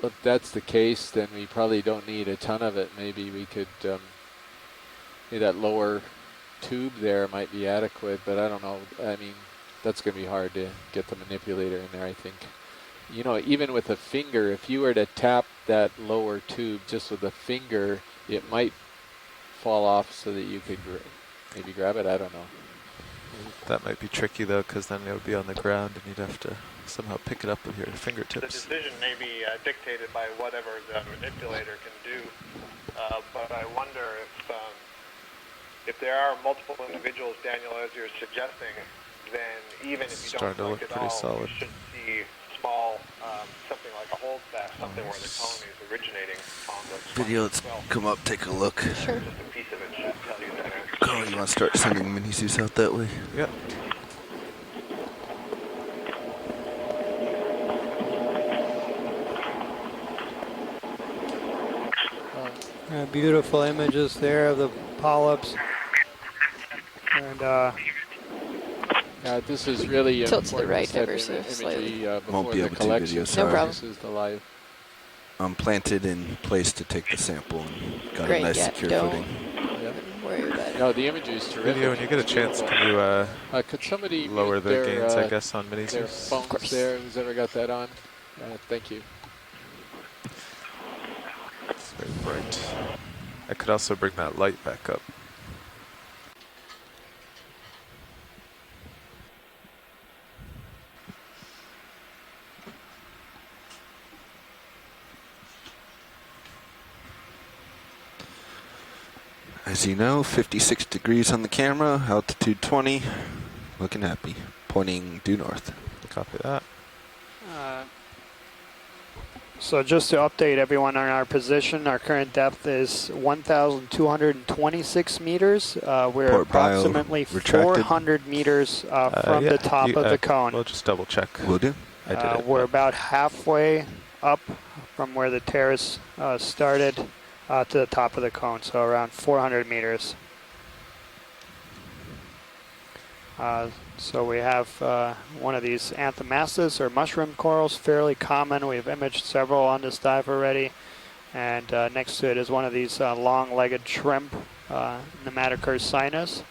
If that's the case, then we probably don't need a ton of it. Maybe we could, maybe that lower tube there might be adequate, but I don't know. I mean, that's going to be hard to get the manipulator in there, I think. You know, even with a finger, if you were to tap that lower tube just with a finger, it might fall off so that you could maybe grab it. I don't know. That might be tricky though, because then it would be on the ground and you'd have to somehow pick it up with your fingertips. The decision may be dictated by whatever the manipulator can do, but I wonder if there are multiple individuals, Daniel, as you're suggesting, then even if you don't collect it all, solid. You should see small, something like a holdfast, something where the colony is originating on the Video, let's come up, take a look. Sure. Just a piece of it should tell you that. Oh, you want to start sending mini Zeus out that way? Yep. Beautiful images there of the polyps. And this is really tilt to the right step ever so slightly. Won't be able to video, No sorry. problem. This is the live. I'm planted in place to take the sample and got Great, a nice yeah, secure don't footing. worry about it. No, the imagery is terrific. Video, when you get a chance, can you could somebody lower the their, gains, I guess, on mini their Zeus? phones there? Who's ever got that on? Thank you. It's very bright. I could also bring that light back up. As you know, 56 degrees on the camera, altitude 20, looking happy, pointing due north. Copy that. so just to update everyone on our position, our current depth is 1,226 meters. We're Port bio approximately retracted. 400 meters from the top of the cone. We'll just double check. Will do. I did it. We're about halfway up from where the terrace started to the top of the cone, so around 400 meters. So we have one of these anthomastus or mushroom corals, fairly common. We've imaged several on this dive already. And next to it is one of these long-legged shrimp, Nematochirus sinus.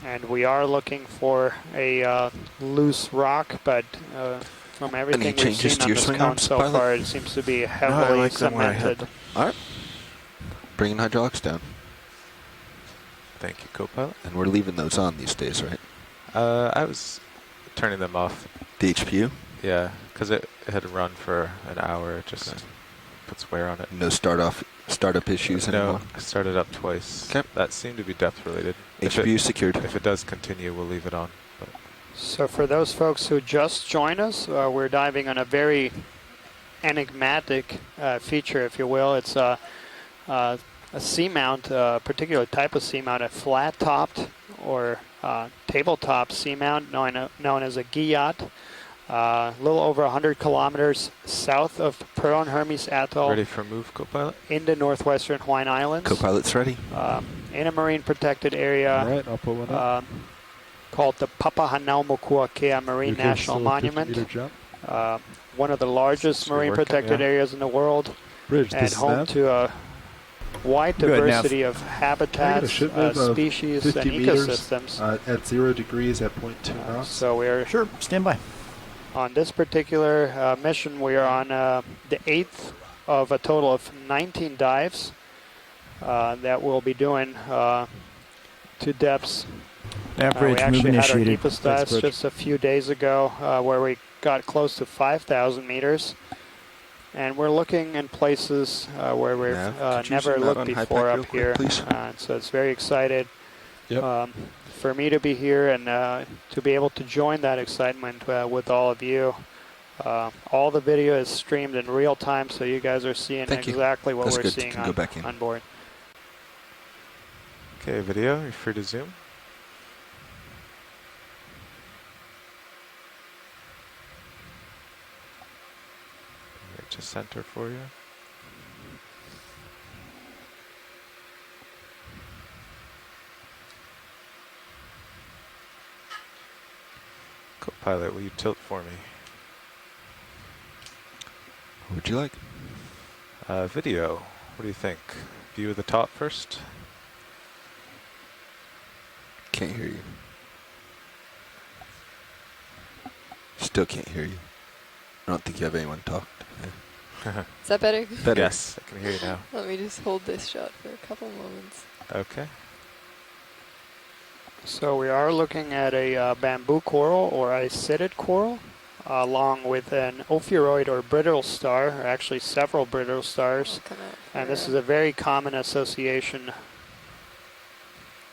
And we are looking for a loose rock, but from everything we've seen on this cone so far, it seems to be heavily cemented. All right. Bringing hydraulics down. Thank you, co-pilot. And we're leaving those on these days, right? I was turning them off. The HPU? Yeah, because it had run for an hour. It just puts wear on it. No startup issues anymore? No, I started up twice. Okay. That seemed to be depth related. HPU secured. If it does continue, we'll leave it on. But. So for those folks who just joined us, we're diving on a very enigmatic feature, if you will. It's a seamount, a particular type of seamount, a flat-topped or tabletop seamount known as a guillotte. A little over 100 kilometers south of Pearl and Hermes Atoll. Ready for move, co-pilot? In the northwestern Hawaiian Islands. Co-pilot's ready. In a marine protected area. All right, I'll put one up. Called the Papahanaumokuakea Marine National Monument. One of the largest marine protected areas in the world. Bridge, and home to a wide diversity of habitats, species, and ecosystems. At 0 degrees at 0.2 knots. So we're stand by. On this particular mission, we are on the 8th of a total of 19 dives that we'll be doing to depths. We actually had our deepest dives just a few days ago where we got close to 5,000 meters. And we're looking in places where we've never looked before up here. So it's very excited for me to be here and to be able to join that excitement with all of you. All the video is streamed in real time, so you guys are seeing Thank you. exactly what That's we're good. seeing Can go back in. on board. Okay, video, you're free to zoom. Right to center for you. Co-pilot, will you tilt for me? What would you like? Video, what do you think? View of the top first? Can't hear you. Still can't hear you. I don't think you have anyone talk. Is that better? Better. Yes, I can hear you now. Let me just hold this shot for a couple moments. Okay. So we are looking at a bamboo coral or a sitted coral, along with an ophiuroid or brittle star, or actually several brittle stars. And this is a very common association.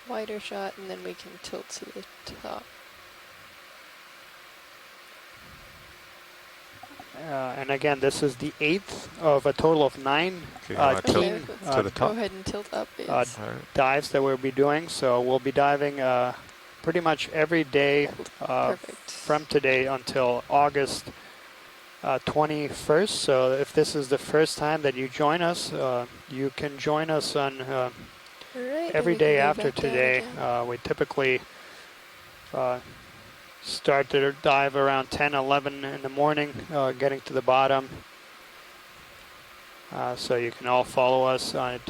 Wider shot, and then we can tilt to the top. And again, this is the 8th of a total of 9 Okay, team to the top. Go ahead and tilt up. Yes. dives that we'll be doing. So we'll be diving pretty much every day from today until August 21st. So if this is the first time that you join us, you can join us on every day after today. We typically start to dive around 10, 11 in the morning, getting to the bottom. So you can all follow us at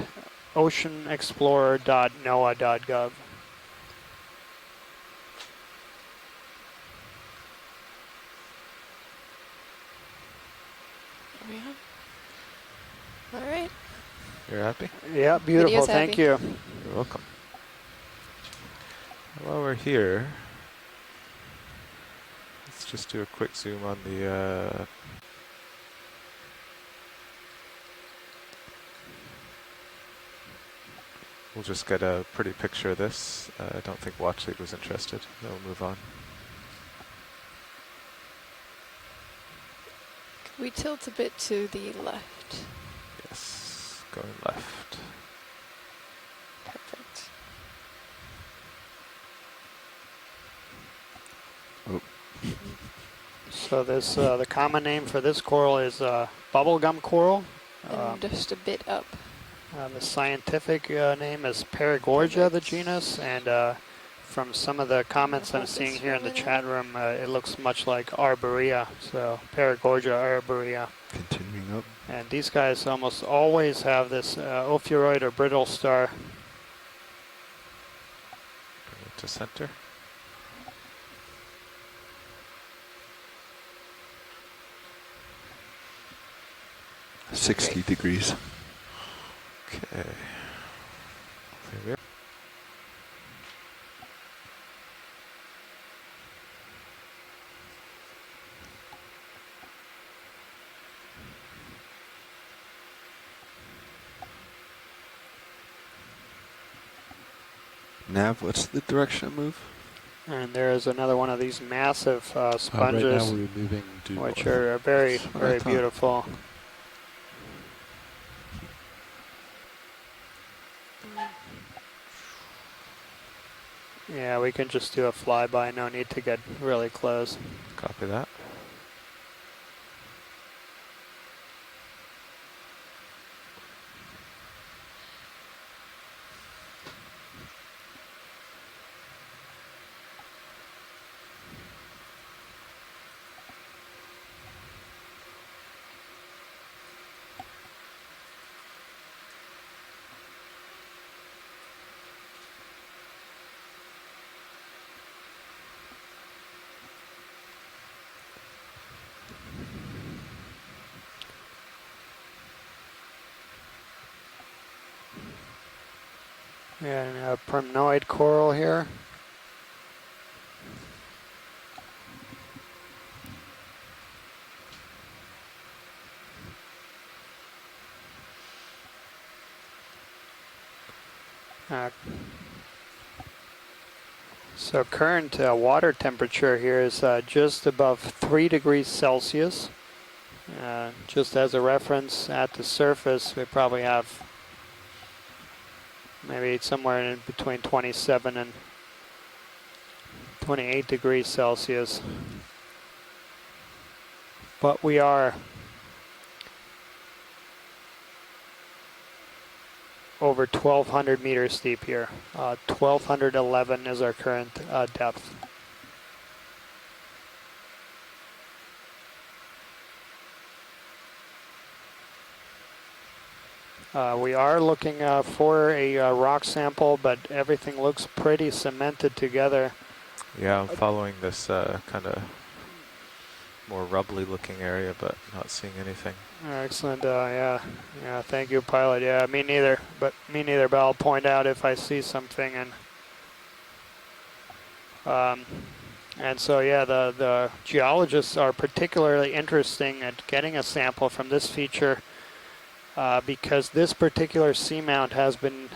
oceanexplorer.noaa.gov. All right. You're happy? Yeah, beautiful. Video's Thank happy. you. You're welcome. While we're here, let's just do a quick zoom on the we'll just get a pretty picture of this. I don't think Watch Lead was interested. Then we'll move on. Can we tilt a bit to the left? Yes, going left. Perfect. Oh. So this the common name for this coral is bubblegum coral. And just a bit up. The scientific name is Paragorgia, the genus, and from some of the comments I'm seeing here in the chat room, it looks much like Arborea, so Paragorgia arborea. Continuing up. And these guys almost always have this ophiuroid or brittle star. Bring it to center. Great. 60 degrees. Okay. There we are. Nav, what's the direction of move? And there is another one of these massive sponges, right now we're moving due which north. are very, very thought. beautiful. Yeah, we can just do a flyby, no need to get really close. Copy that. And a primnoid coral here. So current water temperature here is just above 3 degrees Celsius. Just as a reference, at the surface we probably have maybe somewhere in between 27 and 28 degrees Celsius. But we are over 1,200 meters deep here. 1,211 is our current depth. We are looking for a rock sample, but everything looks pretty cemented together. Yeah, I'm following this kind of more rubbly looking area, but not seeing anything. Excellent. Yeah. Thank you, pilot. Yeah, me neither. But I'll point out if I see something. And so yeah, the geologists are particularly interesting at getting a sample from this feature because this particular seamount has been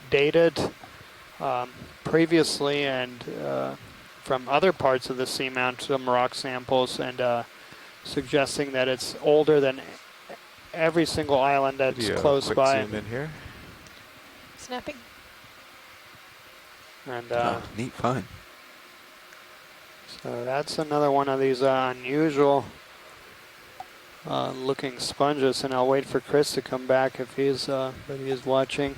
dated previously and from other parts of the seamount, some rock samples, and suggesting that it's older than every single island that's Video, close quick by. zoom in here. Snapping. And neat find. So that's another one of these unusual looking sponges, and I'll wait for Chris to come back if he's watching.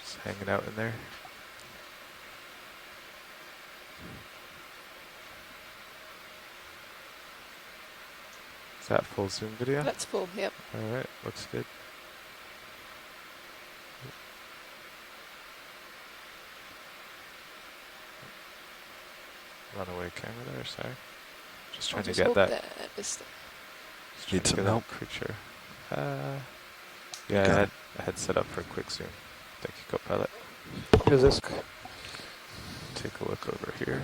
Just hanging out in there. Is that full zoom video? That's full, yep. All right, looks good. Runaway camera there, sorry. Just trying to get that. Need some help? Creature. Yeah, I had set up for a quick zoom. Thank you, co-pilot. Is this? Take a look over here.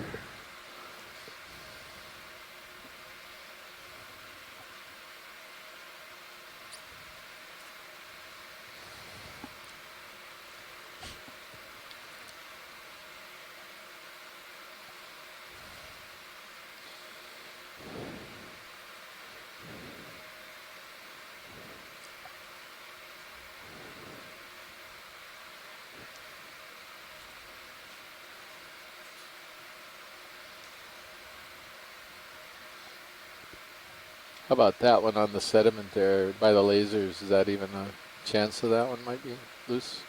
How about that one on the sediment there by the lasers? Is that even a chance of that one might be loose?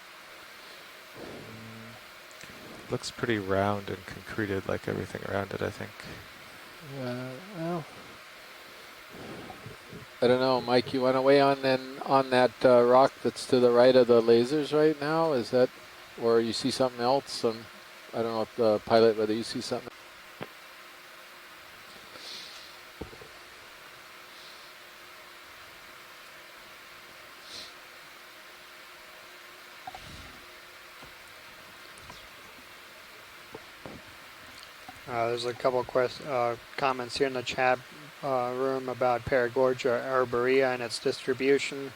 Looks pretty round and concreted like everything around it, I think. Well, I don't know, Mike. You want to weigh on that rock that's to the right of the lasers right now? Is that, or you see something else? I don't know if the pilot, whether you see something. There's a couple of comments here in the chat room about Paragorgia arborea and its distribution.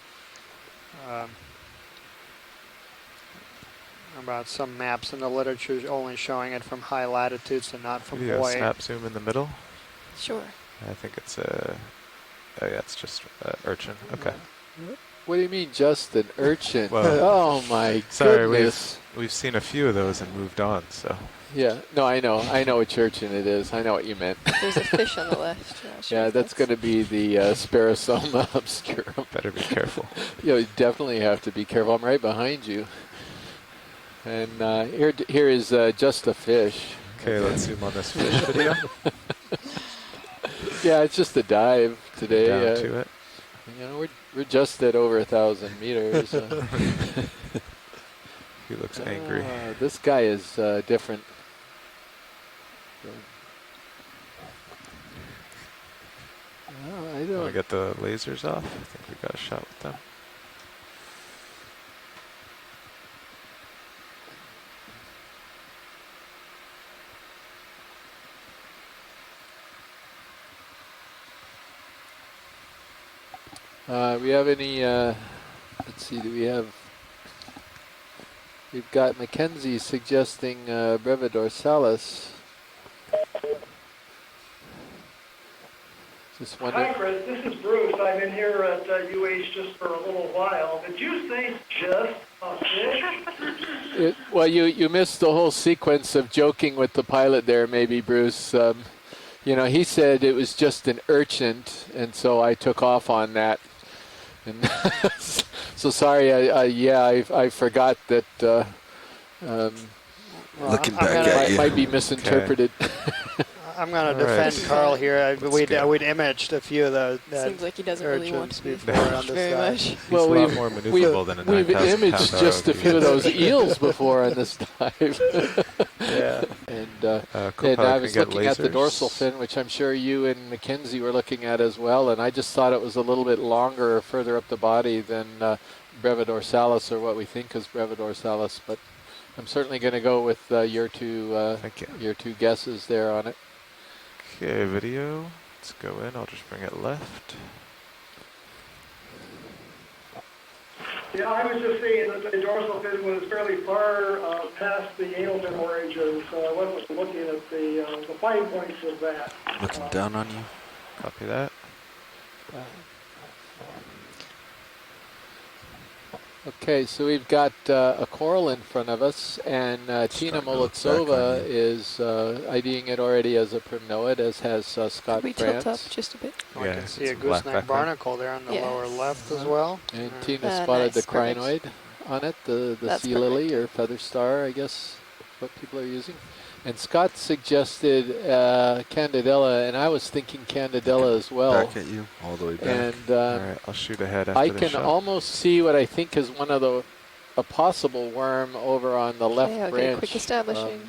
About some maps in the literature only showing it from high latitudes and not from Video Hawaii. snap zoom in the middle. Sure. I think it's oh yeah, it's just urchin. Okay. What do you mean, just an urchin? Well, oh my sorry, goodness. we've seen a few of those and moved on. So. Yeah, no, I know which urchin it is. I know what you meant. There's a fish on the left. Yeah, that's going to be the Sparosoma obscurum. Better be careful. You definitely have to be careful. I'm right behind you. And here is just a fish. Okay, let's zoom on this fish video. Yeah, it's just a dive today. Down to it. You know, we're just at over 1,000 meters. He looks angry. This guy is different. I don't. Want to get the lasers off? I think we got a shot with them. We have any, let's see, we've got Mackenzie suggesting Breva dorsalis. Just wondering. Hi, Chris. This is Bruce. I've been here at UH just for a little while. Did you say just a fish? Well, you missed the whole sequence of joking with the pilot there, maybe, Bruce. You know, he said it was just an urchin, and so I took off on that. And so sorry, I forgot that. Looking back at you. Might be misinterpreted. I'm going to defend Carl here. We'd imaged a few of the Seems like he doesn't really want to be before on this very dive. much. He's a lot more maneuverable than a We've 9,000 imaged pound just a ROV. few of those eels before on this dive. Yeah. And Copilot I can was get looking at the lasers. dorsal fin, which I'm sure you and Mackenzie were looking at as well, and I just thought it was a little bit longer or further up the body than Breva dorsalis, or what we think is Breva dorsalis, but I'm certainly going to go with your two guesses there on it. Okay, video. Let's go in. I'll just bring it left. Yeah, I was just seeing that the dorsal fin was fairly far past the anal fin origin, so I wasn't looking at the fine points of that. Looking down on you. Copy that. Okay, so we've got a coral in front of us, and Tina Molitsova is IDing it already as a primnoid, as has Scott Could we tilt up France. just a bit? I can see a gooseneck barnacle there on the lower left as well. And Tina spotted nice, the crinoid on it, the That's sea lily or feather star, I guess, what people are using. And Scott suggested Candidella, and I was thinking Candidella as well. Back at you, all the way back. And All right, I'll shoot ahead after I the can shot. almost see what I think is a possible worm over on the left Okay, branch. quick establishing.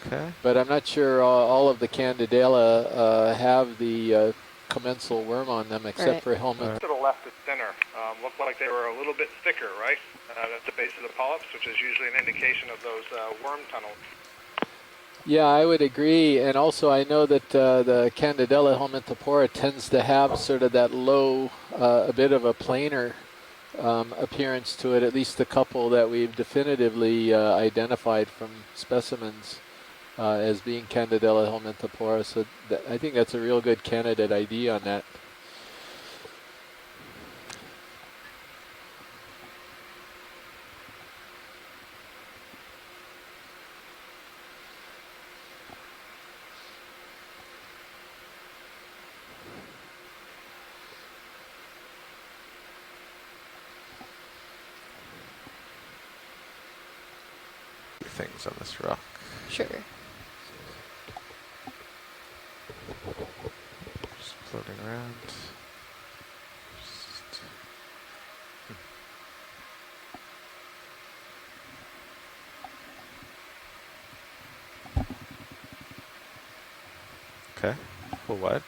Okay. But I'm not sure all of the Candidella have the commensal worm on them, except for helmet. To the left is thinner. Looked like they were a little bit thicker, right? At the base of the polyps, which is usually an indication of those worm tunnels. Yeah, I would agree. And also I know that the Candidella helminthopora tends to have sort of that low, a bit of a planar appearance to it, at least a couple that we've definitively identified from specimens as being Candidella helminthopora. So I think that's a real good candidate ID on that. Things on this rock. Sure. Just floating around. Okay, full wide.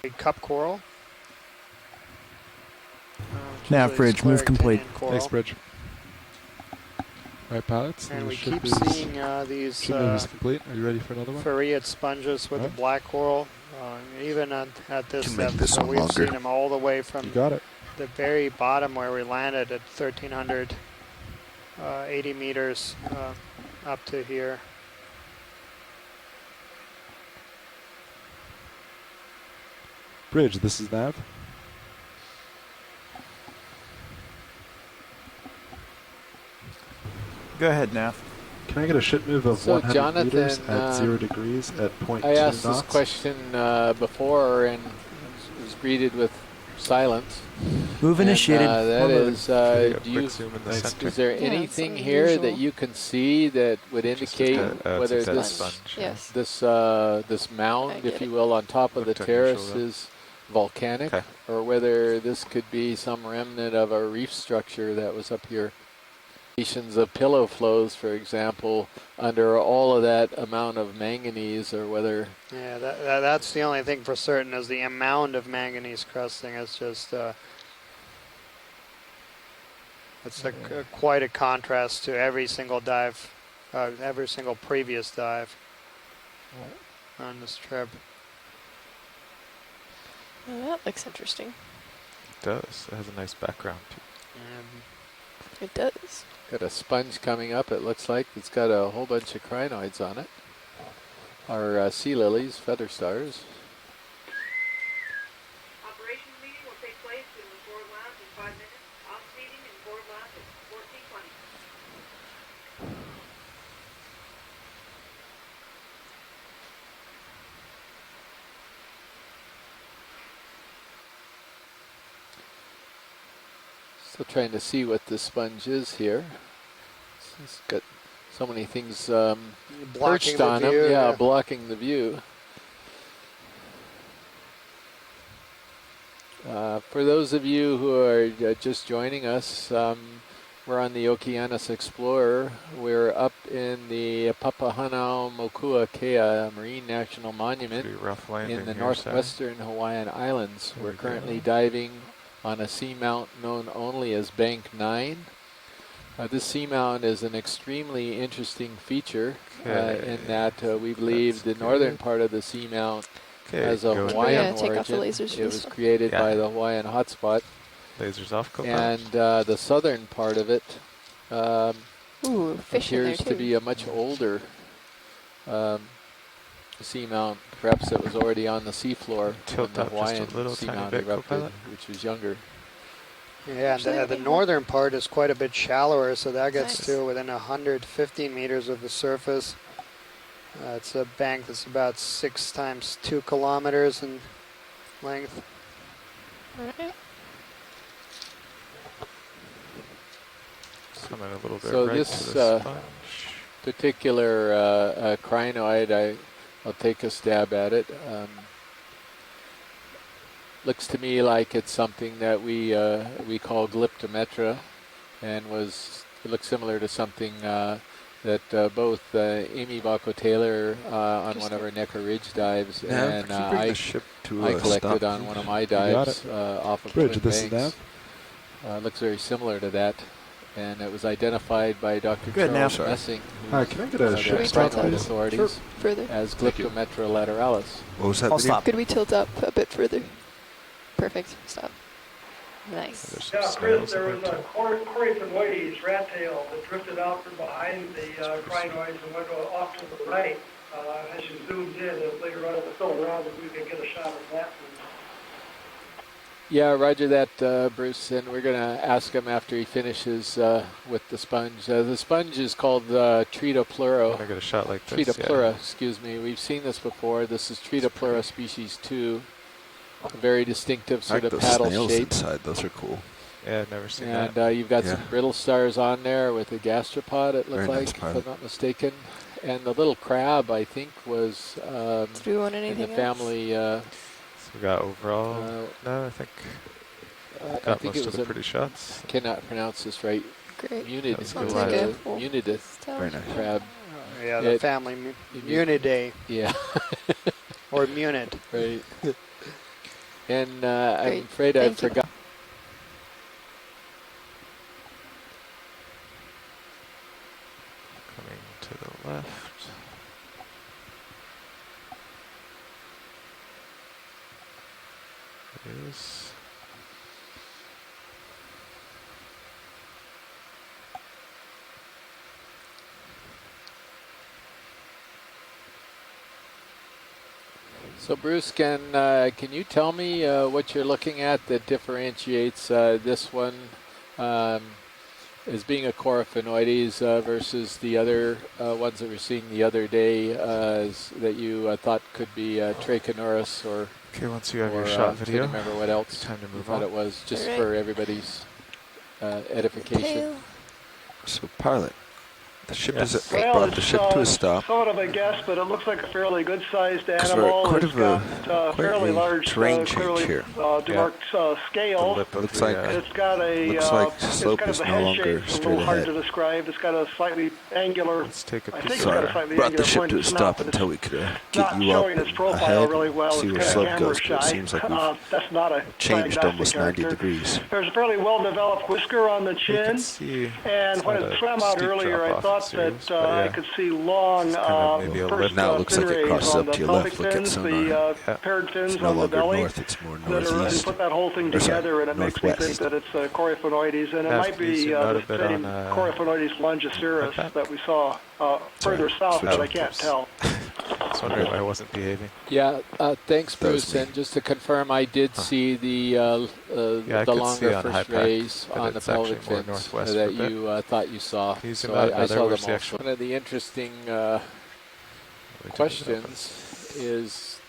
A cup coral. Nav bridge, move complete. Thanks, bridge. Right, pilots. And we ship keep is- seeing these ship move is complete. Are you ready for another one? Farreid sponges with the black coral. Even at this Can make depth, this so one we've longer. seen them all the way from You got it. the very bottom where we landed at 1,300, 80 meters up to here. Bridge, this is Nav. Go ahead, Nav. Can I get a ship move of So 100 Jonathan, meters at 0 degrees at 0.2 I asked knots? this question before and was greeted with silence. Move initiated. That Forward. is, Okay, do you, quick zoom in the center. is there Yeah, anything it's here unusual. that you can see that would indicate whether it's a dead this sponge. Yes. this I mound, get if you it. will, on top of the Looked unusual, terrace though. is volcanic, Okay. or whether this could be some remnant of a reef structure that was up here. Of pillow flows, for example, under all of that amount of manganese, or whether Yeah, that's the only thing for certain is the amount of manganese crusting is just it's quite a contrast to every single dive, every single previous dive on this trip. Well, that looks interesting. It does. It has a nice background too. It does. Got a sponge coming up, it looks like. It's got a whole bunch of crinoids on it. Our sea lilies, feather stars. Operations meeting will take place in the forward lounge in 5 minutes. Off seating in forward lounge at 14:20. Still trying to see what the sponge is here. It's got so many things Blocking perched the on view, him. Yeah, yeah. blocking the view. For those of you who are just joining us, we're on the Okeanos Explorer. We're up in the Papahanaumokuakea Marine National Monument Pretty rough landing in the here, northwestern Hawaiian Islands. There We're we go. currently diving on a seamount known only as Bank 9. This seamount is an extremely interesting feature in that we believe the northern part of the seamount has a Hawaiian take off the origin. lasers for It this was one. created by the Hawaiian hotspot. Lasers off, And the southern part of it Ooh, fish in there appears to too. be a much older seamount. Perhaps it was already on the seafloor Tilt when the up just a Hawaiian little tiny seamount bit, erupted, Copilot. which was younger. Yeah, and the northern part is quite a bit shallower, so that gets Nice. to within 115 meters of the surface. It's a bank that's about 6 times 2 kilometers in length. Alright. Coming a little bit So right this to the sponge. particular crinoid, I'll take a stab at it. Looks to me like it's something that we call Glyptometra, and it looks similar to something that both Amy Bacco-Taylor on one of her Necker Ridge dives and I collected on one of my dives off of Bridge, Twin this is Banks. Looks very similar to that. And it was identified by Dr. Good, Charles now. Messing, Hi, can I get a ship stop, crinoid please? authorities, Further. as Glyptometra lateralis. What was that? I'll video? stop. Could we tilt up a bit further? Perfect. Stop. Nice. There's some Yeah, snails Chris, there in was there a Coryphonoides rat tail that drifted out from behind the crinoids and went off to the right. As you zoomed in, later on it was still around, if we could get a shot of that. Yeah, roger that, Bruce, and we're going to ask him after he finishes with the sponge. The sponge is called Tretopleura. When I get a shot like this, Tretopleura, excuse me. We've seen this before. This is Tretopleura species 2. A very distinctive I sort like of those paddle snails shape. inside. Those are cool. Yeah, I've never seen And that. you've got Yeah. some brittle stars on there with a gastropod, it looked Very nice like, if pilot. I'm not mistaken. And the little crab, I think, was Did we want in anything the else? family. So we got overall. Uh, No, I think I got think most it was of the pretty shots. cannot pronounce this right. Great. Munid, Sounds like a full Munidith stuff. Very nice. crab. Yeah, the It- family Munidae, Yeah. or Munid. Right. And I'm Great. afraid I Thank you. forgot. Coming to the left. It is. So Bruce, can you tell me what you're looking at that differentiates this one as being a Coryphonoides versus the other ones that we're seeing the other day that you thought could be Trachonurus or? Okay, once you have or, your shot couldn't video, remember what else time to you move thought on. it was, just All right. for everybody's edification. Tail. So, pilot, the ship Yes. is Well, brought the it's ship to a stop. sort of a guess, but it looks like a fairly good-sized Because animal. we're quite It's of a got fairly large, terrain clearly change here. demarked scales. The lip of Looks the, like It's got a looks like it's slope kind is of a no head longer shape. It's a straight little hard ahead. to describe. It's got a slightly angular. let's take a I peek. think it's got a Sorry, slightly brought the angular ship to a pointed snout, stop but until it's we could not get you up showing its and profile ahead, really well. see It's where kind slope of camera goes. But it shy. seems like we've That's not a changed fantastic almost 90 character. degrees. There's a fairly well-developed whisker on the You chin. can see And it's when not it a swam out steep earlier, I drop-off thought thought that I could see long first now it looks like it fin crosses rays up on the to your pelvic left. Look at fins, sonar. the paired fins It's no on the longer belly. north, it's more And northeast. put that whole thing Or sorry, together, and it makes me think northwest. that it's Coryphaenoides, and it Yeah, might can you be zoom out a the bit same on, Coryphaenoides longiceros that we saw further south, but I can't tell. I was wondering why I wasn't behaving. Yeah, thanks, That was Bruce. me. And just to confirm, I did see the I the could longer see on first HiPAC rays that on the it's actually pelvic more fins northwest that for a bit. you thought you saw. Can you zoom So out I another? saw Where's them the all. actual- One of the interesting questions is,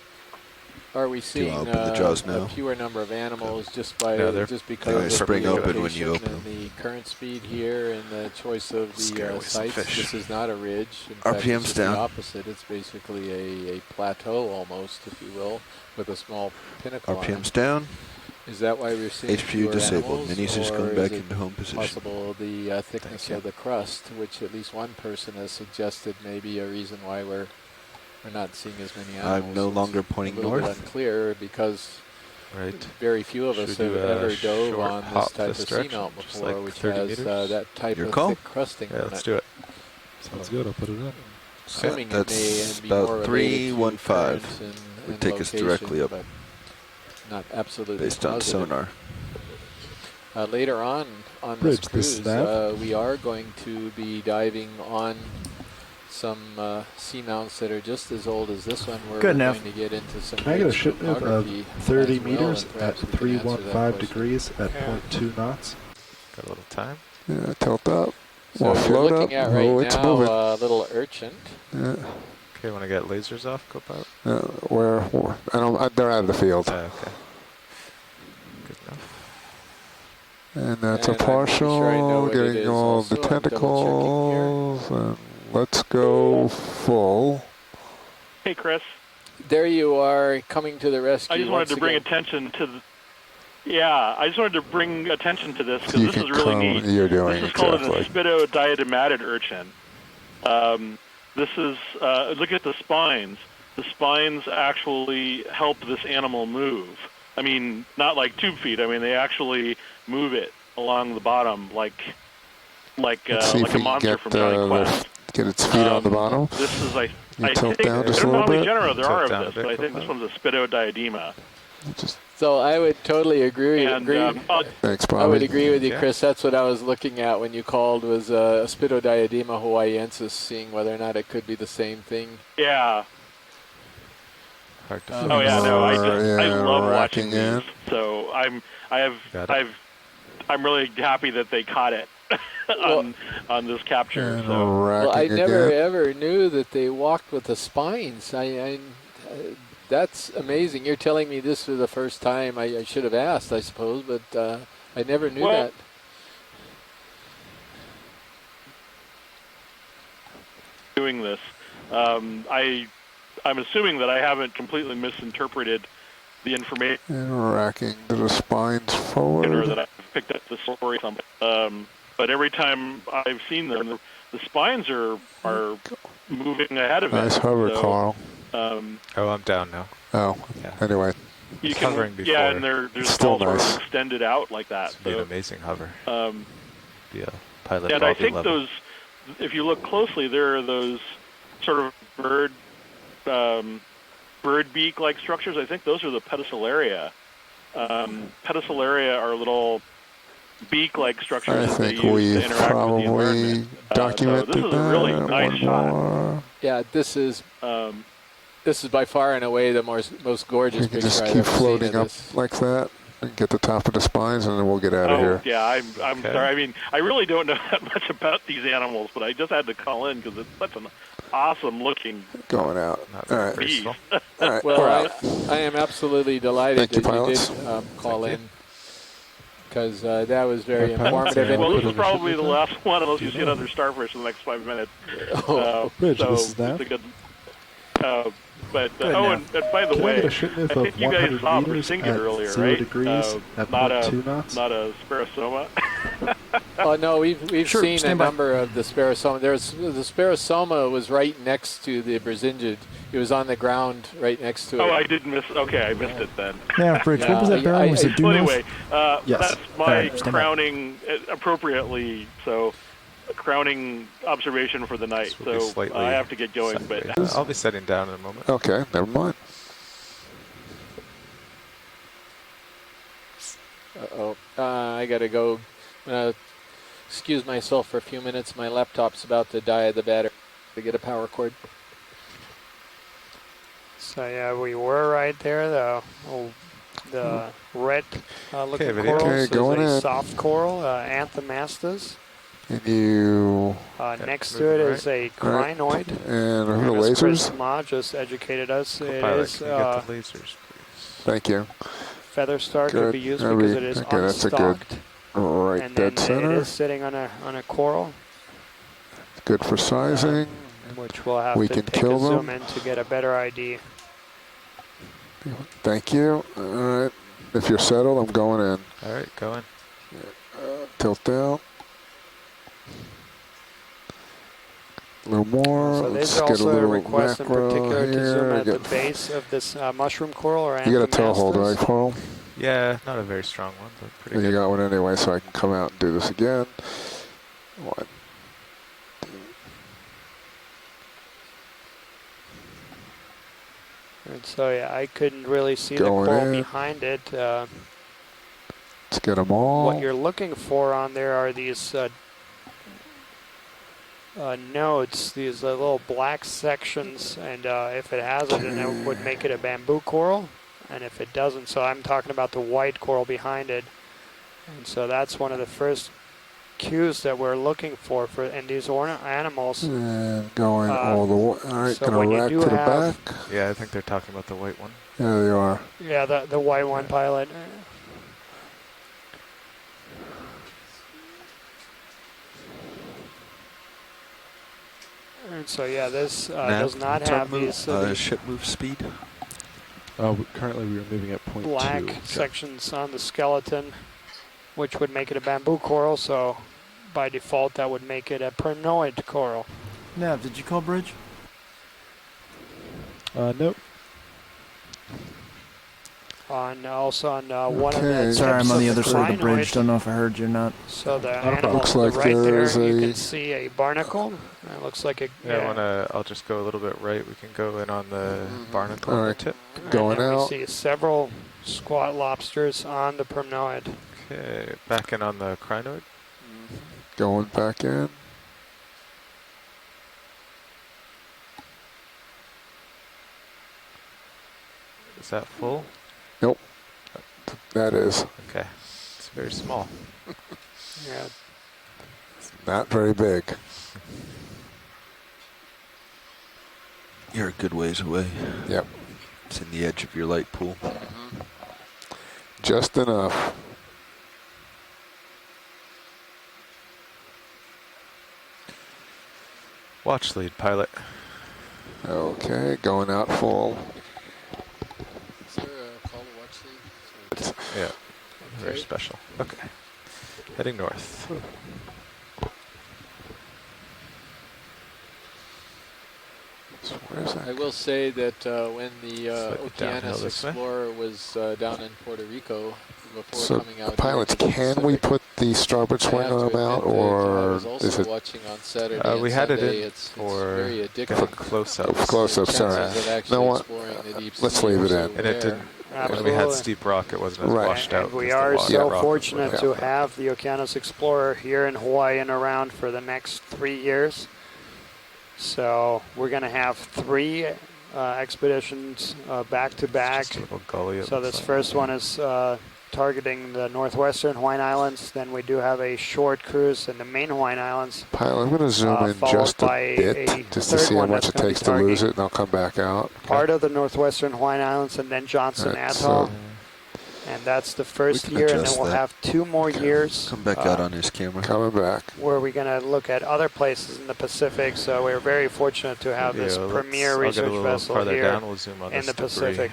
are we seeing open the jaws now? a fewer number of animals just No, they're- just they because of spring the open when you location open and the current speed here and the choice of Scare the away some sites? fish. This is not a ridge. In fact, RPM's it's just down. the opposite. It's basically a plateau almost, if you will, with a small pinnacle on it. RPM's down. Is that why we're seeing HPU fewer disabled. animals, Minis is or going is back it into home position. possible the thickness of the crust, which at least one person has suggested may be a reason why we're not seeing as many animals? I'm no longer pointing It's a little north. bit unclear because Right. very few of us Should have we do a ever dove short on this hop type this of direction? seamount Just before, like which 30 has meters? that type Your of call? thick crusting Yeah, on let's it. do it. Sounds good. I'll put it in. Assuming it That's may be about more related to 315. currents Would and take us location, directly up but not absolutely based on positive. sonar. Later on Bridge, this this cruise, nav? we are going to be diving on some seamounts that are just as old as this one, where Good we're enough. going to get into some Can I get a great ship nav of stratigraphy 30 as well, meters and at perhaps we can answer that 315 question. degrees at 0.2 knots? Got a little time. Yeah, tilt up. So We'll you're float looking up. at right Oh, it's now moving. a little urchin. Yeah. Okay, when I get lasers off, go out. Where? They're out of the field. Okay. Good enough. And that's And a I'm pretty partial, sure I know what it getting is all the also. I'm double-checking tentacles. And let's go full. Hey, Chris. There you are, coming to the rescue. I just wanted once to bring again. attention to the. Yeah, I just wanted to bring attention to this because You this can is really come- neat. you're doing This is called exactly. an aspidodiadematid urchin. This is look at the spines. The spines actually help this animal move. I mean, not like tube feet. I mean, they actually move it along the bottom like Let's see if like a we can monster get, from Johnny Quest. get its feet on the bottom. This is I tilt think down just I a don't know little how many bit. genera there are Tilt down of a this, bit, but I think go this one's a spidodiadema. So I would totally agree. And, Thanks, I would Bobby. agree with you, Yeah. Chris. That's what I was looking at when you called, was Aspidodiadema hawaiiensis, seeing whether or not it could be the same thing. Yeah. Hard to Oh yeah, no, I love watching racking in. these. So I'm really happy that they caught it on this capture. And So Well, I racking never again. ever knew that they walked with the spines. That's amazing. You're telling me this for the first time. I should have asked, I suppose, but I never knew that. doing this, I'm assuming that I haven't completely misinterpreted the information And racking to the spines or forward. that I picked up the story or something. But every time I've seen them, the spines are moving ahead of it. Nice hover, So, Carl. Oh, I'm down now. Oh, Yeah. anyway. You Hovering can, before. yeah, and they're Still all sort nice. of extended out like that. It'd be an So, amazing hover. um, Be a pilot and I Bobby think level. those, if you look closely, there are those sort of bird beak-like structures. I think those are the pedicelaria. Pedicelaria are little beak-like structures I that they think use to we've interact with the probably environment. documented so this is a really that. nice One shot. more. Yeah, this is by far and away the most gorgeous You can picture just I've keep ever seen floating of up this. like that and get the top of the spines, and then we'll get out of here. Yeah, I'm sorry. I mean, I really don't know that much about these animals, but I just had to call in because it's such an awesome-looking Going out. All right. beast. All right. Well, we're out. I am absolutely delighted Thank you, that you pilots. did call in, because that was very Our pilots informative. are And Well, Put this in is the probably ship the with last one, unless Do you you see know? another starfish in the next 5 minutes. Bridge, so this is Nav. it's a good. But Good and by the Can I way, get a ship I nav think of you guys 100 saw meters Persinga at earlier, 0 right? degrees at not 0.2 knots? not a Sparosoma. Oh no, we've Sure, seen a stand by. number of the Sparosoma. The Sparosoma was right next to the Brazingid. It was on the ground right next to it. Oh, I did miss. Okay, I missed it then. Yeah, Bridge, what was that bearing? Was it due Well, north? anyway, Yes. that's my Alright, stand by. crowning appropriately. So crowning observation for the night. We'll So I have to get going, but I'll be setting down in a moment. Okay, never mind. Uh-oh. I gotta go. Excuse myself for a few minutes. My laptop's about to die of the battery. To get a power cord. So yeah, we were right there. The red looking corals is going a in. soft coral, Anthomastus. And you... Next to it is a crinoid. And And the as Chris lasers? Ma just educated us, it Pilot, is can you get the lasers, please? Thank you. feather star Good. could be used because it is Okay, that's a good unstocked. right And then dead center. it is sitting on a coral, Good for sizing. which we'll have We to can take kill a zoom them. in to get a better ID. Thank you. All right. If you're settled, I'm going in. All right, go in. Tilt down. A little more. So Let's there's get a also a little request in macro particular to zoom here. at the base of this mushroom coral or You got a tail hold, Anthomastus. right, Paul? Yeah, not a very strong one, but pretty You good. got one anyway, so I can come out and do this again. One. And so yeah, I couldn't really see Going the coral in. behind it. Let's get them all. What you're looking for on there are these nodes, these little black sections, and if it has it, then it would make it a bamboo coral, and if it doesn't, so I'm talking about the white coral behind it, and so that's one of the first cues that we're looking for in these animals. And going all the way. All right, so gonna when you rack do to the have- back. Yeah, I think they're talking about the white one. Yeah, they are. Yeah, the white one, pilot. And so yeah, this does not have these ship move speed. Currently we are moving at 0.2. black sections on the skeleton, which would make it a bamboo coral, so by default that would make it a pernoid coral. Nav, did you call bridge? Nope. Also on one of the Sorry, I'm on the tips other of side of the bridge. crinoid. Don't know if I heard you or not. So the Not a problem. animal Looks to the like right there there, is you a- can see a barnacle. It looks like a I'll just go a little bit right. We can go in on the barnacle All on the right. tip. Going and out. we see several squat lobsters on the pernoid. Okay, back in on the crinoid. Going back in. Is that full? Nope. That is. Okay. It's very small. Yeah. Not very big. You're a good ways away. Yep. It's in the edge of your light pool. Just enough. Watch lead, pilot. Okay, going out full. Is there a call to watch lead? Yeah, very special. Okay. Heading north. So where's that? I will say that when the Slightly downhill Okeanos this way. Explorer was down in Puerto Rico before So coming out pilots, here to the can we Pacific, put the starboard I swing have to arm out, admit that I or was also is it watching on Saturday and we had it Sunday. in It's for very addictive. close-ups. close-ups? Sorry. Chances of actually No, what? exploring the deep Let's sea leave are it so in. And it rare. didn't. When we Absolutely. had steep rock, it wasn't as Right. washed out. And we 'cause the are water so rock was fortunate way to up. have the Okeanos Explorer here in Hawaii and around for the next 3 years. So we're going to have 3 expeditions back to back. Just a little gully, it So looks this like. first one is targeting the northwestern Hawaiian Islands. Then we do have a short cruise in the main Hawaiian Islands. Pilot, I'm going to zoom in followed just a by a bit, just to third see how one much that's it gonna be takes to lose targeting it, and I'll come back out. part of the northwestern Hawaiian Islands and then Johnson Right, Atoll. so- And that's the first can year, and then adjust we'll that. have 2 more years. Come back out on his camera. Coming back. Where we're going to look at other places in the Pacific. So we're very fortunate to have this Yeah, premier I'll get a research little vessel farther here down. We'll zoom on in the this debris. Pacific.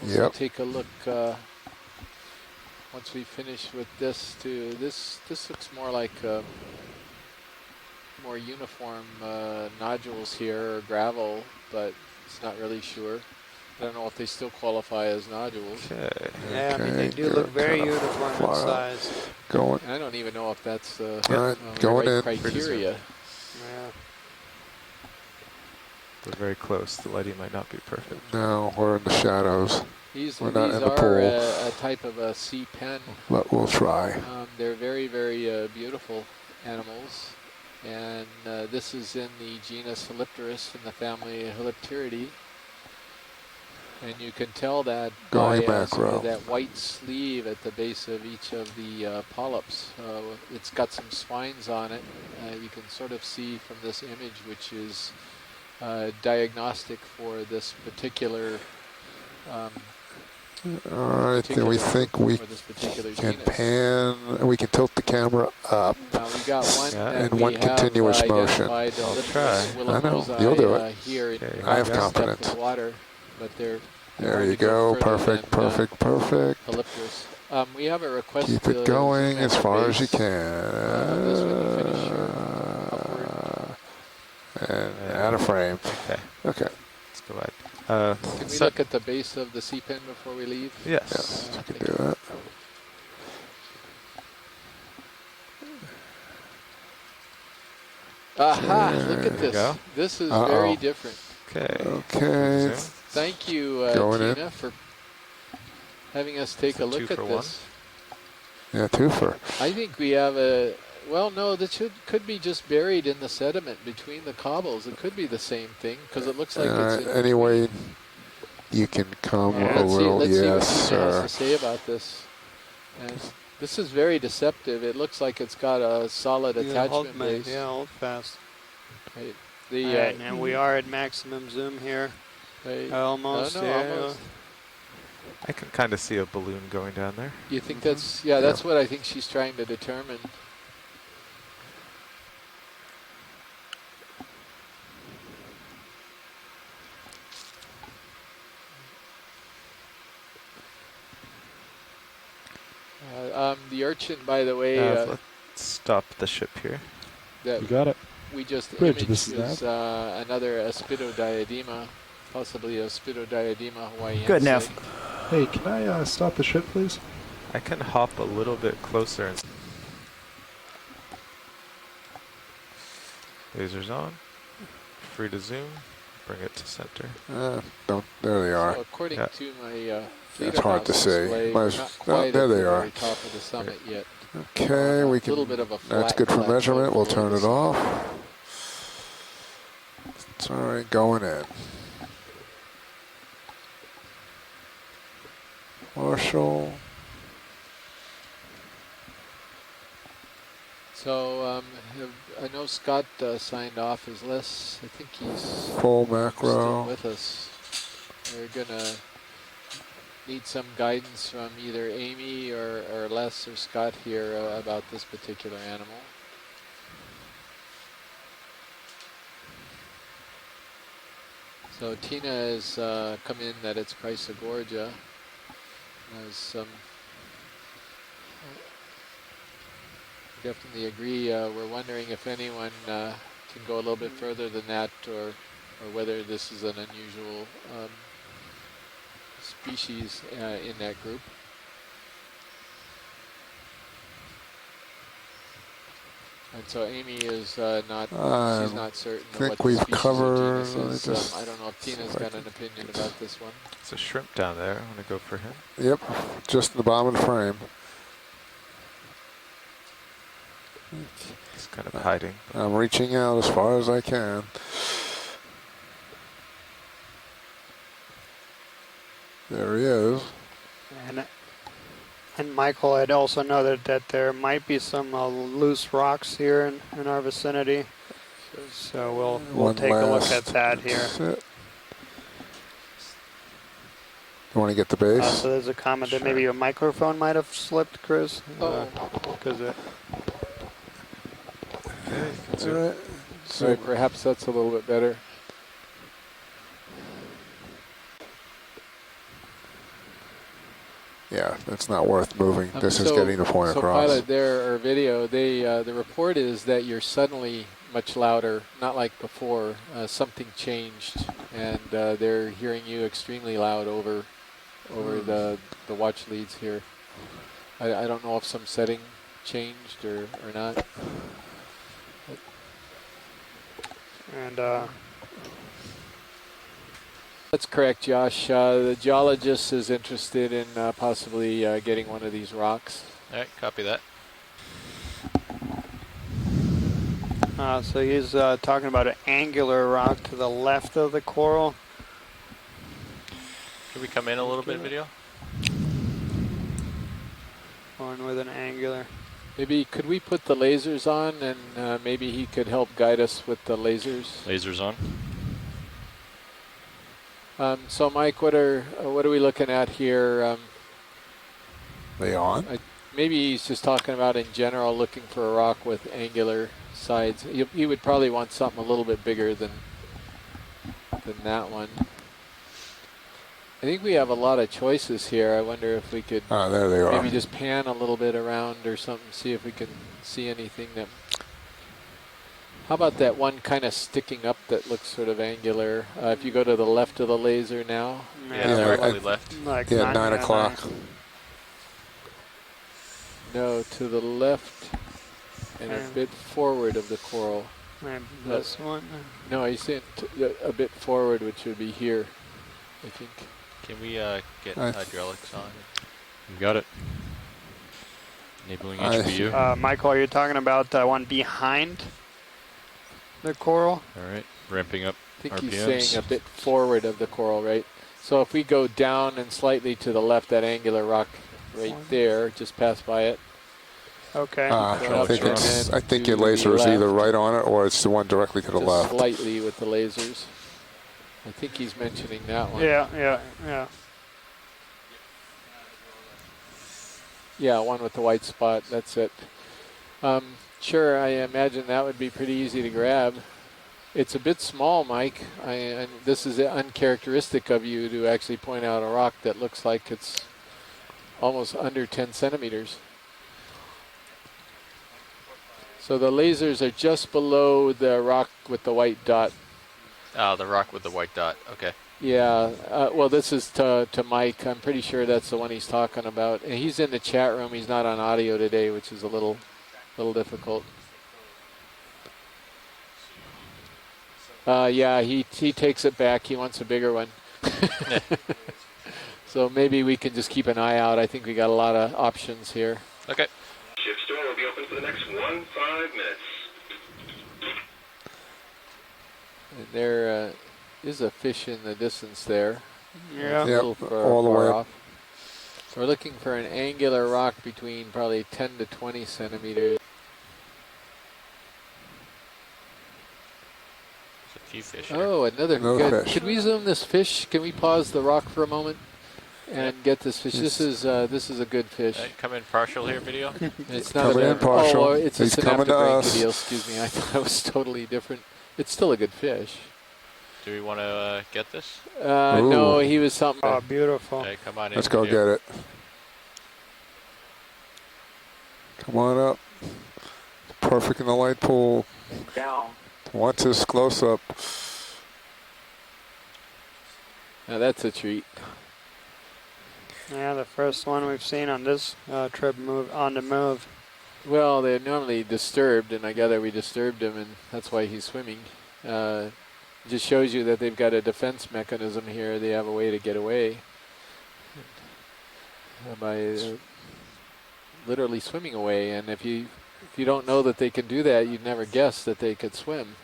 So Yep. take a look once we finish with this too. This looks more like more uniform nodules here, or gravel, but it's not really sure. I don't know if they still qualify as nodules. Okay. Yeah, I mean, they do look very uniform in size. Going. I don't even know if that's All right, the going right in. criteria. Yeah. We're very close. The lighting might not be perfect. No, we're in the shadows. These We're not these in the are pool, a type of a sea pen. but we'll try. They're very, very beautiful animals. And this is in the genus Hylipterus in the family Hylipteridae. And you can tell that Going by sort macro. of that white sleeve at the base of each of the polyps. It's got some spines on it. You can sort of see from this image, which is diagnostic for this particular All right, then we think we can pan, we can tilt the camera up we got one that in one continuous motion. I'll try. I know, you'll do it. Here I have confidence. Water, but they're There you go, perfect, perfect, perfect. Hylipterus. We have a request. Keep it going as far as you can. And out of frame. Okay. Okay. Let's go ahead. Can we look at the base of the sea pen before we leave? Yes. You can do that. Aha, look at this. This is very different. Okay. Okay. Thank you, Tina, for having us take a look at this. Yeah, twofer. I think we have a, well, no, this could be just buried in the sediment between the cobbles. It could be the same thing because it looks like it's in anyway, you can come a little, let's yes, see what Tina has to sir. say about this. And this is very deceptive. It looks like it's got a solid attachment base. Yeah, hold fast. Right. Alright, and we are at maximum zoom here. Almost, almost. I can kind of see a balloon going down there. You think that's, that's what I think she's trying to determine. The urchin, by the way, let's stop the ship here. That you got it. We just Bridge, imaged this is another Aspidodiadema, possibly Aspidodiadema hawaiiense. Good, Neff. Hey, can I stop the ship, please? I can hop a little bit closer. And lasers on. Free to zoom. Bring it to center. There they are. So according to my it's hard to see. Not quite there at they the are. very top of the summit yet. Okay, we can. Little bit of a That's flat good for plateau measurement. We'll turn it forward. off. It's all right, going in. Marshall. So I know Scott signed off his list. I think he's Full still macro. with us. We're gonna need some guidance from either Amy or Les or Scott here about this particular animal. So Tina has come in that it's Chrysogorgia. There's some, definitely agree. We're wondering if anyone can go a little bit further than that, or whether this is an unusual species in that group. And so Amy is not, she's not certain of what the we've species covered. or genus is. I don't know if Tina's got an opinion about this one. It's a shrimp down there. I want to go for him. Yep, just in the bottom of the frame. He's kind of hiding. I'm reaching out as far as I can. There he is. And Michael, I'd also noted that there might be some loose rocks here in our vicinity. So we'll take a look at that here. You want to get the base? So there's a comment that maybe your microphone might have slipped, Chris. Because So perhaps that's a little bit better. Yeah, it's not worth moving. This is getting the point across. Pilot there, or video, the report is that you're suddenly much louder, not like before. Something changed. and they're hearing you extremely loud over the watch leads here. I don't know if some setting changed or not. And that's correct, Josh. The geologist is interested in possibly getting one of these rocks. All right, copy that. so he's talking about an angular rock to the left of the coral. Can we come in a little bit, video? One with an angular. Maybe could we put the lasers on, and maybe he could help guide us with the lasers. Lasers on. So Mike, what are we looking at here? They on? Maybe he's just talking about in general looking for a rock with angular sides. He would probably want something a little bit bigger than that one. I think we have a lot of choices here. I wonder if we could there they are. maybe just pan a little bit around or something, see if we can see anything that... How about that one kind of sticking up that looks sort of angular? If you go to the left of the laser now. Directly left. Like 9 o'clock. No, to the left and a bit forward of the coral. Maybe this one? No, he's saying a bit forward, which would be here, I think. Can we get hydraulics on? You got it. Enabling HPU. Michael, are you talking about the one behind the coral? All right, ramping up I think RPMs. he's saying a bit forward of the coral, right? So if we go down and slightly to the left, that angular rock right there, just pass by it. Okay. I think your laser is either right on it or it's the one directly to the just left. Slightly with the lasers. I think he's mentioning that one. Yeah. Yeah, one with the white spot. That's it. Sure, I imagine that would be pretty easy to grab. It's a bit small, Mike. And this is uncharacteristic of you to actually point out a rock that looks like it's almost under 10 centimeters. So the lasers are just below the rock with the white dot. The rock with the white dot. Okay. Yeah. Well, this is to Mike. I'm pretty sure that's the one he's talking about. And he's in the chat room. He's not on audio today, which is a little difficult. Yeah, he takes it back. He wants a bigger one. So maybe we can just keep an eye out. I think we got a lot of options here. Okay. Ship's door will be open for the next 5 minutes. And there is a fish in the distance there. Yeah. Yep, all the way up. So we're looking for an angular rock between probably 10 to 20 centimeters. There's a few fish. Oh, another fish. Could we zoom this fish? Can we pause the rock for a moment and get this fish? This is a good fish. Come in partial here, video. It's not coming in partial. Oh, it's He's a coming to us. video. Excuse me. I thought it was totally different. It's still a good fish. Do we want to get this? No, he was something. Oh, beautiful. Okay, come on in. Let's go get it. Come on up. Perfect in the light pool. Down. Wants his close up. Now that's a treat. Yeah, the first one we've seen on this trip on the move. Well, they're normally disturbed, and I gather we disturbed him, and that's why he's swimming. It just shows you that they've got a defense mechanism here. They have a way to get away by literally swimming away. And if you don't know that they can do that, you'd never guess that they could swim.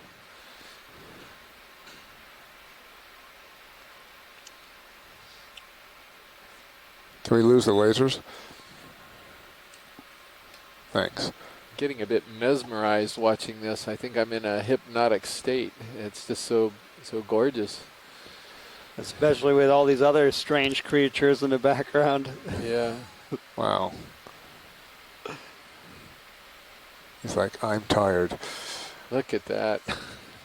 Can we lose the lasers? Thanks. Getting a bit mesmerized watching this. I think I'm in a hypnotic state. It's just so gorgeous. Especially with all these other strange creatures in the background. Yeah. Wow. He's like, I'm tired. Look at that.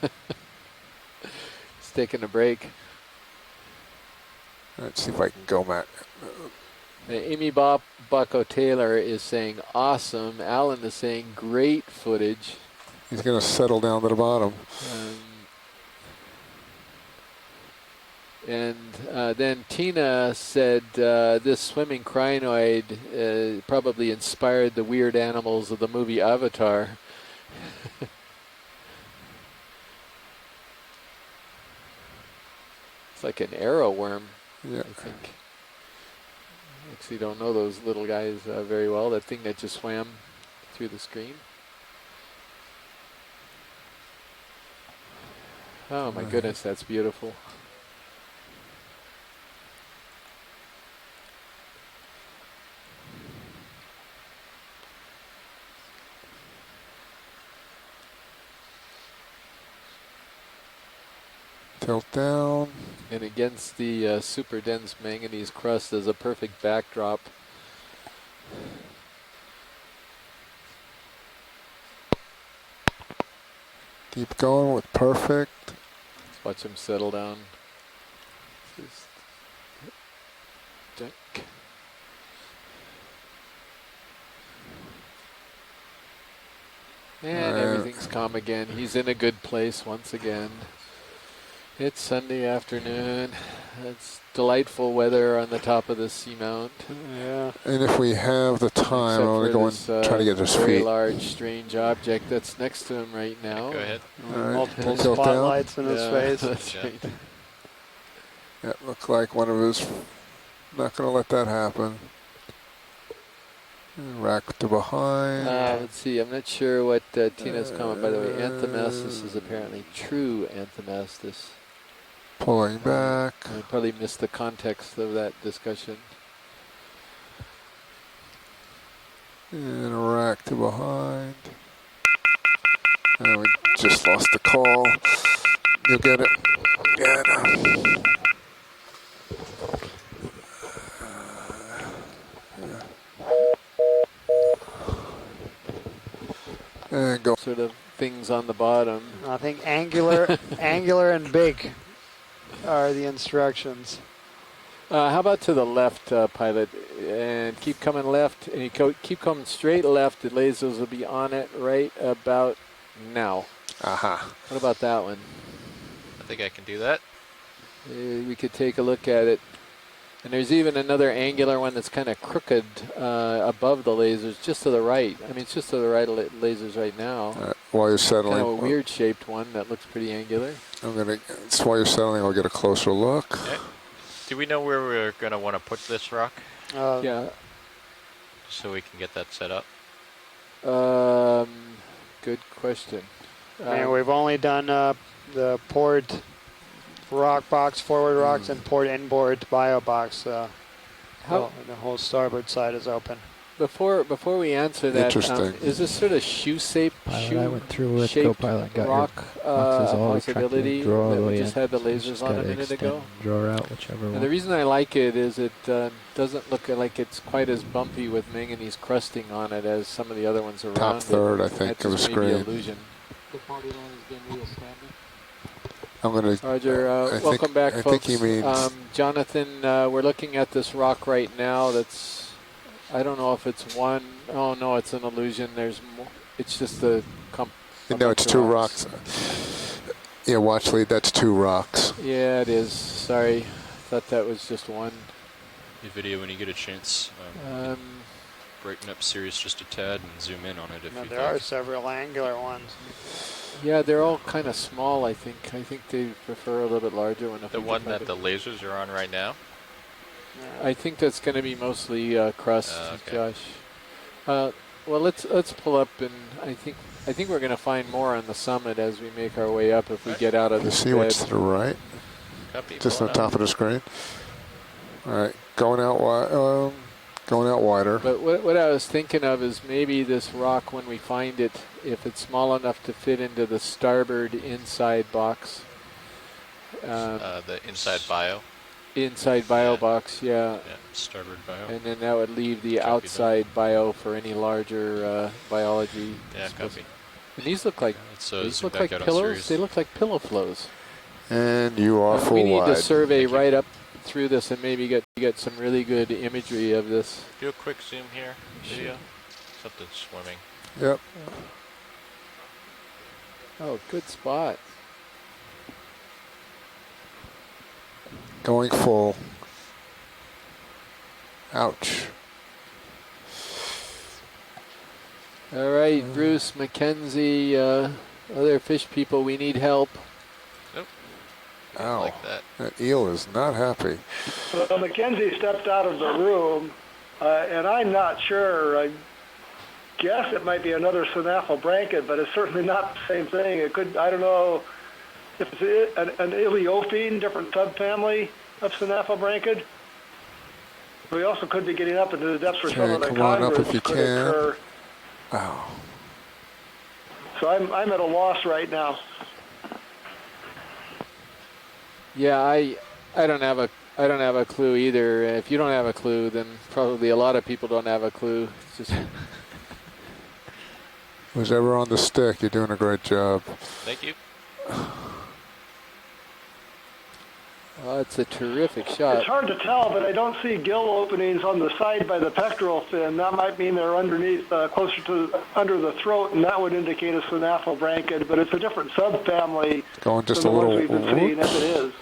He's taking a break. Let's see if I can go, Matt. Amy Bucko Taylor is saying awesome. Alan is saying great footage. He's going to settle down to the bottom. And then Tina said this swimming crinoid probably inspired the weird animals of the movie Avatar. It's like an arrow worm, yeah. I think. Actually don't know those little guys very well. That thing that just swam through the screen. Oh my goodness, that's beautiful. Tilt down. And against the super dense manganese crust is a perfect backdrop. Keep going with perfect. Let's watch him settle down. Just duck. And everything's calm again. He's in a good place once again. It's Sunday afternoon. It's delightful weather on the top of this seamount. Yeah. And if we have the time, I'm going to go and try to get his very feet. large, strange object that's next to him right now. Go ahead. Multiple Tilt down. spotlights in his face. That's right. Yeah, look like one of his. Not going to let that happen. And rack to behind. Let's see. I'm not sure what Tina's comment. By the way, Anthemestis is apparently true Anthemestis. Pulling back. I probably missed the context of that discussion. And a rack to behind. And we just lost the call. You'll get it. Yeah. And go. Sort of things on the bottom. I think angular, angular and big are the instructions. How about to the left, pilot? And keep coming left. And you keep coming straight left. The lasers will be on it right about now. Aha. What about that one? I think I can do that. We could take a look at it. And there's even another angular one that's kind of crooked above the lasers, just to the right. I mean, it's just to the right of lasers right now. While you're settling. Kind of a weird shaped one that looks pretty angular. While you're settling, I'll get a closer look. Okay. Do we know where we're going to want to put this rock? Yeah. So we can get that set up? Good question. And we've only done the poured rock box, forward rocks, and poured inboard bio box. The whole starboard side is open. Before we answer that, is this sort of shoe-shaped I went through with Copilot, got rock possibility draw that the we way just in. had the lasers on a minute ago? Draw out whichever one. And the reason I like it is it doesn't look like it's quite as bumpy with manganese crusting on it as some of the other ones around. Top third, I think, of the screen. Illusion. The party line is being real standard. I'm going to. Roger, welcome back, folks. I think he means. Jonathan, we're looking at this rock right now. That's, I don't know if it's one. Oh no, it's an illusion. There's more. It's just a. No, it's two rocks. Yeah, watch lead. That's two rocks. Yeah, it is. Sorry, thought that was just one. The video when you get a chance. Brighten up Sirius just a tad and zoom in on it if you there are several angular ones. Yeah, they're all kind of small, I think. I think they prefer a little bit larger one. The one that the lasers are on right now? I think that's going to be mostly crust, okay. Josh. Well, let's pull up, and I think we're going to find more on the summit as we make our way up if we get out of the see what's to the right. Copy, just on top of the screen. All right, going out wide. Going out wider. But what I was thinking of is maybe this rock, when we find it, if it's small enough to fit into the starboard inside box. The inside bio? Inside bio box, yeah. Yeah, starboard bio. And then that would leave the outside bio for any larger biology. Yeah, copy. And these look like, pillows. They look like pillow flows. And you are full wide. We need wide. to survey right up through this and maybe get some really good imagery of this. Do a quick zoom here, video. Something's swimming. Yep. Oh, good spot. Going full. Ouch. All right, Bruce, Mackenzie, other fish people, we need help. Nope. Ow. Like that. That eel is not happy. Well, Mackenzie stepped out of the room, and I'm not sure. I guess it might be another Synaphlobranchid, but it's certainly not the same thing. It could, I don't know if it's an Iliophene, different subfamily of Synaphlobranchid. We also could be getting up into the depths where some of the come on up converts if you could can. occur. Ow. So I'm at a loss right now. Yeah, I don't have a clue either. If you don't have a clue, then probably a lot of people don't have a clue. It's just Who's ever on the stick, you're doing a great job. Thank you. oh, it's a terrific shot. It's hard to tell, but I don't see gill openings on the side by the pectoral fin. That might mean they're underneath, closer to under the throat, and that would indicate a Synaphlobranchid. But it's a different subfamily Going just a than the little. ones we've been seeing, if it is.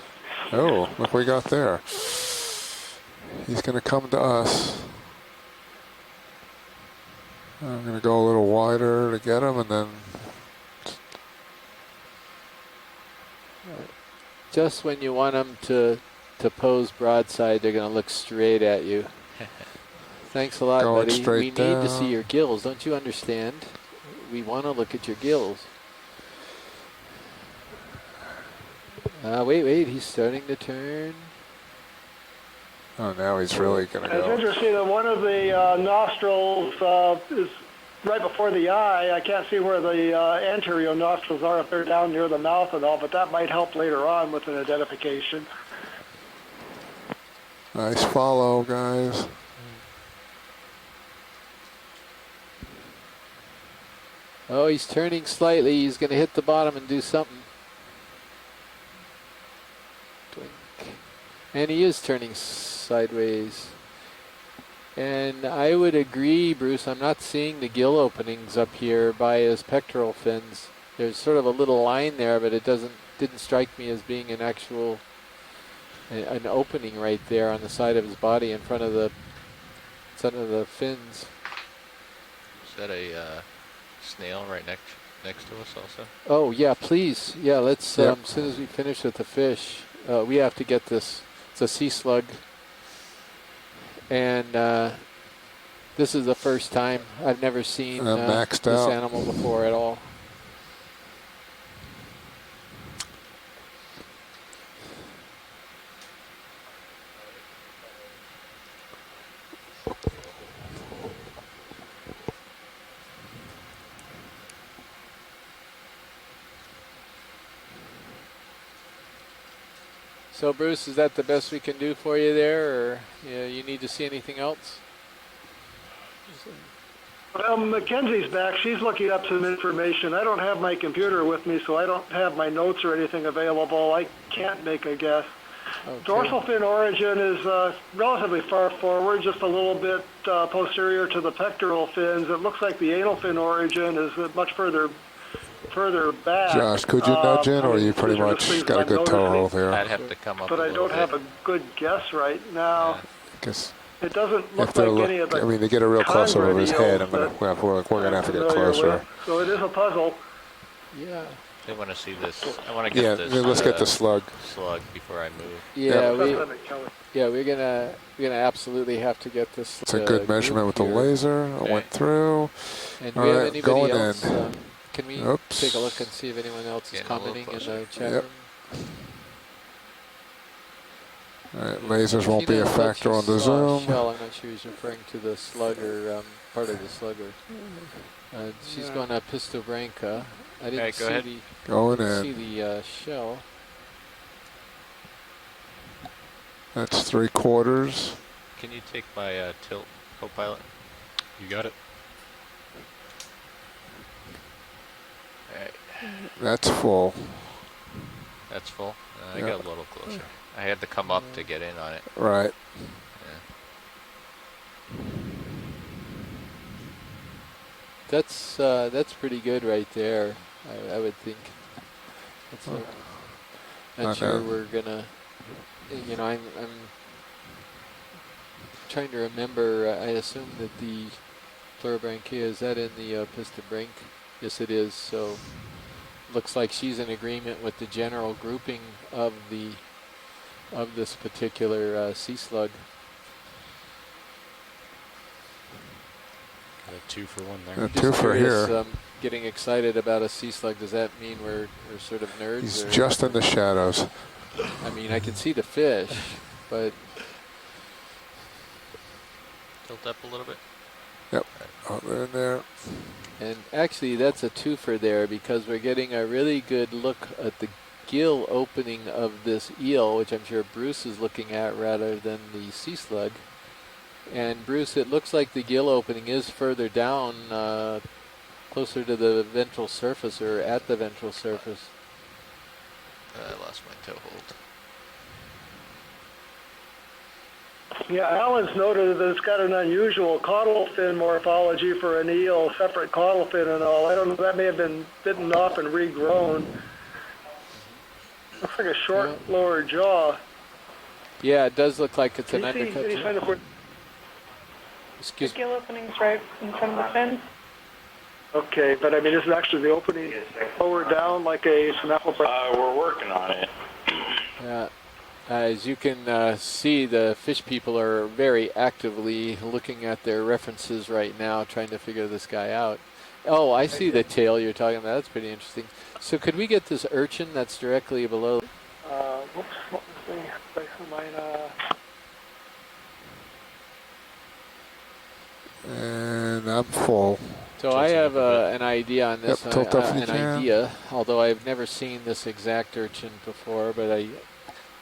Oh, look what we got there. He's going to come to us. I'm going to go a little wider to get him, and then Just when you want them to pose broadside, they're going to look straight at you. Thanks a lot, Going buddy. straight We need to down. see your gills. Don't you understand? We want to look at your gills. Wait. He's starting to turn. oh, now he's really going to It's go. interesting that one of the nostrils is right before the eye. I can't see where the anterior nostrils are, if they're down near the mouth and all, but that might help later on with an identification. Nice follow, guys. Oh, he's turning slightly. He's going to hit the bottom and do something. And he is turning sideways. And I would agree, Bruce, I'm not seeing the gill openings up here by his pectoral fins. There's sort of a little line there, but it didn't strike me as being an actual an opening right there on the side of his body in front of the fins. Is that a snail right next to us also? Oh yeah, please. Yeah, let's Yep. as soon as we finish with the fish, we have to get this. It's a sea slug. And this is the first time I've never seen maxed this out. animal before at all. So Bruce, is that the best we can do for you there, or you need to see anything else? Well, Mackenzie's back. She's looking up some information. I don't have my computer with me, so I don't have my notes or anything available. I can't make a guess. Okay. Dorsal fin origin is relatively far forward, just a little bit posterior to the pectoral fins. It looks like the anal fin origin is much further back. Josh, could you nudge in, or you pretty these are the much things got a I'm good toe noticing. hold here? I'd have to come up But a I little don't have bit. a good guess right now. Guess It doesn't if look they're like any of the I mean, to get a real close up of his head, convertials we're going to have to get familiar closer. with. So it is a puzzle. Yeah. I want to see this. I want to get this. Let's get the slug. Slug before I move. Yeah, Yep. we're gonna absolutely have to get this. It's a good measurement with the here. laser. It went through. And do All we have right, anybody going else? in. Can we Oops. take a look and see if anyone else is Getting a little commenting in closer. the chat Yep. room? All right, lasers won't be a Tina, factor on the saw a zoom. shell. I'm not sure he's referring to the slugger, part of the slugger. She's going to Pistobranca. I didn't Alright, go see ahead. Going in. see the shell. That's 3/4. Can you take my tilt, co-pilot? You got it. Alright. That's full. That's full. I Yep. got a little closer. I had to come up to get in on it. Right. That's pretty good right there. I would think. That's not Not sure bad. we're gonna you know, I'm trying to remember. I assume that the Pluribranchia, is that in the Pista Brink? Yes, it is. So looks like she's in agreement with the general grouping of this particular sea slug. Got a 2 for 1 there. A 2 for here. Getting excited about a sea slug, does that mean we're sort of nerds? He's or? just in the shadows. I mean, I can see the fish, but... Tilt up a little bit. Yep, over in there. And actually, that's a twofer there because we're getting a really good look at the gill opening of this eel, which I'm sure Bruce is looking at rather than the sea slug. And Bruce, it looks like the gill opening is further down, closer to the ventral surface or at the ventral surface. I lost my toe hold. Yeah, Alan's noted that it's got an unusual caudal fin morphology for an eel, separate caudal fin and all. I don't know, that may have been bitten off and regrown. Looks like a short lower jaw. Yeah, it does look like it's an undercut. The gill opening's right in front of the fin. Okay, but I mean, is it actually the opening lower down like a snaffle? We're working on it. Yeah. As you can see, the fish people are very actively looking at their references right now, trying to figure this guy out. Oh, I see the tail you're talking about. That's pretty interesting. So could we get this urchin that's directly below? Whoops, what was And I'm full. So I have an idea on this. Yep, tilt up if you can. Idea, although I've never seen this exact urchin before, but I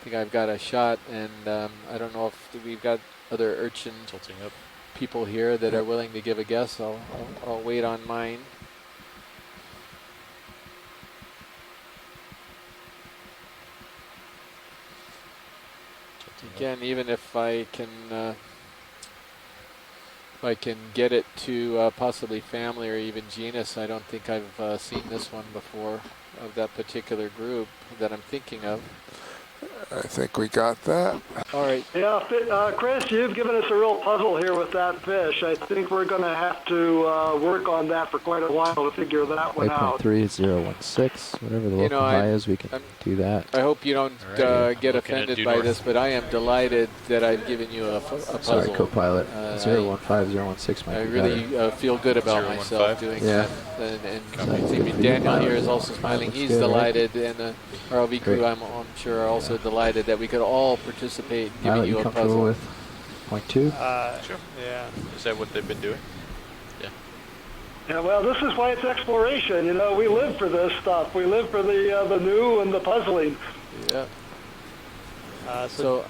think I've got a shot, and I don't know if we've got other urchin tilting up people here that are willing to give a guess. I'll wait on mine. Again, even if I can get it to possibly family or even genus, I don't think I've seen this one before of that particular group that I'm thinking of. I think we got that. All right. Yeah, Chris, you've given us a real puzzle here with that fish. I think we're going to have to work on that for quite a while to figure that one out. 8.3016, whatever the local high is, we can do that. I hope you don't get offended by this, but I am delighted that I've given you a puzzle. Sorry, co-pilot. 015016 might I be really better. feel good about myself doing that. And Daniel here is also smiling. He's delighted, and the ROV crew, I'm sure, are also delighted that we could all participate in giving you a puzzle. With 0.2? Sure. Yeah. Is that what they've been doing? Yeah. Yeah, well, this is why it's exploration. You know, we live for this stuff. We live for the new and the puzzling. Yeah. Go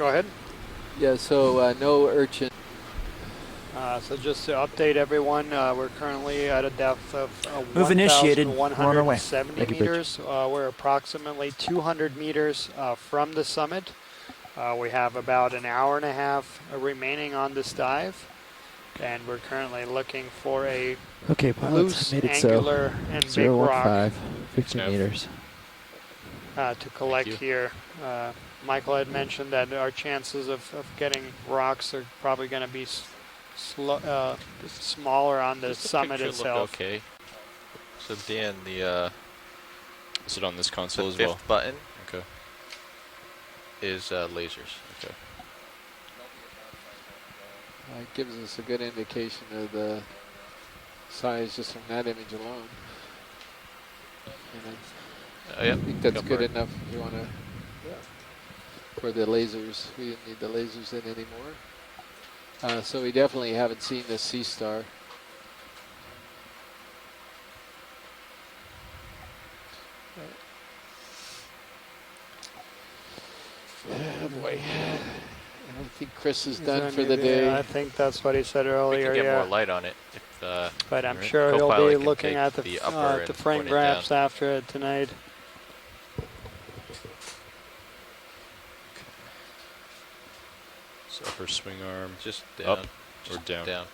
ahead. Yeah, so no urchin. So just to update everyone, we're currently at a depth of Move initiated. We're on our way. 1,170 meters. We're approximately 200 meters from the summit. We have about an hour and a half remaining on this dive, and we're currently looking for a loose, angular, and big rock 15 meters. to collect here. Michael had mentioned that our chances of getting rocks are probably going to be smaller on the summit itself. Okay. So Dan, is it on this console as the well? fifth button. Okay. Is lasers. Okay. It gives us a good indication of the size just from that image alone. And I think that's good enough if you want to. For the lasers, we didn't need the lasers in anymore. So we definitely haven't seen the sea star. Oh boy. I think Chris is done for the day. I think that's what he said We earlier. can get more light on it. If, but I'm sure he'll be looking at the frame graphs after it tonight. So upper swing arm, just down, up or down? Down.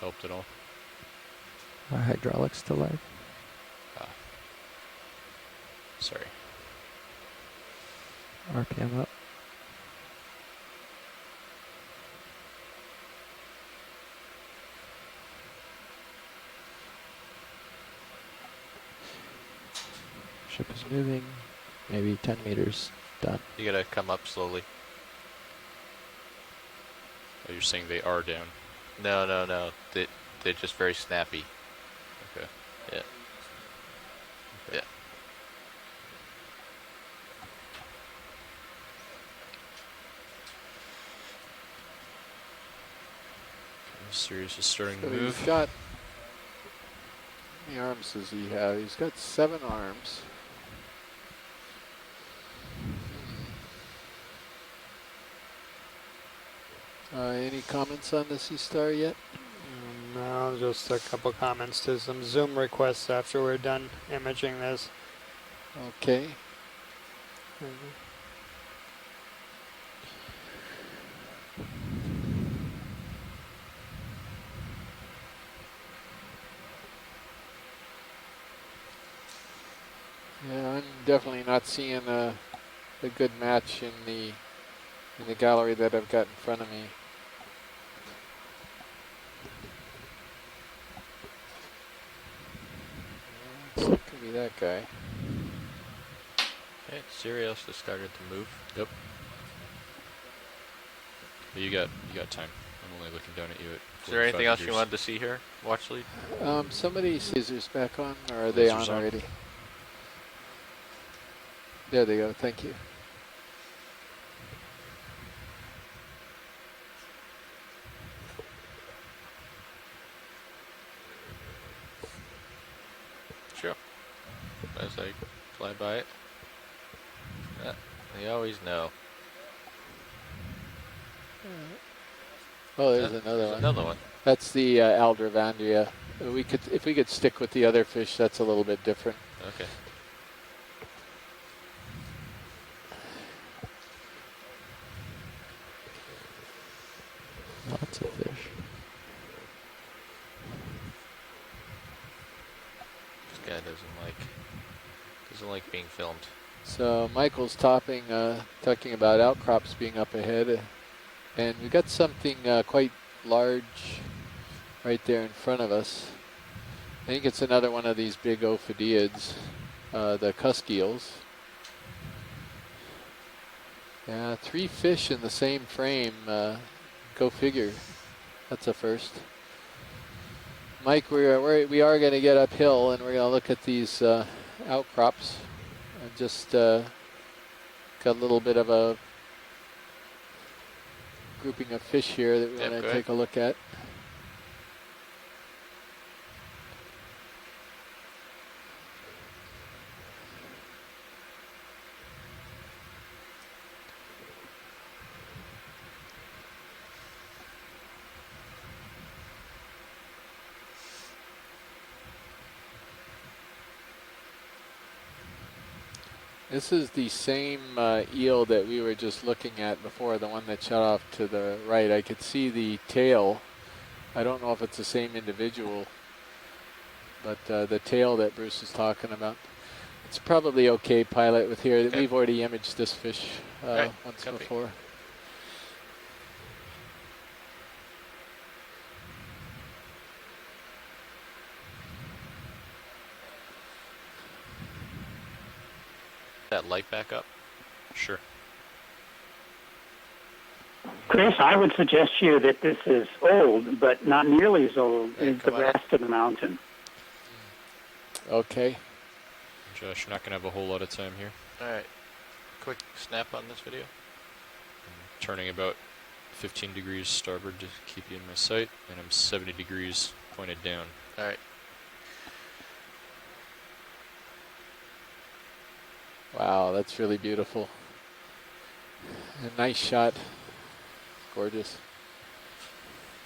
helped at all. Are hydraulics still live? Sorry. RPM up. Ship is moving. Maybe 10 meters. Done. You gotta come up slowly. Oh, you're saying they are down? No, no, no. They're just very snappy. Okay. Yeah. Okay. Yeah. Sirius is starting to So move. he's got, how many arms does he have? He's got 7 arms. Any comments on the Sea Star yet? No, just a couple comments to some Zoom requests after we're done imaging this. Okay. Yeah, I'm definitely not seeing a good match in the gallery that I've got in front of me. It could be that guy. Okay, Sirius has started to move. Yep. But you got time. I'm only looking down at you at 45 Is there anything else you degrees. wanted to see here? Watch lead? Somebody scissors back on, or are they on Lasers on. already? There they go, thank you. Sure. As I fly by it. Yeah, they always know. Oh, there's Yeah, another there's one. another one. That's the Aldrovandria. We could, if we could stick with the other fish, that's a little bit different. Okay. Lots of fish. This guy doesn't like being filmed. So Michael's talking about outcrops being up ahead, and we've got something quite large right there in front of us. I think it's another one of these big ophidiids, the cusk eels. Yeah, 3 fish in the same frame. Go figure. That's a first. Mike, we are going to get uphill, and we're going to look at these outcrops. I just got a little bit of a grouping of fish here that we want to take a look at. This is the same eel that we were just looking at before, the one that shot off to the right. I could see the tail. I don't know if it's the same individual, but the tail that Bruce is talking about. It's probably okay, pilot, with here. Okay. We've already imaged this fish once before. That light back up? Sure. Chris, I would suggest to you that this is old, but not nearly as old as the rest of the mountain. Okay. Josh, you're not going to have a whole lot of time here. Alright. Quick snap on this video. I'm turning about 15 degrees starboard to keep you in my sight, and I'm 70 degrees pointed down. Alright. Wow, that's really beautiful. A nice shot. Gorgeous.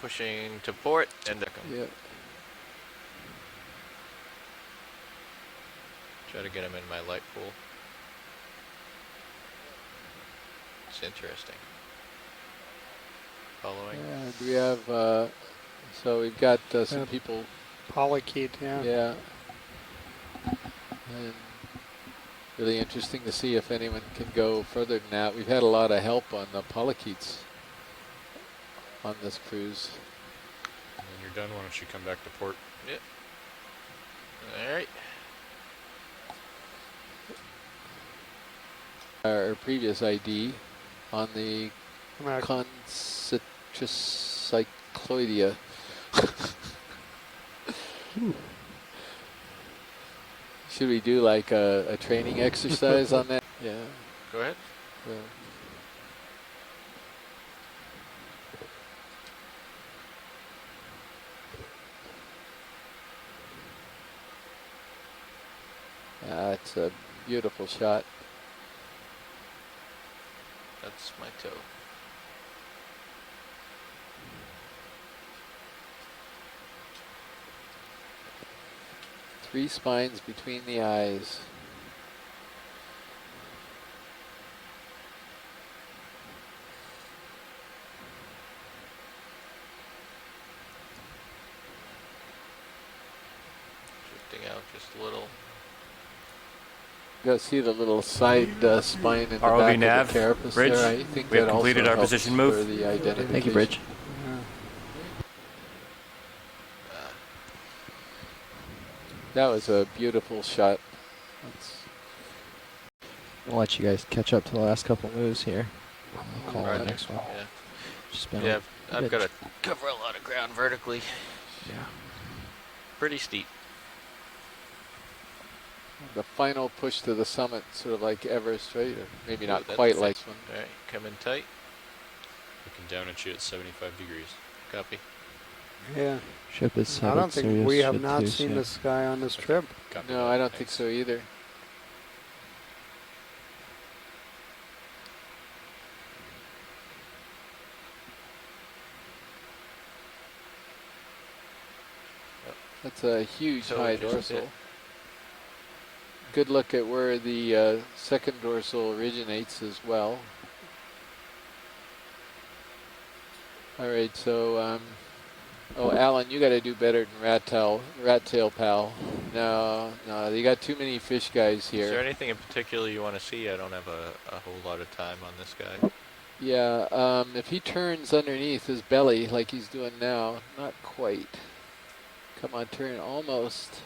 Pushing to port and yeah. Try to get him in my light pool. It's interesting. Following. Yeah, do we have So we've got some people. Polykeet, yeah. Yeah. And really interesting to see if anyone can go further than that. We've had a lot of help on the polykeets on this cruise. And when you're done, why don't you come back to port? Yep. All right. Our previous ID on the Concentricycloidea. Should we do like a training exercise on that? Yeah. Go ahead. It's a beautiful shot. That's my toe. Three spines between the eyes. Shifting out just a little. You gotta see the little side spine in the ROV back nav, of the carapace Bridge. there. I think We have that completed also our helps position move. for the identification. Thank you, Bridge. That was a beautiful shot. I'll let you guys catch up to the last couple moves here. I'll call Roger. the next one. Yeah. Just been Yeah, a I've bit- got to cover a lot of ground vertically. Yeah. Pretty steep. The final push to the summit, sort of like Everest, right? Or maybe Ooh, not that's quite the like next one. All right, coming tight. Looking down at you at 75 degrees. Copy. Yeah. Ship is I don't think we have should not too, seen so- this guy on this trip. Copy No, that. I don't think so either. That's a huge So high just dorsal. hit. Good look at where the second dorsal originates as well. All right, so oh, Alan, you got to do better than rat tail pal. No, you got too many fish guys here. Is there anything in particular you want to see? I don't have a whole lot of time on this guy. Yeah, if he turns underneath his belly like he's doing now, not quite. Come on, turn almost.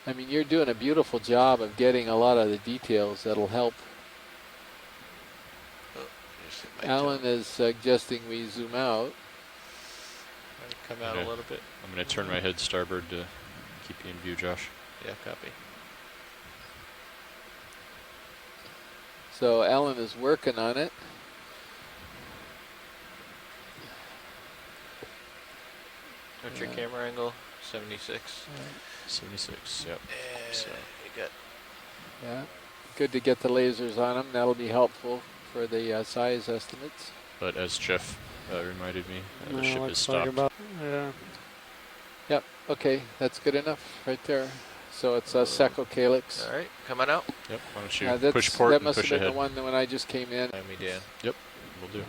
I mean, you're doing a beautiful job of getting a lot of the details that'll help. Alan is suggesting we zoom out. Come out a little bit. I'm going to turn my head starboard to keep you in view, Josh. Yeah, copy. So Alan is working on it. What's your camera angle? 76. 76. Yep. So you got. Yeah, good to get the lasers on them. That'll be helpful for the size estimates. But as Jeff reminded me, the No, ship is let's talk stopped. about- yeah. Yep. Okay, that's good enough right there. So it's a Sacco Calyx. All right, coming out. Yep. Why don't you That's- push port that and must push have been ahead? the one that when I just came in. Hand me down. Yep. We'll do.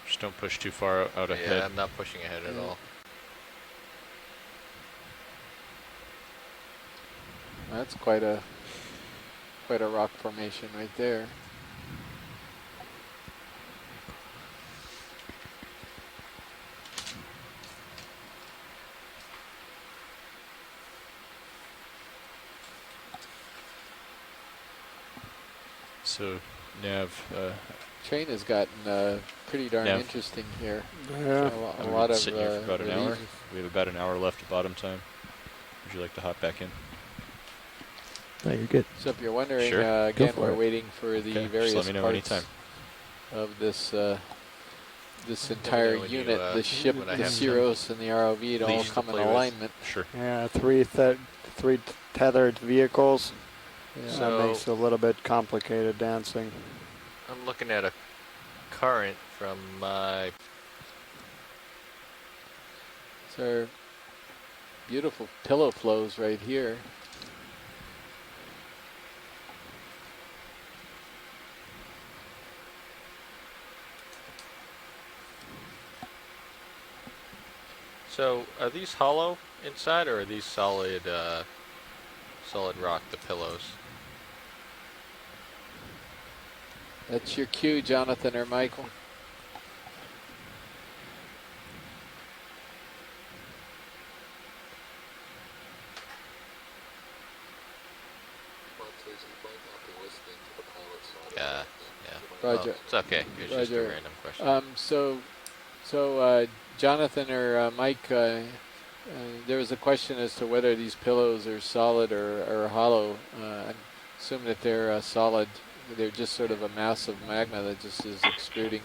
Just don't push too far out ahead. Yeah, I'm not pushing ahead at all. That's quite a rock formation right there. So, Nav. Train has gotten pretty darn Nav. interesting here. Yeah. A lot of sitting here for about an hour. releases. We have about an hour left of bottom time. Would you like to hop back in? No, you're good. So if you're wondering, Sure. Go again, for we're it. waiting for the Okay, just various let me know parts anytime. of this this entire when you, unit, the ship, when I the have Ceros, and the ROV to all leash to come in play with. alignment. Sure. Yeah, three tethered vehicles. Yeah. That So- makes it a little bit complicated dancing. I'm looking at a current from my. These are beautiful pillow flows right here. So are these hollow inside, or are these solid, solid rock, the pillows? That's your cue, Jonathan or Michael. Yeah. Roger. Well, it's okay. It was just a random question. So Jonathan or Mike, there was a question as to whether these pillows are solid or hollow. I assume that they're solid. They're just sort of a mass of magma that just is extruding.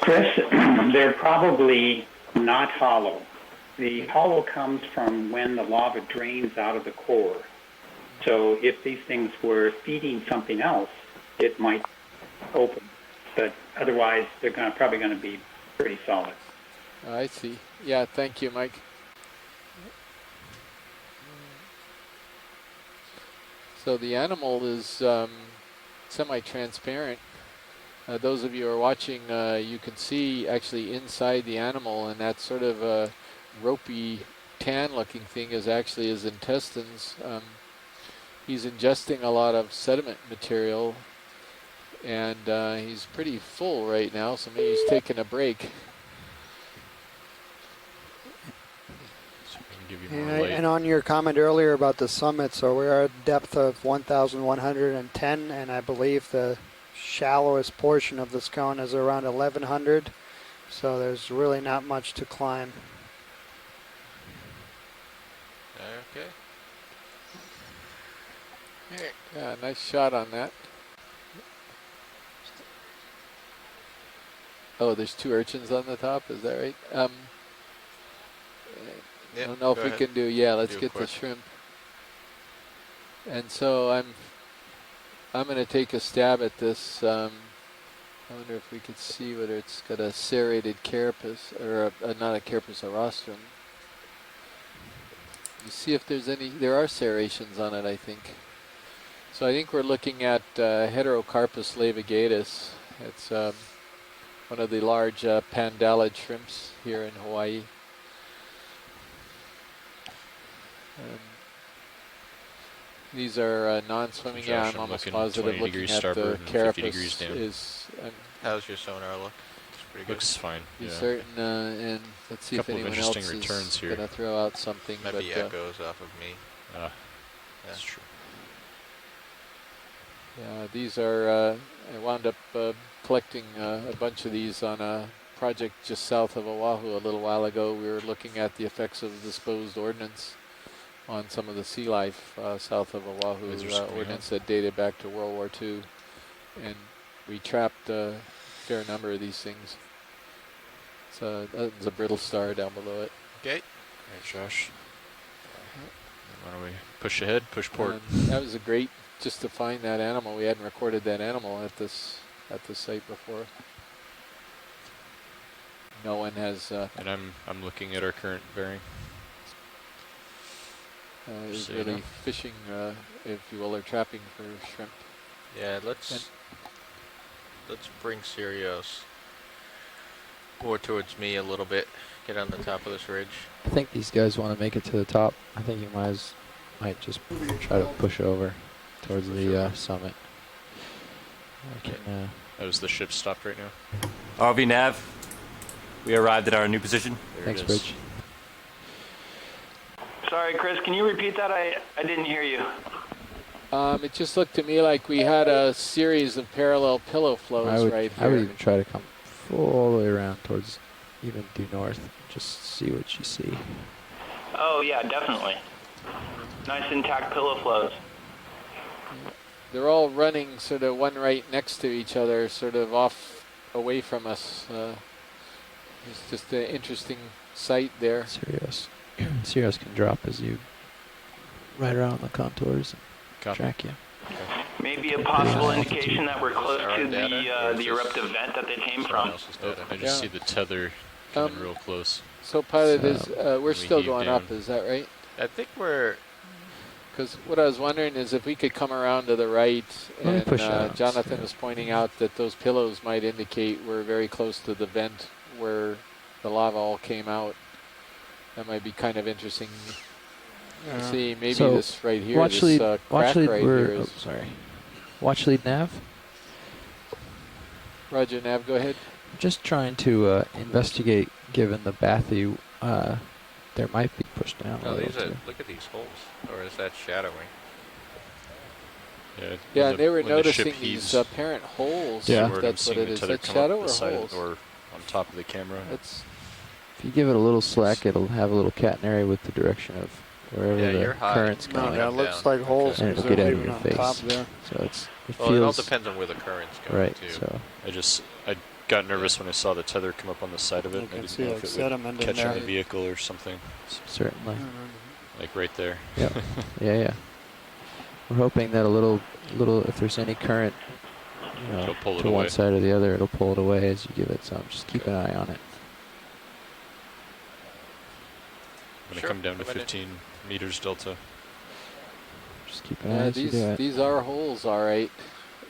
Chris, they're probably not hollow. The hollow comes from when the lava drains out of the core. So if these things were feeding something else, it might open. But otherwise, they're probably going to be pretty solid. I see. Yeah, thank you, Mike. So the animal is semi-transparent. Those of you who are watching, you can see actually inside the animal, and that sort of ropey, tan-looking thing is actually his intestines. He's ingesting a lot of sediment material, and he's pretty full right now, so maybe he's taking a break. And on your comment earlier about the summit, so we're at a depth of 1,110, and I believe the shallowest portion of this cone is around 1,100, so there's really not much to climb. Okay. Yeah, nice shot on that. Oh, there's two urchins on the top, is that right? I don't know if we can do, let's get the shrimp. And so I'm going to take a stab at this. I wonder if we could see whether it's got a serrated carapace, or not a carapace, a rostrum. You see if there's any, there are serrations on it, I think. So I think we're looking at Heterocarpus laevigatus. It's one of the large pandalid shrimps here in Hawaii. These are non-swimming. Yeah, I'm almost positive looking at the carapace is. How's your sonar look? It's pretty good. Looks fine. Be Yeah. certain, and let's see if anyone else is going to throw out something. Might be echoes off of me. That's true. Yeah, these are. I wound up collecting a bunch of these on a project just south of Oahu a little while ago. We were looking at the effects of disposed ordnance on some of the sea life south of Oahu, ordnance that dated back to World War II, and we trapped a fair number of these things. So there's a brittle star down below it. Okay. All right, Josh. Why don't we push ahead, push port? That was a great, just to find that animal. We hadn't recorded that animal at this site before. No one has. And I'm looking at our current bearing. Is really fishing, if you will, or trapping for shrimp. Yeah, let's bring Sirius more towards me a little bit. Get on the top of this ridge. I think these guys want to make it to the top. I think you might just try to push over towards the summit. I can, That was the ship stopped right now. RV nav, we arrived at our new position. Thanks, Bridge. Sorry, Chris, can you repeat that? I didn't hear you. It just looked to me like we had a series of parallel pillow flows right here. I would even try to come all the way around towards, even due north, just see what you see. Oh, yeah, definitely. Nice intact pillow flows. They're all running sort of one right next to each other, sort of off away from us. It's just an interesting sight there. Sirius can drop as you ride around the contours and track you. Maybe a possible indication that we're close to the eruptive vent that they came from. I just see the tether coming real close. So pilot, we're still going up, is that right? I think we're Because what I was wondering is if we could come around to the right, Let me and push out. Jonathan was pointing out that those pillows might indicate we're very close to the vent where the lava all came out. That might be kind of interesting. Yeah. See, maybe So, this right here, watch this lead, crack watch lead, right we're, here oh, is... sorry. Watch lead nav. Roger, Nav, go ahead. Just trying to investigate, given the bathy, there might be pushed down a No, little these are, too. look at these holes. Or is that shadowing? Yeah, Yeah, and they were when the ship noticing these heaves apparent holes. Yeah. forward, I'm That's what seeing it the is. tether That come shadow up or the side holes? or on top of the camera. That's If you give it a little slack, it'll have a little catenary with the direction of wherever Yeah, the you're high. current's No, going. Yeah, it looks like holes And because it'll get they're out of even your on face. top there. So it Well, it all feels depends on where the current's going right. too. So I got nervous when I saw the tether come up on the side of it. You I can didn't see know like if it sediment would in catch on there. the vehicle or something. certainly. Like right there. Yep. Yeah. We're hoping that a little, if there's any current, It'll pull it to one away. side or the other, it'll pull it away as you give it some. Just keep an eye on it. I'm gonna come down to 15 meters delta. Just keep an eye as you do it. these are holes, all right,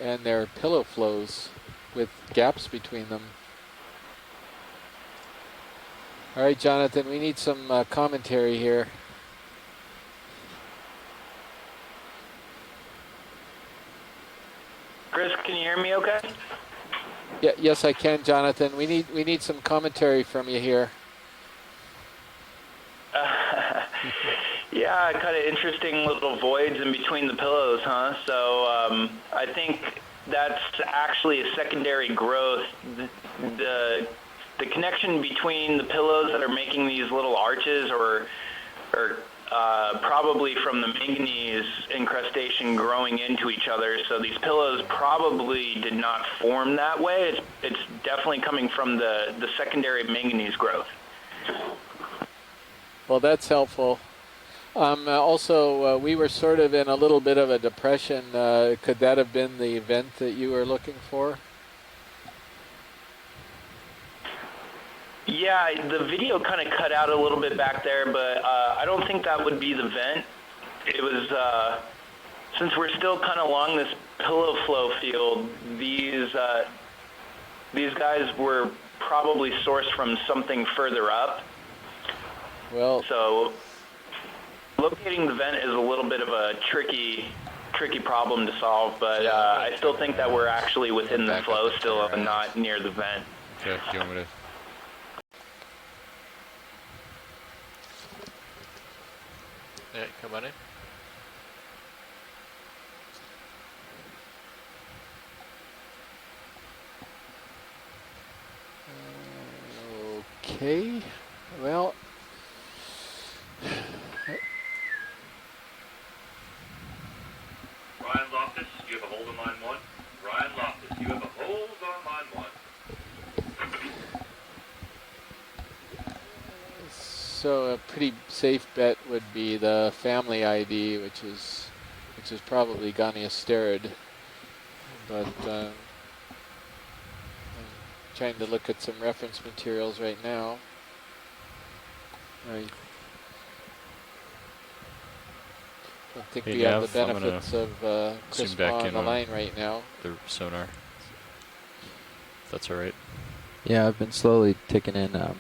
and they're pillow flows with gaps between them. All right, Jonathan, we need some commentary here. Chris, can you hear me okay? Yeah, yes, I can, Jonathan. We need some commentary from you here. Yeah, kind of interesting little voids in between the pillows, huh? So I think that's actually a secondary growth. The connection between the pillows that are making these little arches or probably from the manganese incrustation growing into each other. So these pillows probably did not form that way. It's definitely coming from the secondary manganese growth. Well, that's helpful. Also, we were sort of in a little bit of a depression. Could that have been the event that you were looking for? Yeah, the video kind of cut out a little bit back there, but I don't think that would be the vent. It was, since we're still kind of along this pillow flow field, these guys were probably sourced from something further up. Well, so locating the vent is a little bit of a tricky problem to solve, but I still think that we're actually within the flow still and not near the vent. Okay, do you want me to? Yeah, come on in. Okay. Well, Ryan Loftus, you have a hold on line 1. Ryan Loftus, you have a hold on line 1. so a pretty safe bet would be the family ID, which is probably Ghania Sterid. But I'm trying to look at some reference materials right now. I don't think Hey, we have Nav, the I'm gonna benefits of Chris zoom back on in the on line right now. The sonar. If that's all right. Yeah, I've been slowly ticking in. How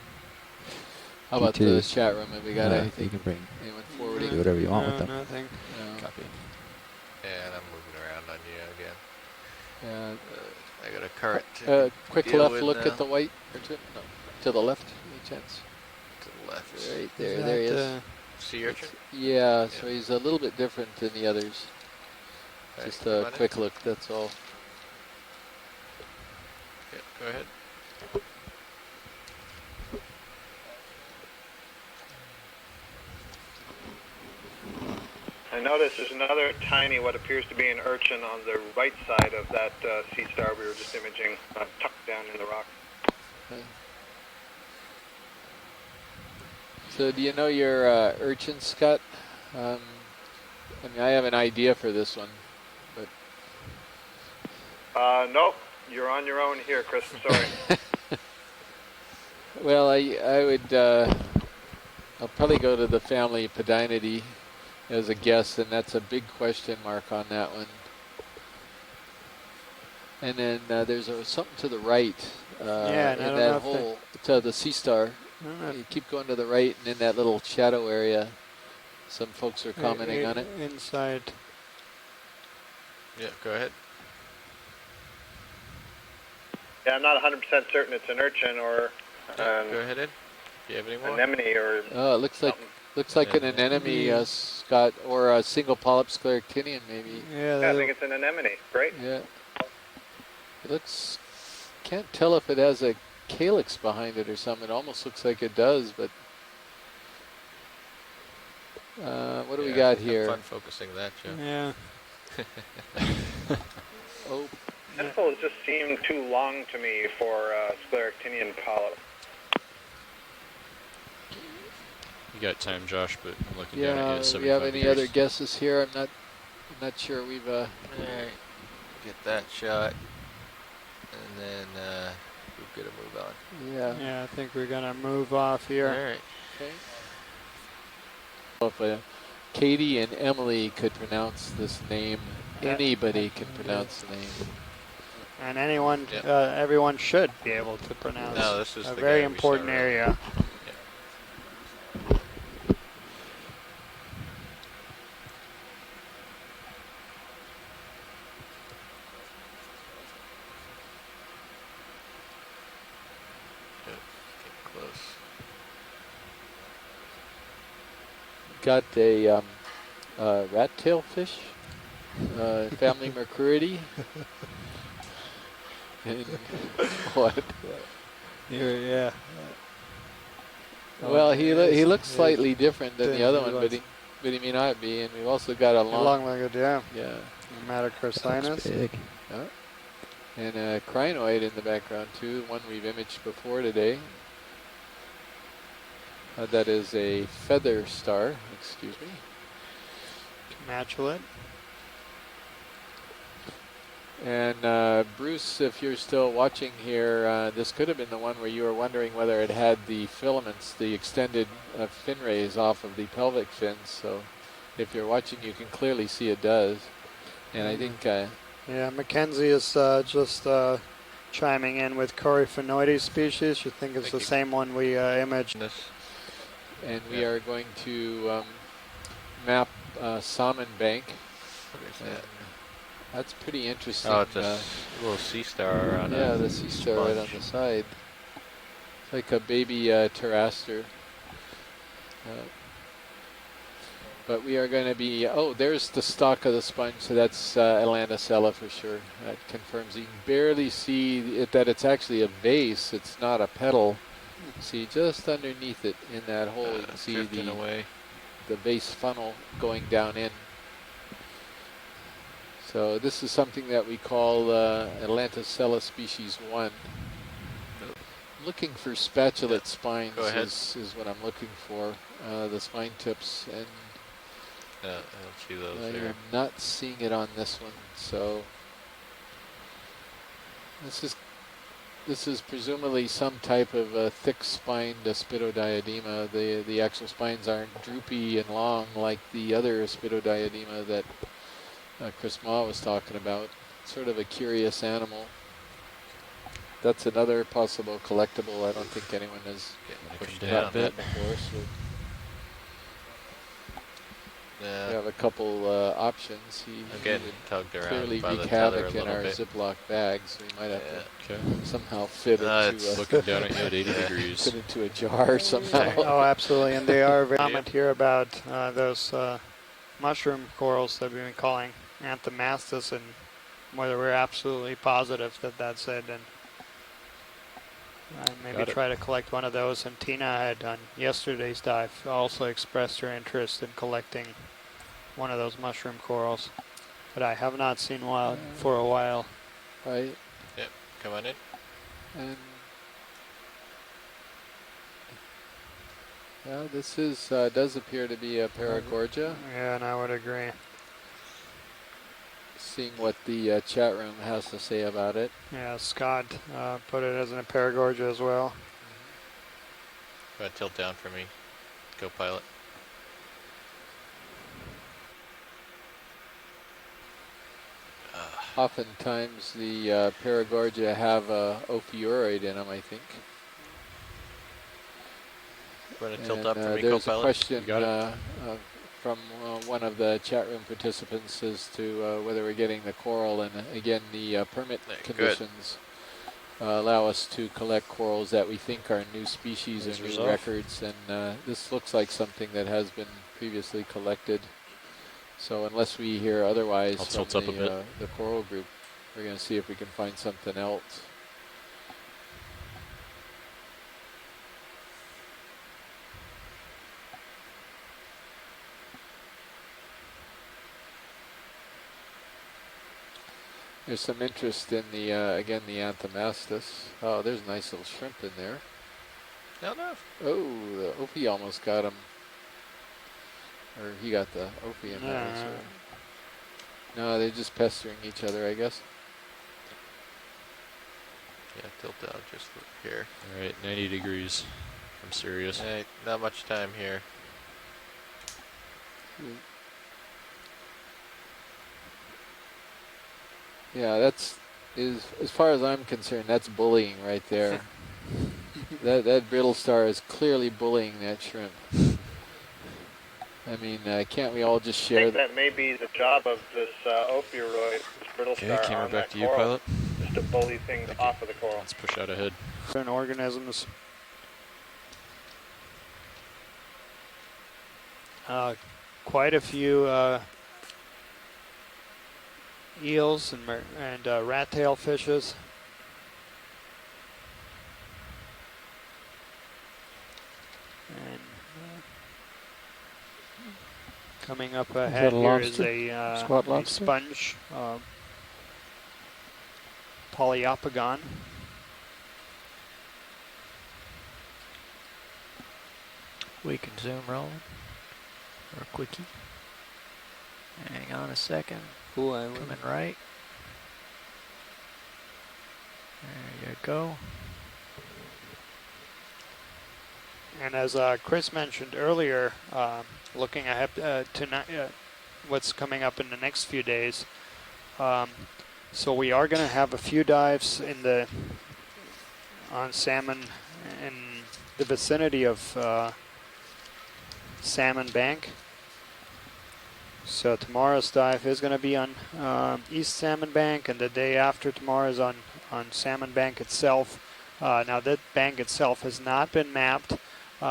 about the D2s. chat room? Have we got anything? You can bring. Anyone forwarding? Do whatever you want with them. Nothing. Copy. And I'm moving around on you again. Yeah. I got a current to Quick deal left with look now. at the white. No, to the left. Any chance? To the left. Right there. There he is. Sea urchin? Yeah, so he's a little bit different than the others. Okay, Just come a on in. quick look, that's all. Yeah, go ahead. I noticed there's another tiny, what appears to be an urchin on the right side of that sea star we were just imaging, tucked down in the rock. Okay. So do you know your urchin, Scott? I mean, I have an idea for this one, but... Nope, you're on your own here, Chris, I'm sorry. Well, I would, I'll probably go to the family Podinidae. as a guess, and that's a big question mark on that one. And then there's something to the right Yeah, and I in don't that know if hole to the Sea Star. You keep going to the right, and in that little shadow area, some folks are commenting on it. Inside. Yeah, go ahead. Yeah, I'm not 100% certain it's an urchin or go ahead, Ed. Do you have any more? anemone or Oh, it looks like an anemone, Scott, or a single polyp scleractinian, maybe. Yeah, I think it's an anemone. Great. Yeah. It looks. Can't tell if it has a calyx behind it or something. It almost looks like it does, but. What do we got here? Have fun focusing that, Joe. Yeah. Oh. Tentacles just seem too long to me for scleractinian polyp. You got time, Josh, but I'm looking down Yeah, at you. do we have any other guesses here? I'm not sure we've. All right, get that shot, and then we're gonna move on. Yeah. Yeah, I think we're gonna move off here. All right. Okay. If Katie and Emily could pronounce this name, anybody can pronounce the name. And anyone, everyone should be able to pronounce. No, this is a the very guy we important saw area. Got a rat tail fish, family Mercuridae. And what? Yeah. Well, he looks slightly different than the other one, but he may not be. And we've also got a long-legged, yeah. Yeah. Hematocarcinus. Big. Yeah. And a crinoid in the background too, one we've imaged before today. That is a feather star, excuse me. Immaculate. And Bruce, if you're still watching here, this could have been the one where you were wondering whether it had the filaments, the extended fin rays off of the pelvic fins. So if you're watching, you can clearly see it does. And I think... yeah, Mackenzie is just chiming in with Coryphaenoides species. You think it's the same one we imaged. And we are going to map Salmon Bank. What is that? That's pretty interesting. Oh, it's a little sea star on yeah, the sea star right on the side. It's like a baby pteraster. But we are going to be, there's the stalk of the sponge, so that's Atlanticella for sure. That confirms. You can barely see that it's actually a vase, it's not a petal. See, just underneath it in that hole, you can see the vase funnel going down in. So this is something that we call Atlanticella species 1. Looking for spatulate spines is what I'm looking for. The spine tips, and I don't see those there. I'm not seeing it on this one. So this is presumably some type of thick-spined spitodiadema. The actual spines aren't droopy and long like the other spitodiadema that Chris Ma was talking about. Sort of a curious animal. That's another possible collectible. I don't think anyone has pushed that bit before. So we have a couple options. He Again, would tugged around clearly by the wreak tether havoc a in little our bit. Ziploc bags. We might have to somehow fit it it's looking down at you at 80 degrees. Fit into a jar somehow. Oh, absolutely. And they are very comment here about those mushroom corals that we've been calling Anthomastus, and whether we're absolutely positive that that's it. And maybe try to collect one of those. And Tina had on yesterday's dive also expressed her interest in collecting one of those mushroom corals, but I have not seen one for a while. Right. Yep, come on in. And yeah, this is does appear to be a Paragorgia. Yeah, and I would agree. Seeing what the chat room has to say about it. Yeah, Scott put it as an Paragorgia as well. Go ahead, tilt down for me, co-pilot. Oftentimes the Paragorgia have ophiuroid in them, I think. Want to tilt And, up for me, there's a co-pilot? question from one of the chat room participants as to whether we're getting the coral, and again the permit conditions allow us to collect corals that we think are new species or new records, and this looks like something that has been previously collected. So unless we hear otherwise I'll from tilt up a bit. the coral group, we're going to see if we can find something else. There's some interest in the, again, the Anthomastus. Oh, there's a nice little shrimp in there. No. Oh, the Opie almost got him. Or he got the Opie in there. So. No, they're just pestering each other, I guess. Yeah, tilt down just here. All right, 90 degrees. I'm serious. Hey, not much time here. Yeah, that's as far as I'm concerned, that's bullying right there. that brittle star is clearly bullying that shrimp. I mean, can't we all just share? I think that may be the job of this ophiuroid, this brittle star camera on back that to you, coral, pilot. just to bully things off of the coral. Let's push out ahead. Different organisms. Quite a few eels and rat-tail fishes. And coming up ahead here is a sponge polyopogon. We can zoom rolling. Or a quickie. Hang on a second. Coming right. There you go. And as Chris mentioned earlier, looking ahead to what's coming up in the next few days, so we are going to have a few dives on salmon in the vicinity of Salmon Bank. So tomorrow's dive is going to be on East Salmon Bank, and the day after tomorrow is on Salmon Bank itself. Now that bank itself has not been mapped,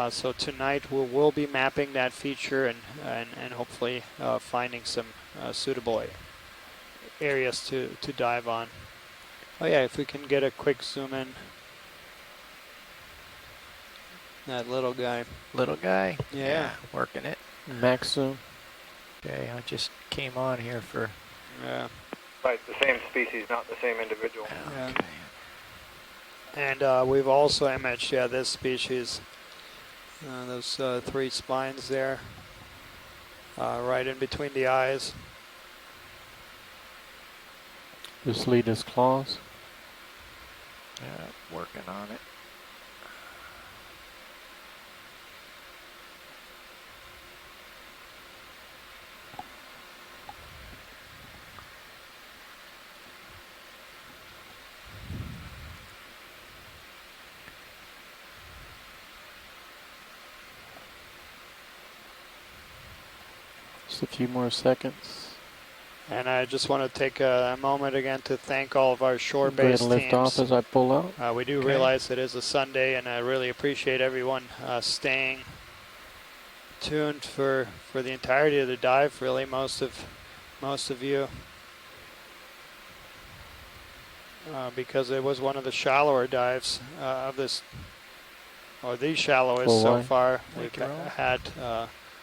so tonight we will be mapping that feature and hopefully finding some suitable areas to dive on. Oh yeah, if we can get a quick zoom in. That little guy. Little guy? Yeah. Working it. Max zoom. Okay, I just came on here for... Yeah. Right, the same species, not the same individual. Yeah. And we've also imaged, this species. Those 3 spines there. Right in between the eyes. Just lead his claws. Yeah, working on it. Just a few more seconds. And I just want to take a moment again to thank all of our shore-based teams. Lift off as I pull out. We do realize it is a Sunday, and I really appreciate everyone staying tuned for the entirety of the dive. Really, most of you, because it was one of the shallower dives of this, or the shallowest so far. We've had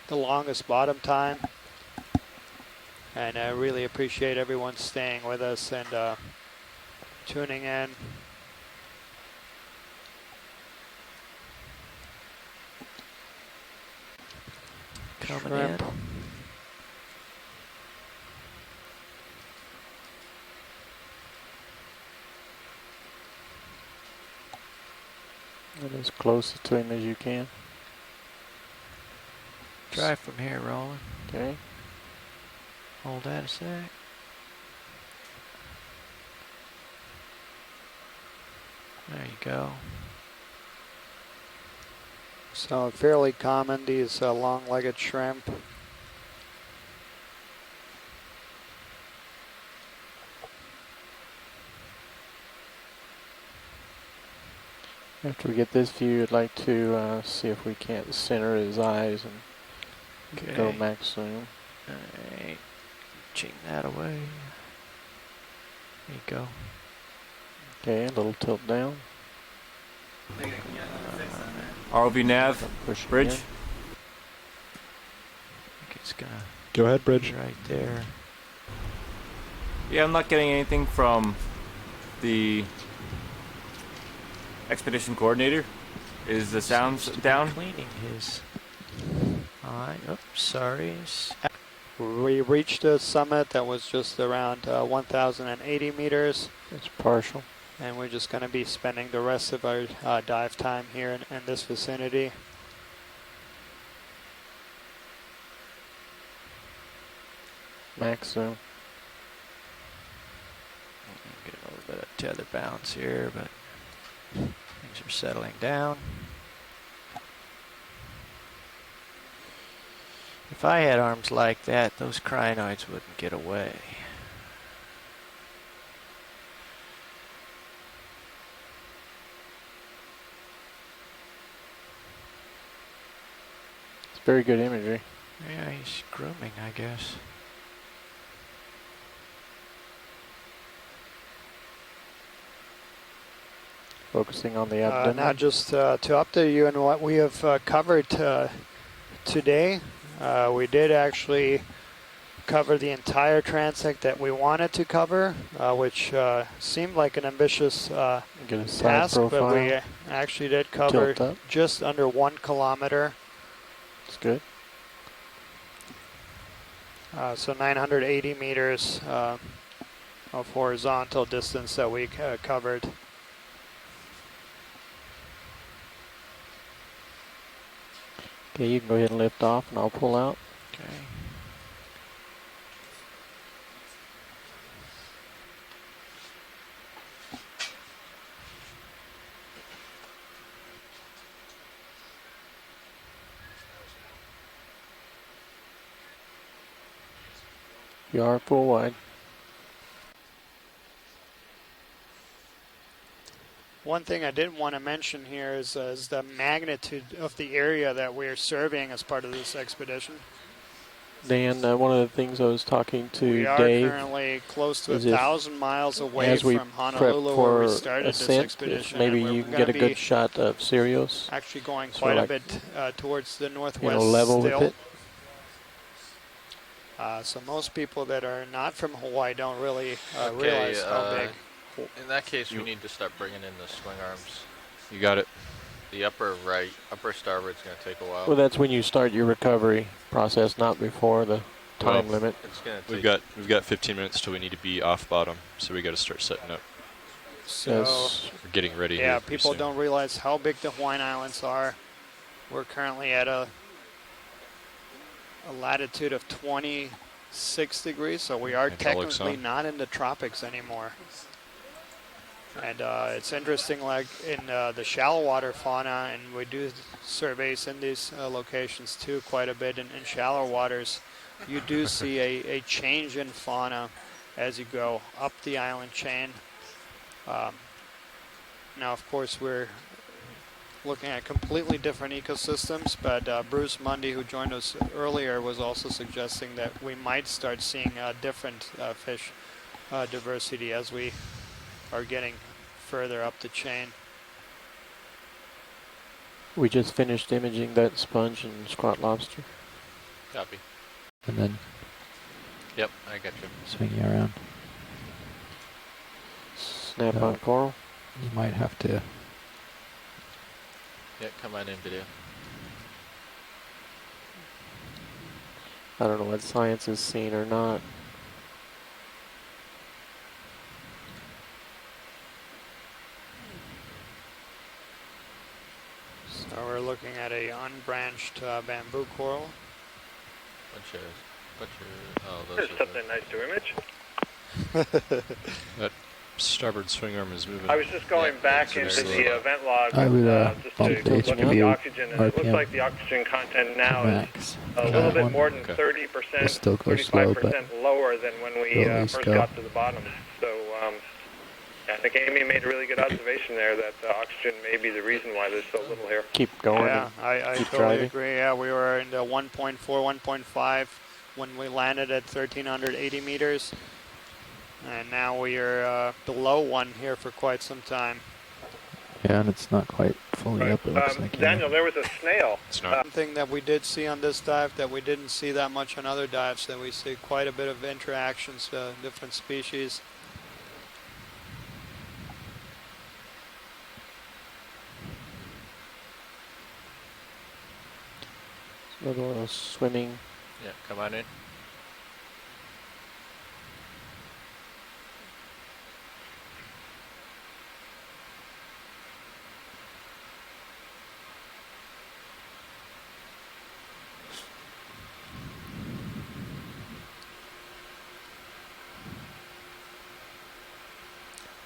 the longest bottom time. And I really appreciate everyone staying with us and tuning in. Coming in. Get as close to him as you can. Try from here, Roland. Okay. Hold that a sec. There you go. So fairly common, these long-legged shrimp. After we get this view, I'd like to see if we can't center his eyes and go max zoom. Alright, ching that away. There you go. Okay, a little tilt down. ROV nav, bridge. I think it's gonna go ahead, bridge. be right there. Yeah, I'm not getting anything from the expedition coordinator. Is the sound down? Cleaning his eye. Oops, sorry. We reached a summit that was just around 1,080 meters. It's partial. And we're just going to be spending the rest of our dive time here in this vicinity. Max zoom. Get a little bit of tether bounce here, but things are settling down. If I had arms like that, those crinoids wouldn't get away. It's very good imagery. Yeah, he's grooming, I guess. Focusing on the abdomen. Now just to update you on what we have covered today, we did actually cover the entire transect that we wanted to cover, which seemed like an ambitious task, but we actually did cover just under 1 kilometer. That's good. So 980 meters of horizontal distance that we covered. Okay, you can go ahead and lift off and I'll pull out. Okay. You are full wide. One thing I did want to mention here is the magnitude of the area that we're surveying as part of this expedition. Dan, one of the things I was talking to we are Dave currently close to 1,000 miles away as we from Honolulu, where we started ascent, this expedition. Maybe you can get a good shot of Sirius. Actually going quite a bit towards the northwest level still. with it. So most people that are not from Hawaii don't really realize how big. In that case, we need to start bringing in the swing arms. You got it. The upper starboard's going to take a while. Well, that's when you start your recovery process, not before the time limit. It's gonna We've got 15 minutes till we need to be off bottom, so we got to start setting up. So we're getting ready. Yeah, here people soon. don't realize how big the Hawaiian Islands are. We're currently at a latitude of 26 degrees, so we are technically not in the tropics anymore. And it's interesting, like in the shallow water fauna, and we do surveys in these locations too quite a bit in shallow waters, you do see a change in fauna as you go up the island chain. Now, of course, we're looking at completely different ecosystems, but Bruce Mundy, who joined us earlier, was also suggesting that we might start seeing different fish diversity as we are getting further up the chain. We just finished imaging that sponge and squat lobster. Copy. And then Yep, I got you. swing you around. Snap on coral. You might have to. Yeah, come on in video. I don't know what science is seen or not. So we're looking at a unbranched bamboo coral. Oh, those are something nice to image. That starboard swing arm is moving. I was just going back into the event log I would just bump to the look at the HPU oxygen, and it looks RPM like the oxygen content now is max. a little bit more than 30%, We'll still go slow, but 35% lower than when we we'll at least first go. got to the bottom. So I think Amy made a really good observation there that oxygen may be the reason why there's so little here. Keep going. Yeah, I keep totally driving. agree. Yeah, we were in the 1.4, 1.5 when we landed at 1,380 meters. And now we are below 1 here for quite some time. Yeah, and it's not quite fully up, it looks like. Daniel, there was a snail. It's Something that we did see on this dive that we didn't see that much on other dives, that we see quite a bit of interactions, different species. Little swimming. Yeah, come on in.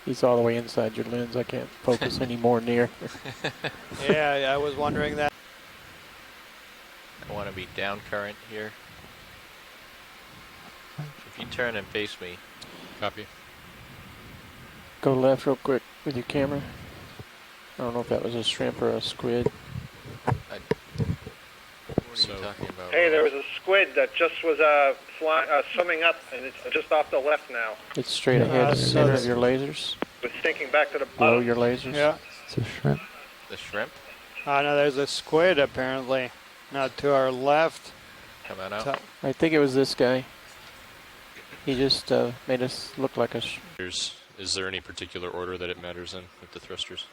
He's all the way inside your lens. I can't focus any more near. Yeah, I was wondering that. I want to be down current here. If you turn and face me. Copy. Go left real quick with your camera. I don't know if that was a shrimp or a squid. What are you talking about? Hey, there was a squid that just was swimming up, and it's just off the left now. It's straight ahead, center of your lasers. It was sinking back to the Below bottom. your lasers. Yeah. It's a shrimp. The shrimp? No, there's a squid apparently. Not to our left. Come on out. I think it was this guy. He just made us look like a... Is there any particular order that it matters in with the thrusters?